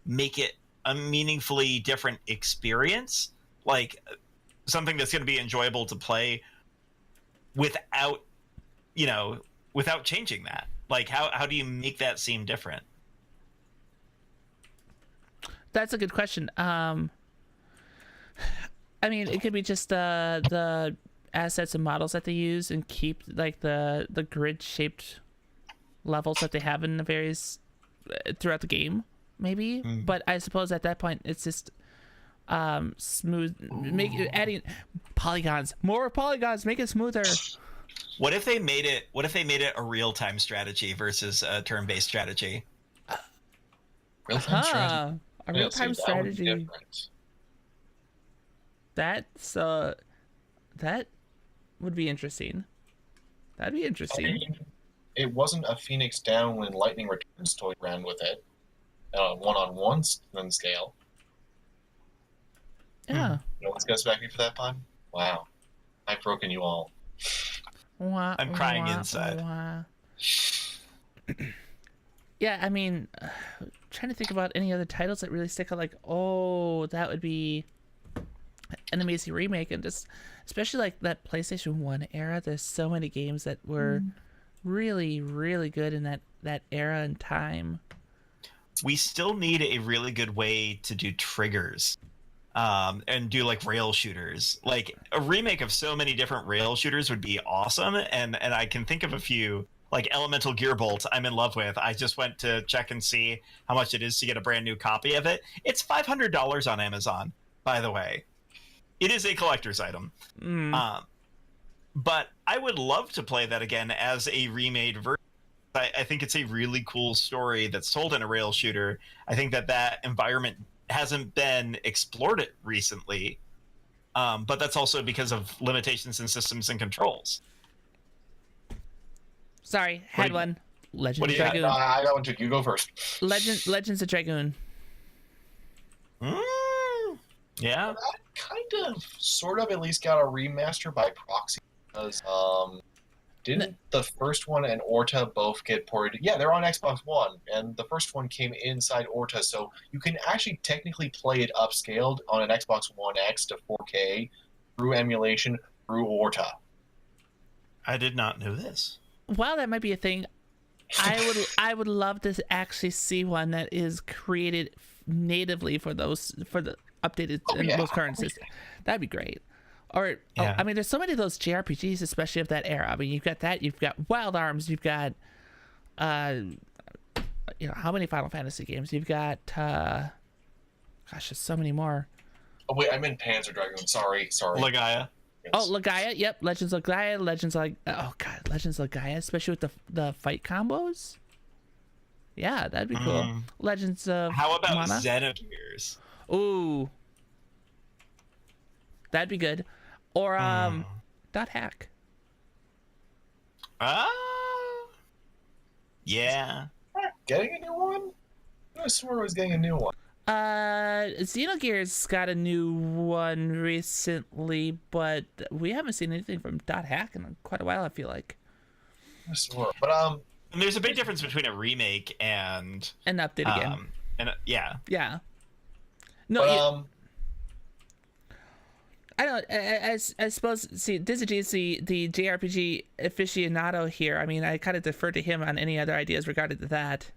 Speaker 3: make it a meaningfully different experience, like something that's going to be enjoyable to play without changing that. Like, how do you make that seem different?
Speaker 2: That's a good question. I mean, it could be just the assets and models that they use and keep like the grid shaped levels that they have in the various throughout the game, maybe. But I suppose at that point it's just smooth, adding polygons, more polygons, make it smoother.
Speaker 3: What if they made it a real-time strategy versus a turn-based strategy?
Speaker 1: Real-time strategy.
Speaker 2: A real-time strategy. That would be interesting. That'd be interesting.
Speaker 1: I mean, it wasn't a Phoenix Down when Lightning Returns toyed around with it, one-on-one scale.
Speaker 2: Yeah.
Speaker 1: No one's gonna smack me for that pun? Wow. I've broken you all.
Speaker 3: I'm crying inside.
Speaker 2: Yeah, I mean, trying to think about any other titles that really stick out. Like, oh, that would be an amazing remake, and just especially like that PlayStation 1 era. There's so many games that were really, really good in that era and time.
Speaker 3: We still need a really good way to do triggers. And do like rail shooters. Like a remake of so many different rail shooters would be awesome. And I can think of a few, like Elemental Gearbolt I'm in love with. I just went to check and see how much it is to get a brand new copy of it. It's $500 on Amazon, by the way. It is a collector's item. But I would love to play that again as a remade version. I think it's a really cool story that's told in a rail shooter. I think that environment hasn't been explored it recently, but that's also because of limitations in systems and controls.
Speaker 2: Sorry, had one. Legend of Dragoon.
Speaker 1: I got one too. You go first.
Speaker 2: Legends of Dragoon.
Speaker 3: Yeah.
Speaker 1: That kind of, sort of, at least got a remaster by proxy because didn't the first one and Orta both get ported? Yeah, they're on Xbox One, and the first one came inside Orta, so you can actually technically play it upscaled on an Xbox One X to 4K through emulation through Orta.
Speaker 3: I did not know this.
Speaker 2: Well, that might be a thing. I would love to actually see one that is created natively for the updated most current system. That'd be great. Or
Speaker 3: Yeah.
Speaker 2: I mean, there's so many of those JRPGs, especially of that era. I mean, you've got that. You've got Wild Arms. You've got, how many Final Fantasy games? You've got, gosh, there's so many more.
Speaker 1: Oh wait, I meant Panzer Dragoon. Sorry.
Speaker 3: Legaia.
Speaker 1: Yes.
Speaker 2: Oh, Legaia. Yep, Legends of Legaia. Legends of Legaia, especially with the fight combos. Yeah, that'd be cool. Legends of
Speaker 3: How about
Speaker 2: Mana?
Speaker 3: Xenogears?
Speaker 2: Ooh, that'd be good. Or Dot Hack.
Speaker 3: Yeah.
Speaker 1: Getting a new one? I swear I was getting a new one.
Speaker 2: Xenogears got a new one recently, but we haven't seen anything from Dot Hack in quite a while, I feel like.
Speaker 1: I swear. But
Speaker 3: And there's a big difference between a remake and
Speaker 2: An update again.
Speaker 3: Yeah.
Speaker 2: Yeah. No,
Speaker 1: but
Speaker 2: I don't. I suppose. See, Dizzy is the JRPG aficionado here. I mean, I kind of defer to him on any other ideas regarding to that.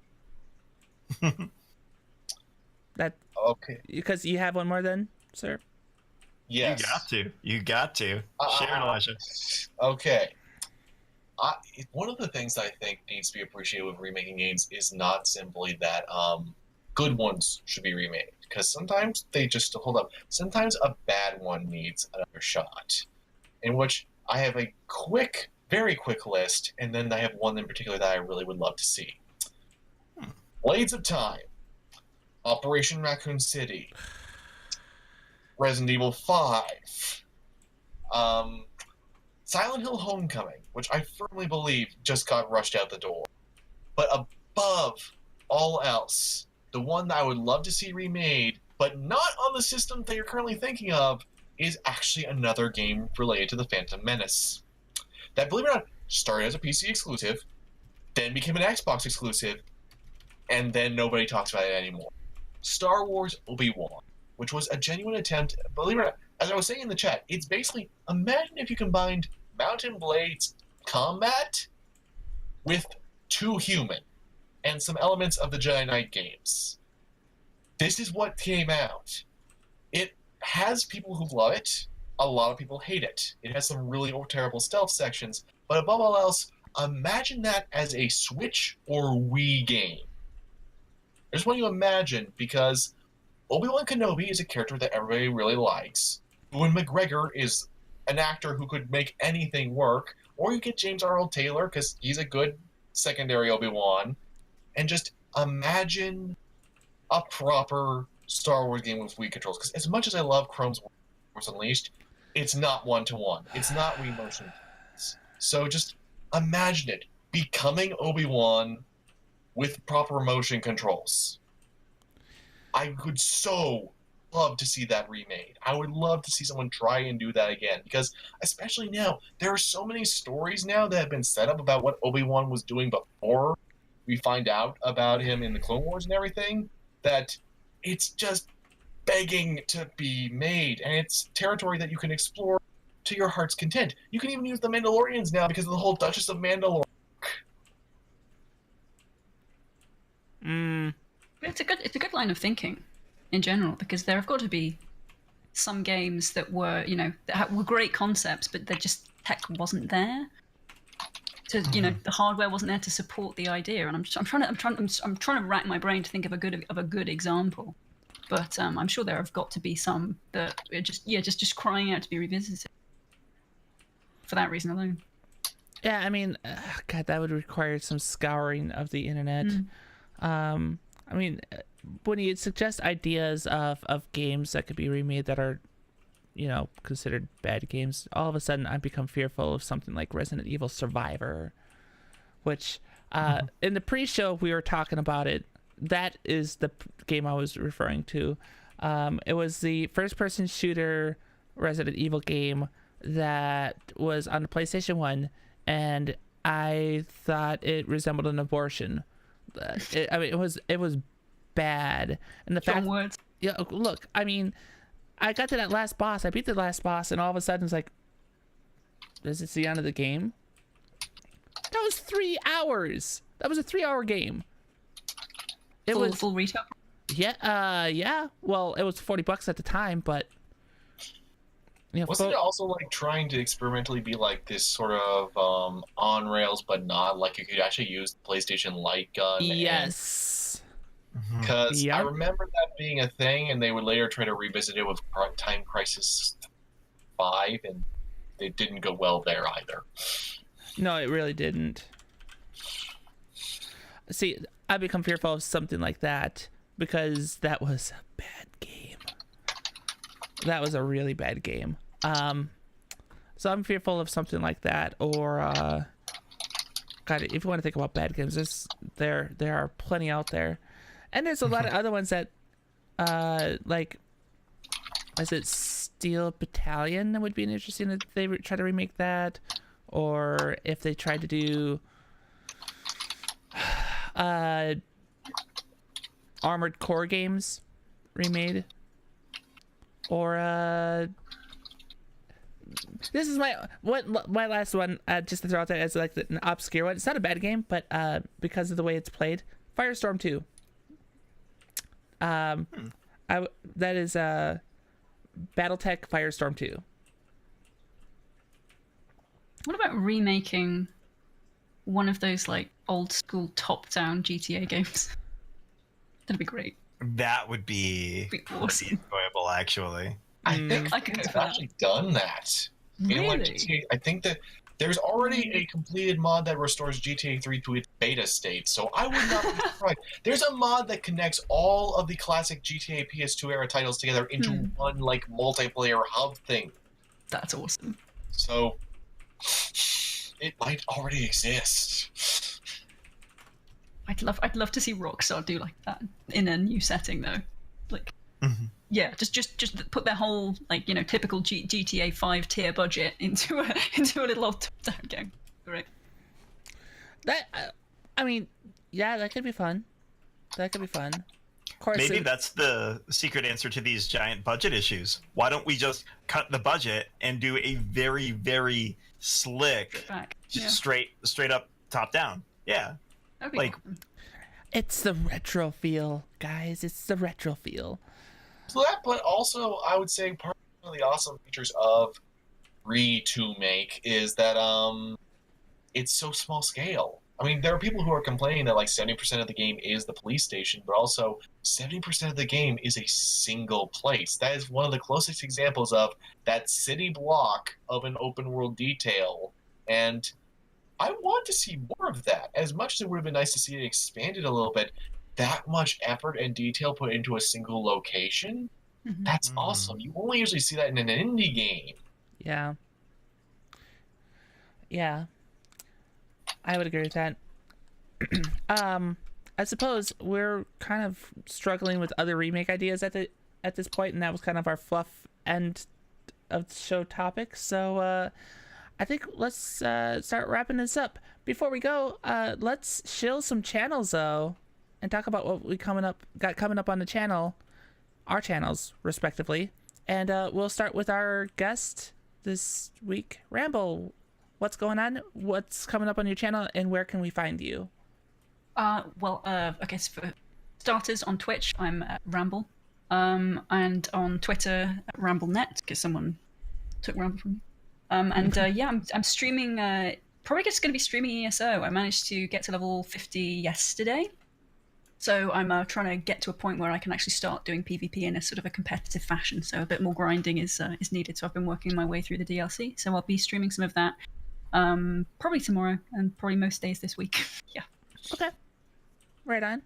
Speaker 2: That
Speaker 1: okay.
Speaker 2: because you have one more then, sir.
Speaker 1: Yes.
Speaker 3: You got to. Share it, Elijah.
Speaker 1: Okay. One of the things I think needs to be appreciated with remaking games is not simply that good ones should be remade, because sometimes they just hold up. Sometimes a bad one needs another shot, in which I have a very quick list, and then I have one in particular that I really would love to see. Blades of Time, Operation Raccoon City, Resident Evil 5, Silent Hill Homecoming, which I firmly believe just got rushed out the door. But above all else, the one that I would love to see remade, but not on the system that you're currently thinking of, is actually another game related to the Phantom Menace. That, believe it or not, started as a PC exclusive, then became an Xbox exclusive, and then nobody talks about it anymore. Star Wars Obi-Wan, which was a genuine attempt, believe it or not, as I was saying in the chat, it's basically, imagine if you combined Mountain Blade's combat with 2 Human and some elements of the Jedi Knight games. This is what came out. It has people who love it. A lot of people hate it. It has some really terrible stealth sections. But above all else, imagine that as a Switch or Wii game. I just want you to imagine, because Obi-Wan Kenobi is a character that everybody really likes. Ewan McGregor is an actor who could make anything work. Or you get James Arnold Taylor, because he's a good secondary Obi-Wan. And just imagine a proper Star Wars game with Wii controls. Because as much as I love Chrome's Wars Unleashed, it's not one-to-one. It's not Wii motion. So just imagine it. Becoming Obi-Wan with proper motion controls. I would so love to see that remade. I would love to see someone try and do that again. Because especially now, there are so many stories now that have been set up about what Obi-Wan was doing before we find out about him in the Clone Wars and everything, that it's just begging to be made, and it's territory that you can explore to your heart's content. You can even use the Mandalorians now because of the whole Duchess of Mandalore.
Speaker 4: It's a good line of thinking in general, because there have got to be some games that were, were great concepts, but they just tech wasn't there. The hardware wasn't there to support the idea, and I'm trying to rack my brain to think of a good example, but I'm sure there have got to be some that are just crying out to be revisited for that reason alone.
Speaker 2: Yeah, I mean, God, that would require some scouring of the internet. I mean, when you suggest ideas of games that could be remade that are, considered bad games, all of a sudden I become fearful of something like Resident Evil Survivor, which in the pre-show we were talking about it. That is the game I was referring to. It was the first-person shooter Resident Evil game that was on the PlayStation 1, and I thought it resembled an abortion. It was bad, and the fact,
Speaker 4: words.
Speaker 2: Yeah, look, I mean, I got to that last boss. I beat the last boss, and all of a sudden it's like, is this the end of the game? That was 3 hours. That was a 3-hour game. It was
Speaker 4: full retail.
Speaker 2: Yeah, yeah. Well, it was $40 at the time, but
Speaker 1: wasn't it also like trying to experimentally be like this sort of on rails, but not like you could actually use the PlayStation Lite gun?
Speaker 2: Yes.
Speaker 1: Because I remember that being a thing, and they would later try to revisit it with Time Crisis 5, and it didn't go well there either.
Speaker 2: No, it really didn't. See, I become fearful of something like that because that was a bad game. That was a really bad game. So I'm fearful of something like that, or God, if you want to think about bad games, there are plenty out there, and there's a lot of other ones that, like, is it Steel Battalion? That would be interesting if they try to remake that, or if they tried to do Armored Core games remade, or this is my last one, just to throw out there as like an obscure one. It's not a bad game, but because of the way it's played, Firestorm 2. That is BattleTech Firestorm 2.
Speaker 4: What about remaking one of those like old school top-down GTA games? That'd be great.
Speaker 3: That would be
Speaker 4: awesome.
Speaker 3: Enjoyable, actually.
Speaker 1: I think
Speaker 4: I could go
Speaker 1: it's
Speaker 4: for that.
Speaker 1: actually done that.
Speaker 4: Really?
Speaker 1: Like GTA, I think that there's already a completed mod that restores GTA 3 to its beta state, so I would not be surprised. There's a mod that connects all of the classic GTA PS2 era titles together into one like multiplayer hub thing.
Speaker 4: That's awesome.
Speaker 1: So it might already exist.
Speaker 4: I'd love to see Rockstar do like that in a new setting though. Like yeah, just put their whole like, you know, typical GTA 5 tier budget into a little old top-down game. Great.
Speaker 2: That I mean, yeah, that could be fun. That could be fun. Of course,
Speaker 3: Maybe that's the secret answer to these giant budget issues. Why don't we just cut the budget and do a very, very slick, straight up, top down? Yeah. Like,
Speaker 4: awesome.
Speaker 2: it's the retro feel, guys. It's the retro feel.
Speaker 1: So that, but also I would say part of the awesome features of Re-to-Make is that it's so small scale. I mean, there are people who are complaining that like 70% of the game is the police station, but also 70% of the game is a single place. That is one of the closest examples of that city block of an open world detail, and I want to see more of that. As much as it would have been nice to see it expanded a little bit, that much effort and detail put into a single location, that's awesome. You only usually see that in an indie game.
Speaker 2: Yeah. Yeah. I would agree with that. I suppose we're kind of struggling with other remake ideas at this point, and that was kind of our fluff end of the show topic. So I think let's start wrapping this up. Before we go, let's shill some channels though, and talk about what we got coming up on the channel, our channels respectively. And we'll start with our guest this week, Rambol. What's going on? What's coming up on your channel, and where can we find you?
Speaker 4: Okay, so for starters, on Twitch, I'm Rambol, and on Twitter, RambleNet, because someone took Rambol from me. I'm streaming. Probably just going to be streaming ESO. I managed to get to level 50 yesterday, so I'm trying to get to a point where I can actually start doing PvP in a sort of a competitive fashion. So a bit more grinding is needed. So I've been working my way through the DLC. So I'll be streaming some of that. Probably tomorrow, and probably most days this week. Yeah.
Speaker 2: Okay. Right on.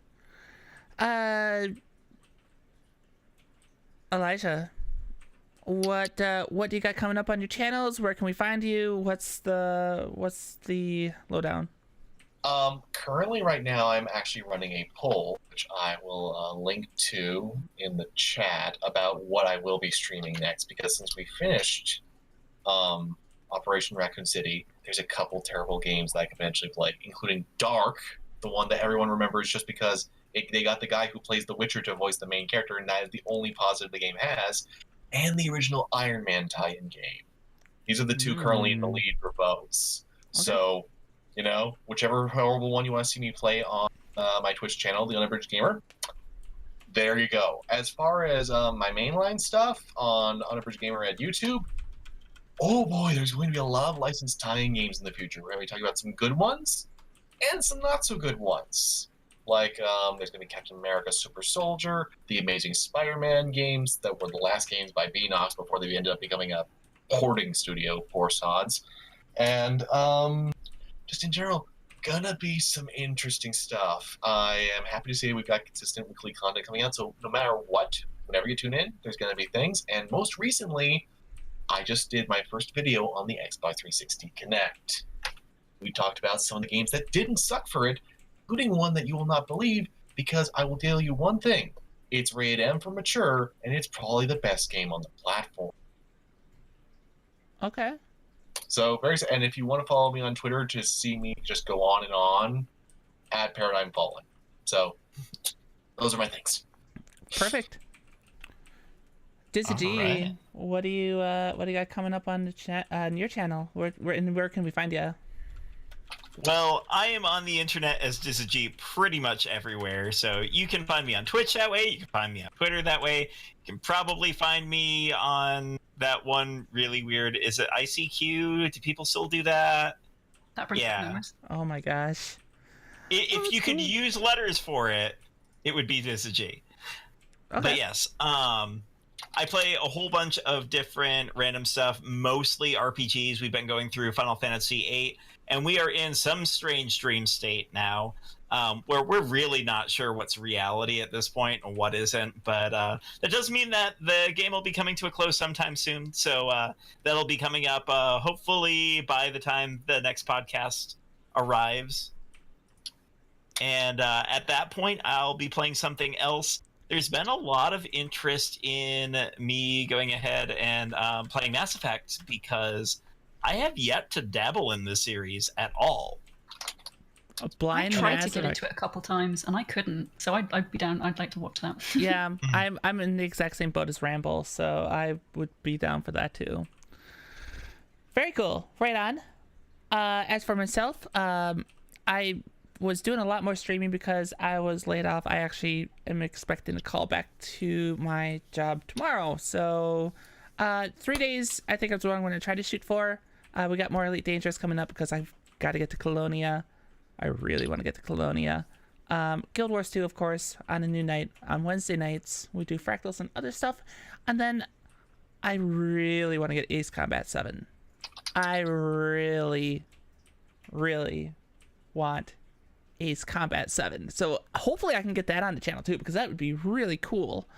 Speaker 2: Elijah, what do you got coming up on your channels? Where can we find you? What's the lowdown?
Speaker 1: Currently right now I'm actually running a poll, which I will link to in the chat, about what I will be streaming next, because since we finished Operation Raccoon City, there's a couple terrible games that I can eventually play, including Dark, the one that everyone remembers just because they got the guy who plays The Witcher to voice the main character, and that is the only positive the game has, and the original Iron Man tie-in game. These are the two currently in the lead for votes.
Speaker 2: Okay.
Speaker 1: So, whichever horrible one you want to see me play on my Twitch channel, The Unabridged Gamer, there you go. As far as my mainline stuff on Unabridged Gamer at YouTube, oh boy, there's going to be a lot of licensed tie-in games in the future. We're going to be talking about some good ones and some not so good ones. Like, there's going to be Captain America Super Soldier, the Amazing Spider-Man games that were the last games by Beanox before they ended up becoming a porting studio, poor sods. And just in general, gonna be some interesting stuff. I am happy to say we've got consistent weekly content coming out, so no matter what, whenever you tune in, there's gonna be things. And most recently, I just did my first video on the Xbox 360 Connect. We talked about some of the games that didn't suck for it, including one that you will not believe, because I will tell you one thing. It's rated M for mature, and it's probably the best game on the platform.
Speaker 2: Okay.
Speaker 1: So, and if you want to follow me on Twitter to see me just go on and on, at Paradigm Fallen. So, those are my things.
Speaker 2: Perfect. Dizzy G,
Speaker 3: right.
Speaker 2: what do you got coming up on the on your channel? Where can we find you?
Speaker 3: Well, I am on the internet as Dizzy pretty much everywhere, so you can find me on Twitch that way, you can find me on Twitter that way, you can probably find me on that one really weird, is it ICQ? Do people still do that?
Speaker 4: That brings back memories.
Speaker 2: Oh my gosh.
Speaker 3: If you could use letters for it, it would be Dizzy.
Speaker 2: Okay.
Speaker 3: But yes, I play a whole bunch of different random stuff, mostly RPGs. We've been going through Final Fantasy VIII, and we are in some strange dream state now, where we're really not sure what's reality at this point and what isn't. But that does mean that the game will be coming to a close sometime soon. So that'll be coming up hopefully by the time the next podcast arrives. And at that point, I'll be playing something else. There's been a lot of interest in me going ahead and playing Mass Effect because I have yet to dabble in this series at all.
Speaker 2: A blind
Speaker 4: I tried
Speaker 2: Mass
Speaker 4: to get
Speaker 2: Effect.
Speaker 4: into it a couple times and I couldn't, so I'd be down. I'd like to watch that.
Speaker 2: Yeah, I'm in the exact same boat as Rambol, so I would be down for that too. Very cool. Right on. As for myself, I was doing a lot more streaming because I was laid off. I actually am expecting a call back to my job tomorrow. So 3 days, I think, is what I'm going to try to shoot for. We got more Elite Dangerous coming up because I've got to get to Colonia. I really want to get to Colonia. Guild Wars 2, of course, on a new night. On Wednesday nights, we do Fractals and other stuff. And then I really want to get Ace Combat 7. I really, really want Ace Combat 7. So hopefully I can get that on the channel too, because that would be really cool.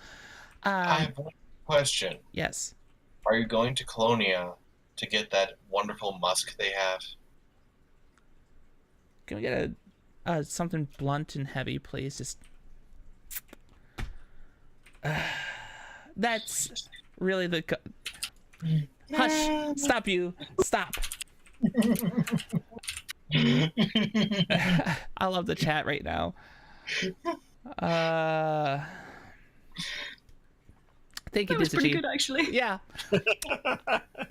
Speaker 1: I have one question.
Speaker 2: Yes.
Speaker 1: Are you going to Colonia to get that wonderful musk they have?
Speaker 2: Can we get a something blunt and heavy, please? Just that's really the hush. Stop you. Stop. I love the chat right now. Thank you,
Speaker 4: That was pretty
Speaker 2: Dizzy.
Speaker 4: good, actually.
Speaker 2: Yeah.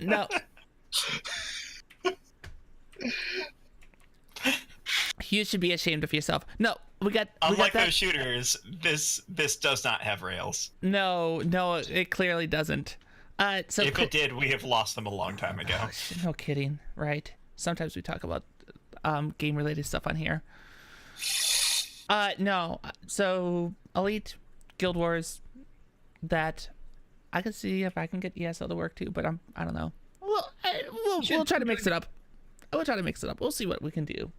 Speaker 2: No. You should be ashamed of yourself. No, we got
Speaker 3: Unlike
Speaker 2: that.
Speaker 3: those shooters, this does not have rails.
Speaker 2: No, it clearly doesn't. So
Speaker 3: if it did, we have lost them a long time ago.
Speaker 2: No kidding, right? Sometimes we talk about game-related stuff on here. No. So Elite, Guild Wars, that I can see if I can get ESO to work too, but I don't know. We'll try to mix it up. We'll try to mix it up. We'll see what we can do.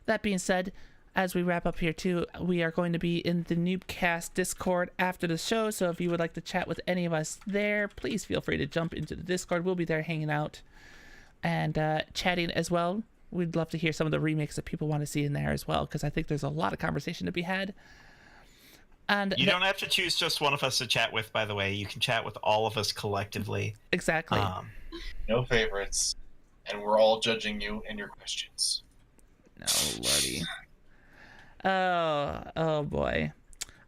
Speaker 2: That being said, as we wrap up here too, we are going to be in the Newbcast Discord after the show, so if you would like to chat with any of us there, please feel free to jump into the Discord. We'll be there hanging out and chatting as well. We'd love to hear some of the remakes that people want to see in there as well, because I think there's a lot of conversation to be had. And
Speaker 3: you don't have to choose just one of us to chat with, by the way. You can chat with all of us collectively.
Speaker 2: Exactly.
Speaker 1: No favorites. And we're all judging you and your questions.
Speaker 2: No, Lordy. Oh boy.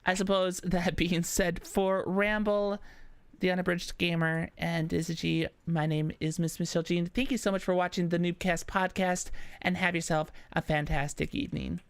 Speaker 2: I suppose that being said, for Rambol, the Unabridged Gamer, and Dizzy. My name is Miss Michelle Jean. Thank you so much for watching the Newbcast Podcast, and have yourself a fantastic evening.